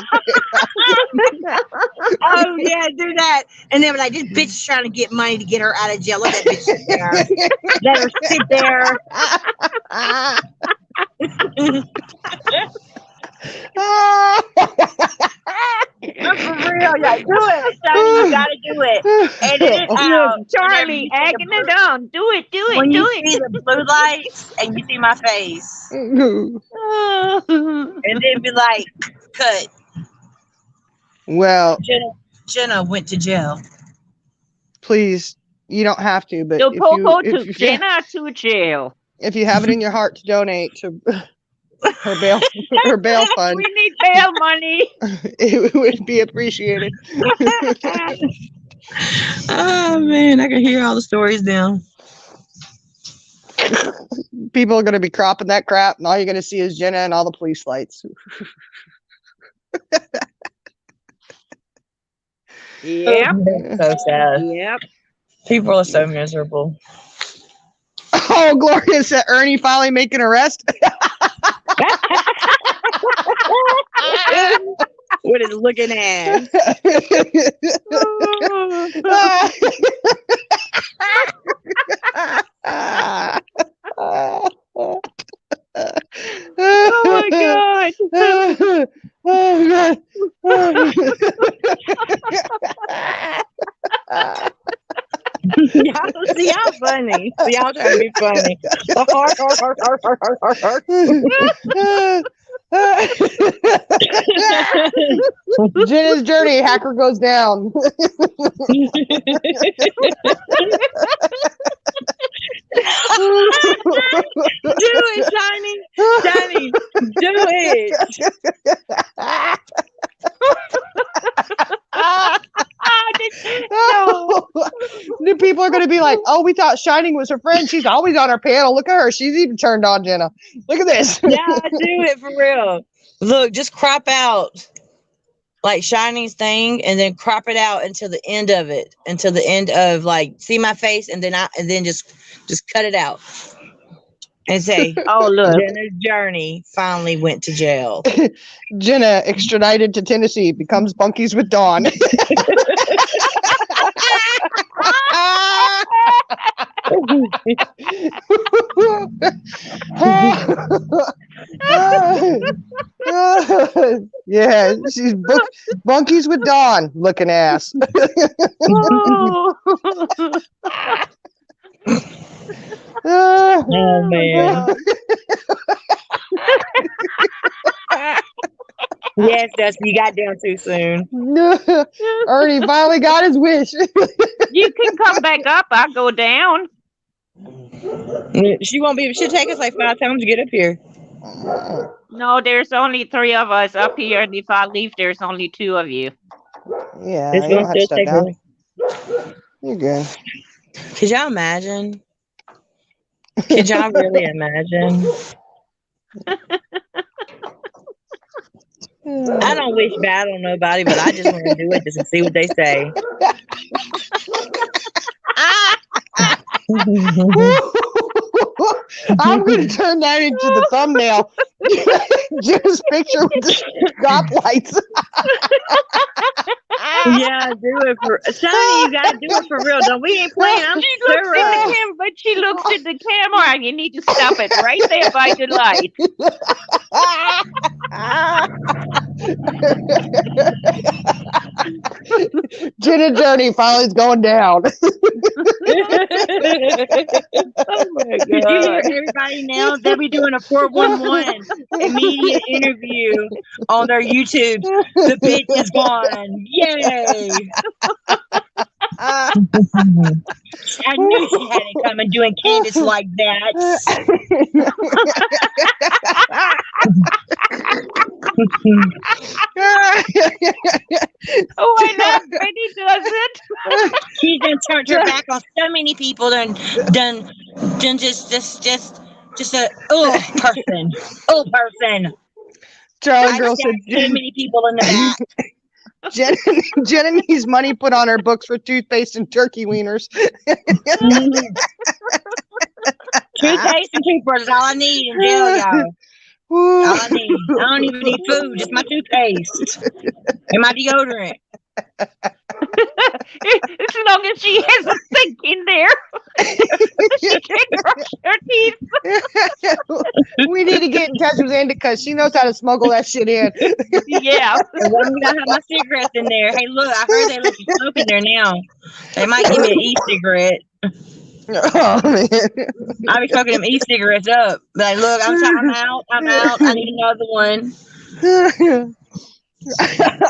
Oh yeah, do that. And then like, this bitch is trying to get money to get her out of jail. Let that bitch sit there. Let her sit there. For real, yeah, do it, Sonny. You gotta do it. Edit it out. Charlie, egging it on. Do it. When Do you it. see the blue lights and you see my face, and then be like, cut. Well, Jenna went to jail. please, you don't have to, but So Popo if took you, Jenna to jail. if you have it in your heart to donate to her bail fund, We need bail money. it would be appreciated. Oh man, I can hear all the stories now. People are going to be cropping that crap, and all you're going to see is Jenna and all the police lights. Yep. So sad. Yep. People are so miserable. Oh, Gloria said Ernie finally make an arrest. What is looking at? Oh my God. Oh God. Y'all see how funny. See, y'all trying to be funny. Jenna's Journey, hacker goes down. Do it, Johnny. Johnny, do it. New people are going to be like, oh, we thought Shining was her friend. She's always on our panel. Look at her. She's even turned on Jenna. Look at this. Yeah, do it for real. Look, just crop out like Shining's thing and then crop it out until the end of it. Until the end of like see my face and then just cut it out. and say, Oh, look. Jenna's Journey finally went to jail. Jenna extradited to Tennessee becomes bunkies with Dawn. Yeah, she's bunkies with Dawn looking ass. Oh man. Yes, Dusty, you got down too soon. Ernie finally got his wish. You can come back up. I'll go down. She won't be. She'll take us like 5 times to get up here. No, there's only 3 of us up here, and if I leave, there's only 2 of you. Yeah, It's you don't gonna have to still step take down. her. You're good. Could y'all imagine? Could y'all really imagine? I don't wish bad on nobody, but I just want to do it just to see what they say. I'm going to turn that into the thumbnail. Just picture with the stoplights. Yeah, do it for Sonny. You gotta do it for real. Don't we ain't playing. I'm She looks sure. at the camera, but she looks at the camera, and you need to stop it right there by the light. Jenna Journey finally is going down. Oh my Did you hear God. everybody now? They'll be doing a 411 immediate interview on their YouTube. The bitch is gone. Yay! I knew she had it coming doing Candace like that. Oh, I love Betty does it. She's done turned her back on so many people. Done just a person. Charlie I girl just said got so many people in the back. Jenna needs money put on her books for toothpaste and turkey wieners. Toothpaste and toothbrush is all I need in jail, y'all. All I need. I don't even need food, just my toothpaste and my deodorant. As long as she has a sink in there, she can brush her teeth. We need to get in touch with Andy because she knows how to smuggle that shit in. Yeah. As long as I have my cigarettes in there. Hey, look, I heard they let you smoke in there now. They might give me an e-cigarette. Oh man. I'll be smoking them e-cigarettes up. Like, look, I'm out. I need another one.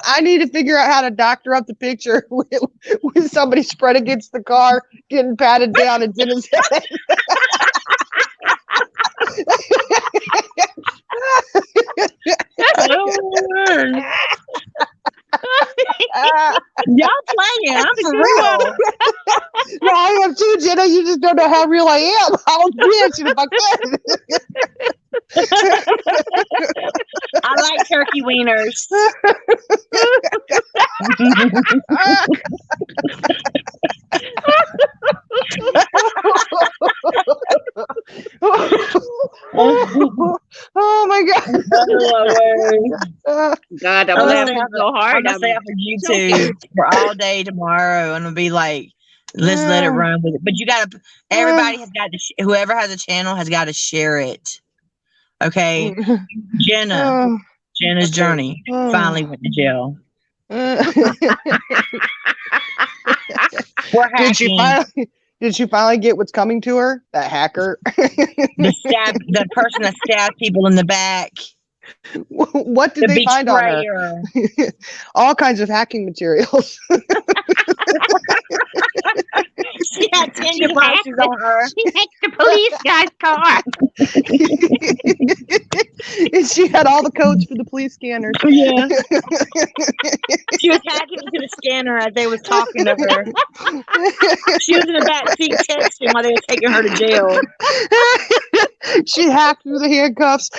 I need to figure out how to doctor up the picture with somebody spread against the car, getting patted down and Jenna's head. Y'all playing. I'm for real. No, I am too, Jenna. You just don't know how real I am. I was bitching if I could. I like turkey wieners. Oh my God. God, I'm laughing so hard. I'm gonna stay up for YouTube for all day tomorrow, and it'll be like, let's let it run with it. But you gotta, everybody has got to, whoever has a channel has got to share it. Okay, Jenna's Journey finally went to jail. We're hacking. Did she finally get what's coming to her? That hacker. The person that stabbed people in the back. What did they find on her? All kinds of hacking materials. She had 10 devices on her. She hacked the police guy's car. And she had all the codes for the police scanners. Yeah. She was hacking into the scanner as they was talking to her. She was in the back seat texting while they were taking her to jail. She hacked through the handcuffs.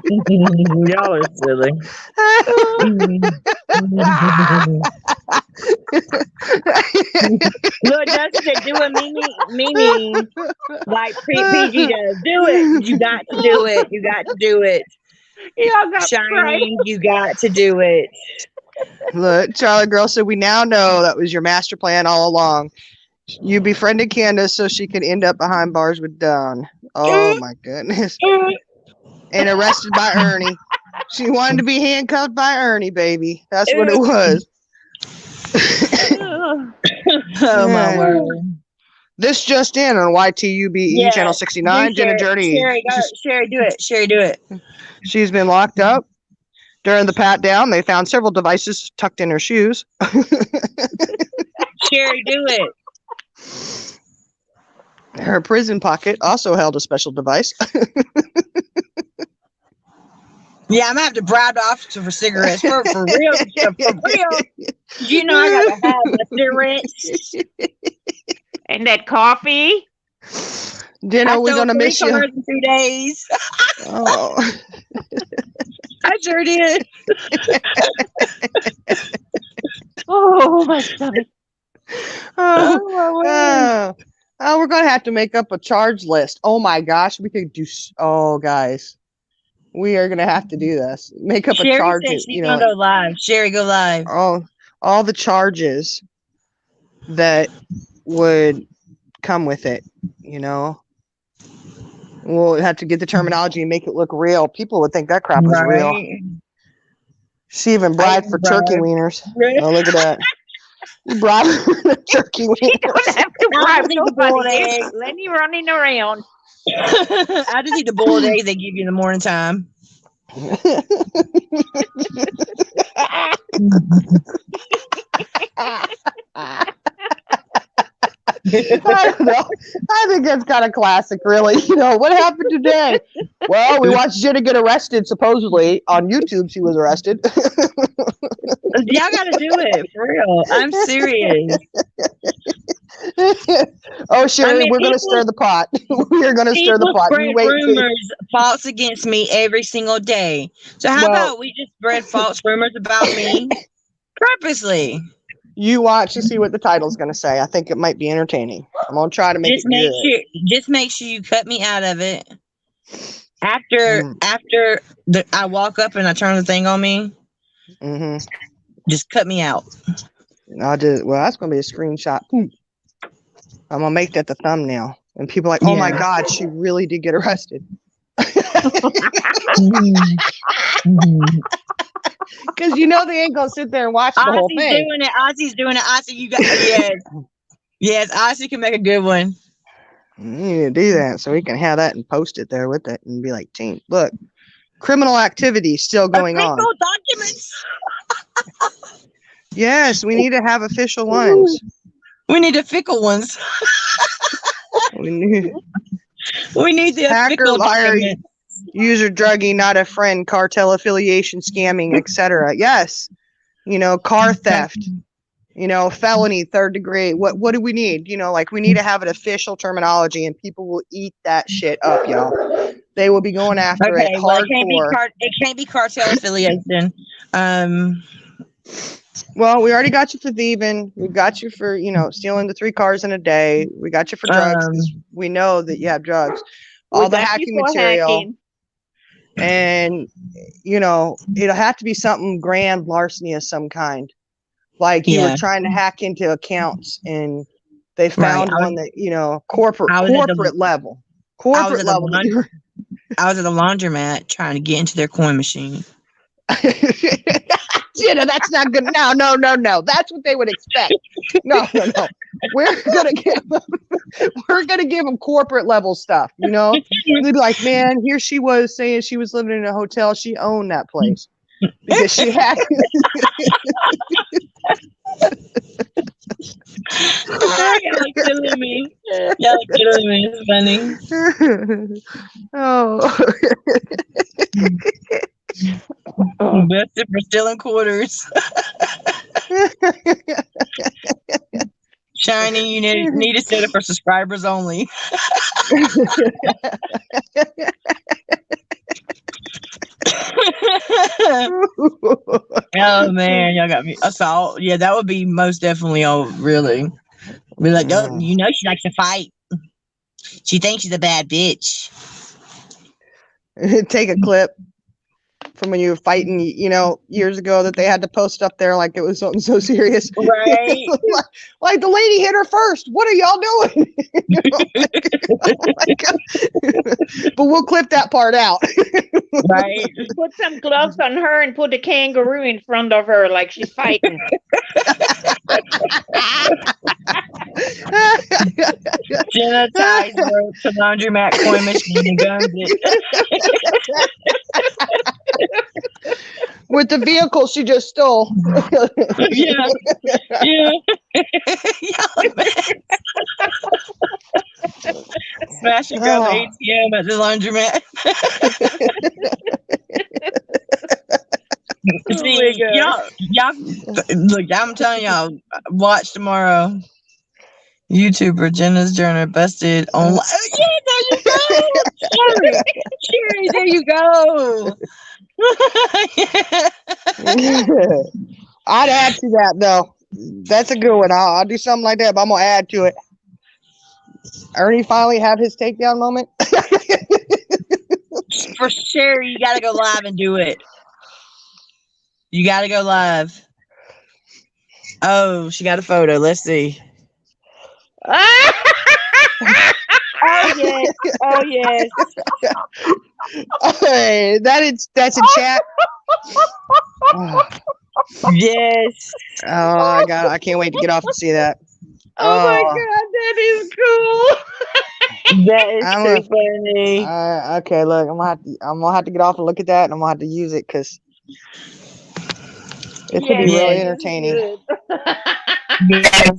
Y'all are silly. Look, that's what they do with Mimi. Like PG does. Do it. You got to do it. You got to do it. Y'all got Shining, you got to do it. Look, Charlie Girl said, we now know that was your master plan all along. You befriended Candace so she could end up behind bars with Don. Oh my goodness. And arrested by Ernie. She wanted to be handcuffed by Ernie, baby. That's what it was. Oh my word. This just in on YTUBE Channel 69, Jenna Journey. Sherry, do it. Sherry, do it. She's been locked up. During the pat down, they found several devices tucked in her shoes. Sherry, do it. Her prison pocket also held a special device. Yeah, I'm gonna have to bribe the officer for cigarettes. For real. For real. You know I gotta have my cigarettes. And that coffee. Jenna, we're gonna miss you. In 2 days. Oh. I sure did. Oh my stomach. We're gonna have to make up a charge list. Oh my gosh, we could do. Oh, guys, we are gonna have to do this. Make up Sherry a charge. Said she's gonna go live. Sherry, go live. All the charges that would come with it. You know, we'll have to get the terminology and make it look real. People would think that crap was real. She even bribed for turkey wieners. Oh, look at that. You bribed for turkey wieners. You don't have to bribe nobody. Lenny running around. I just eat the boiled egg they give you in the morning time. I don't know. I think that's kind of classic, really. You know, what happened today? Well, we watched Jenna get arrested, supposedly. On YouTube, she was arrested. Y'all got to do it, for real. I'm serious. Oh, Sherry, we're going to stir the pot. We are going to stir the pot. People spread rumors, false against me every single day. So how about we just spread false rumors about me purposely? You watch and see what the title's going to say. I think it might be entertaining. I'm going to try to make it good. Just make sure you cut me out of it. After I walk up and I turn the thing on me, just cut me out. Well, that's going to be a screenshot. I'm going to make that the thumbnail. And people are like, oh my God, she really did get arrested. Because you know they ain't gonna sit there and watch the whole thing. Ozzy's doing it. Ozzy, you got yes. Ozzy can make a good one. You need to do that so we can have that and post it there with it and be like, team, look, criminal activity still going on. Documents. Yes, we need to have official ones. We need the fickle ones. we need the hacker, liar, user drugging, not a friend, cartel affiliation, scamming, etc. Yes, you know, car theft, you know, felony, 3rd degree. What do we need? You know, like we need to have an official terminology, and people will eat that shit up, y'all. They will be going after it hardcore. It can't be cartel affiliation. Well, we already got you for thieving. We got you for, you know, stealing the 3 cars in a day. We got you for drugs. We know that you have drugs. All the hacking material. And, you know, it'll have to be something grand larceny of some kind. Like you were trying to hack into accounts and they found one that, you know, corporate level. Corporate level. I was at a laundromat trying to get into their coin machine. Jenna, that's not good. No. That's what they would expect. No. We're gonna give them corporate level stuff. You know, they'd be like, man, here she was saying she was living in a hotel. She owned that place because she had. Y'all killing me. It's funny. Oh. Busted for stealing quarters. Shiny, you need to set it for subscribers only. Oh man, y'all got me. Assault. Yeah, that would be most definitely. Oh, really? Be like, oh, you know, she likes to fight. She thinks she's a bad bitch. Take a clip from when you were fighting, you know, years ago that they had to post up there like it was something so serious. Right. like the lady hit her first. What are y'all doing? You know, but we'll clip that part out. Right. Put some gloves on her and put a kangaroo in front of her like she's fighting. Jenna ties rope to laundromat coin machine and guns it. With the vehicle she just stole. Yeah. Smash a girl ATM at the laundromat. See, y'all, look, I'm telling y'all, watch tomorrow. YouTuber Jenna's Journey busted on. Yeah, there you go. Sherry, there you go. I'd add to that though. That's a good one. I'll do something like that, but I'm gonna add to it. Ernie finally have his takedown moment. For Sherry, you gotta go live and do it. You gotta go live. Oh, she got a photo. Let's see. Oh yes. Oh yes. Okay, that's a chat. Yes. Oh my god, I can't wait to get off and see that. Oh my god, that is cool. That is too funny. Okay, look, I'm gonna have to get off and look at that, and I'm gonna have to use it because it could be really entertaining. Yes.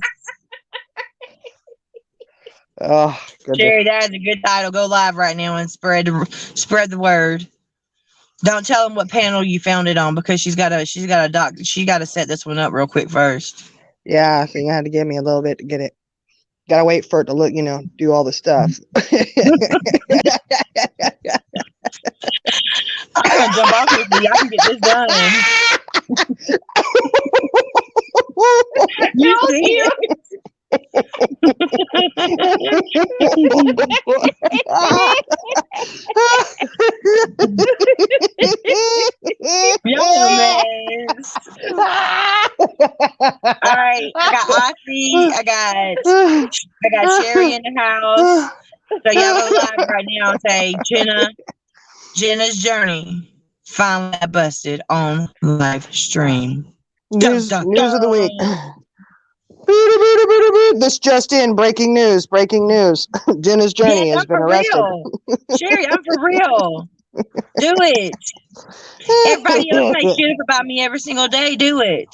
Oh, goodness. Sherry, that is a good title. Go live right now and spread the word. Don't tell them what panel you found it on because she's got to set this one up real quick first. Yeah, so you had to give me a little bit to get it. Gotta wait for it to look, do all the stuff. I'm gonna jump off with you. I can get this done. You see it? All right, I got Aussie, I got Sherry in the house. So y'all go live right now and say Jenna's Journey finally got busted on live stream. News of the week. This just in, breaking news. Jenna's Journey has been arrested. Sherry, I'm for real. Do it. Everybody else say shit about me every single day. Do it.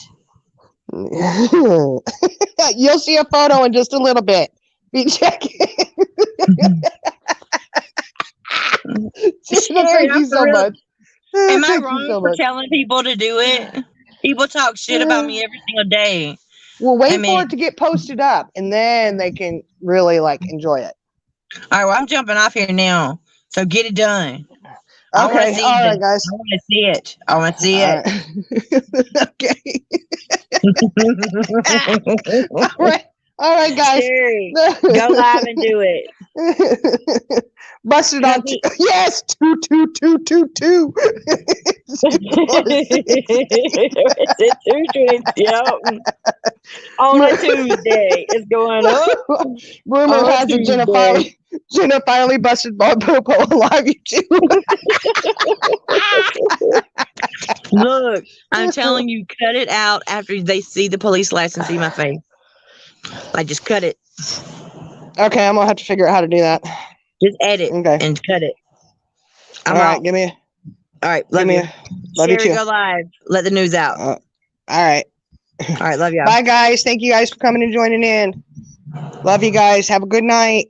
You'll see a photo in just a little bit. Be checking. Sherry, thank you so much. Am I wrong for telling people to do it? People talk shit about me every single day. Well, wait for it to get posted up, and then they can really enjoy it. All right, well, I'm jumping off here now, so get it done. Okay, all right, guys. I want to see it. I want to see it. Okay. All right, guys. Sherry, go live and do it. Busted on yes, 2. Yep. On a Tuesday, it's going up. Rumor has it Jenna finally busted Bob Popo on live YouTube. Look, I'm telling you, cut it out after they see the police lights and see my face. Just cut it. Okay, I'm gonna have to figure out how to do that. Just edit and cut it. All right, give me. All right, love you. Love you too. Go live. Let the news out. All right. All right, love y'all. Bye, guys. Thank you guys for coming and joining in. Love you guys. Have a good night.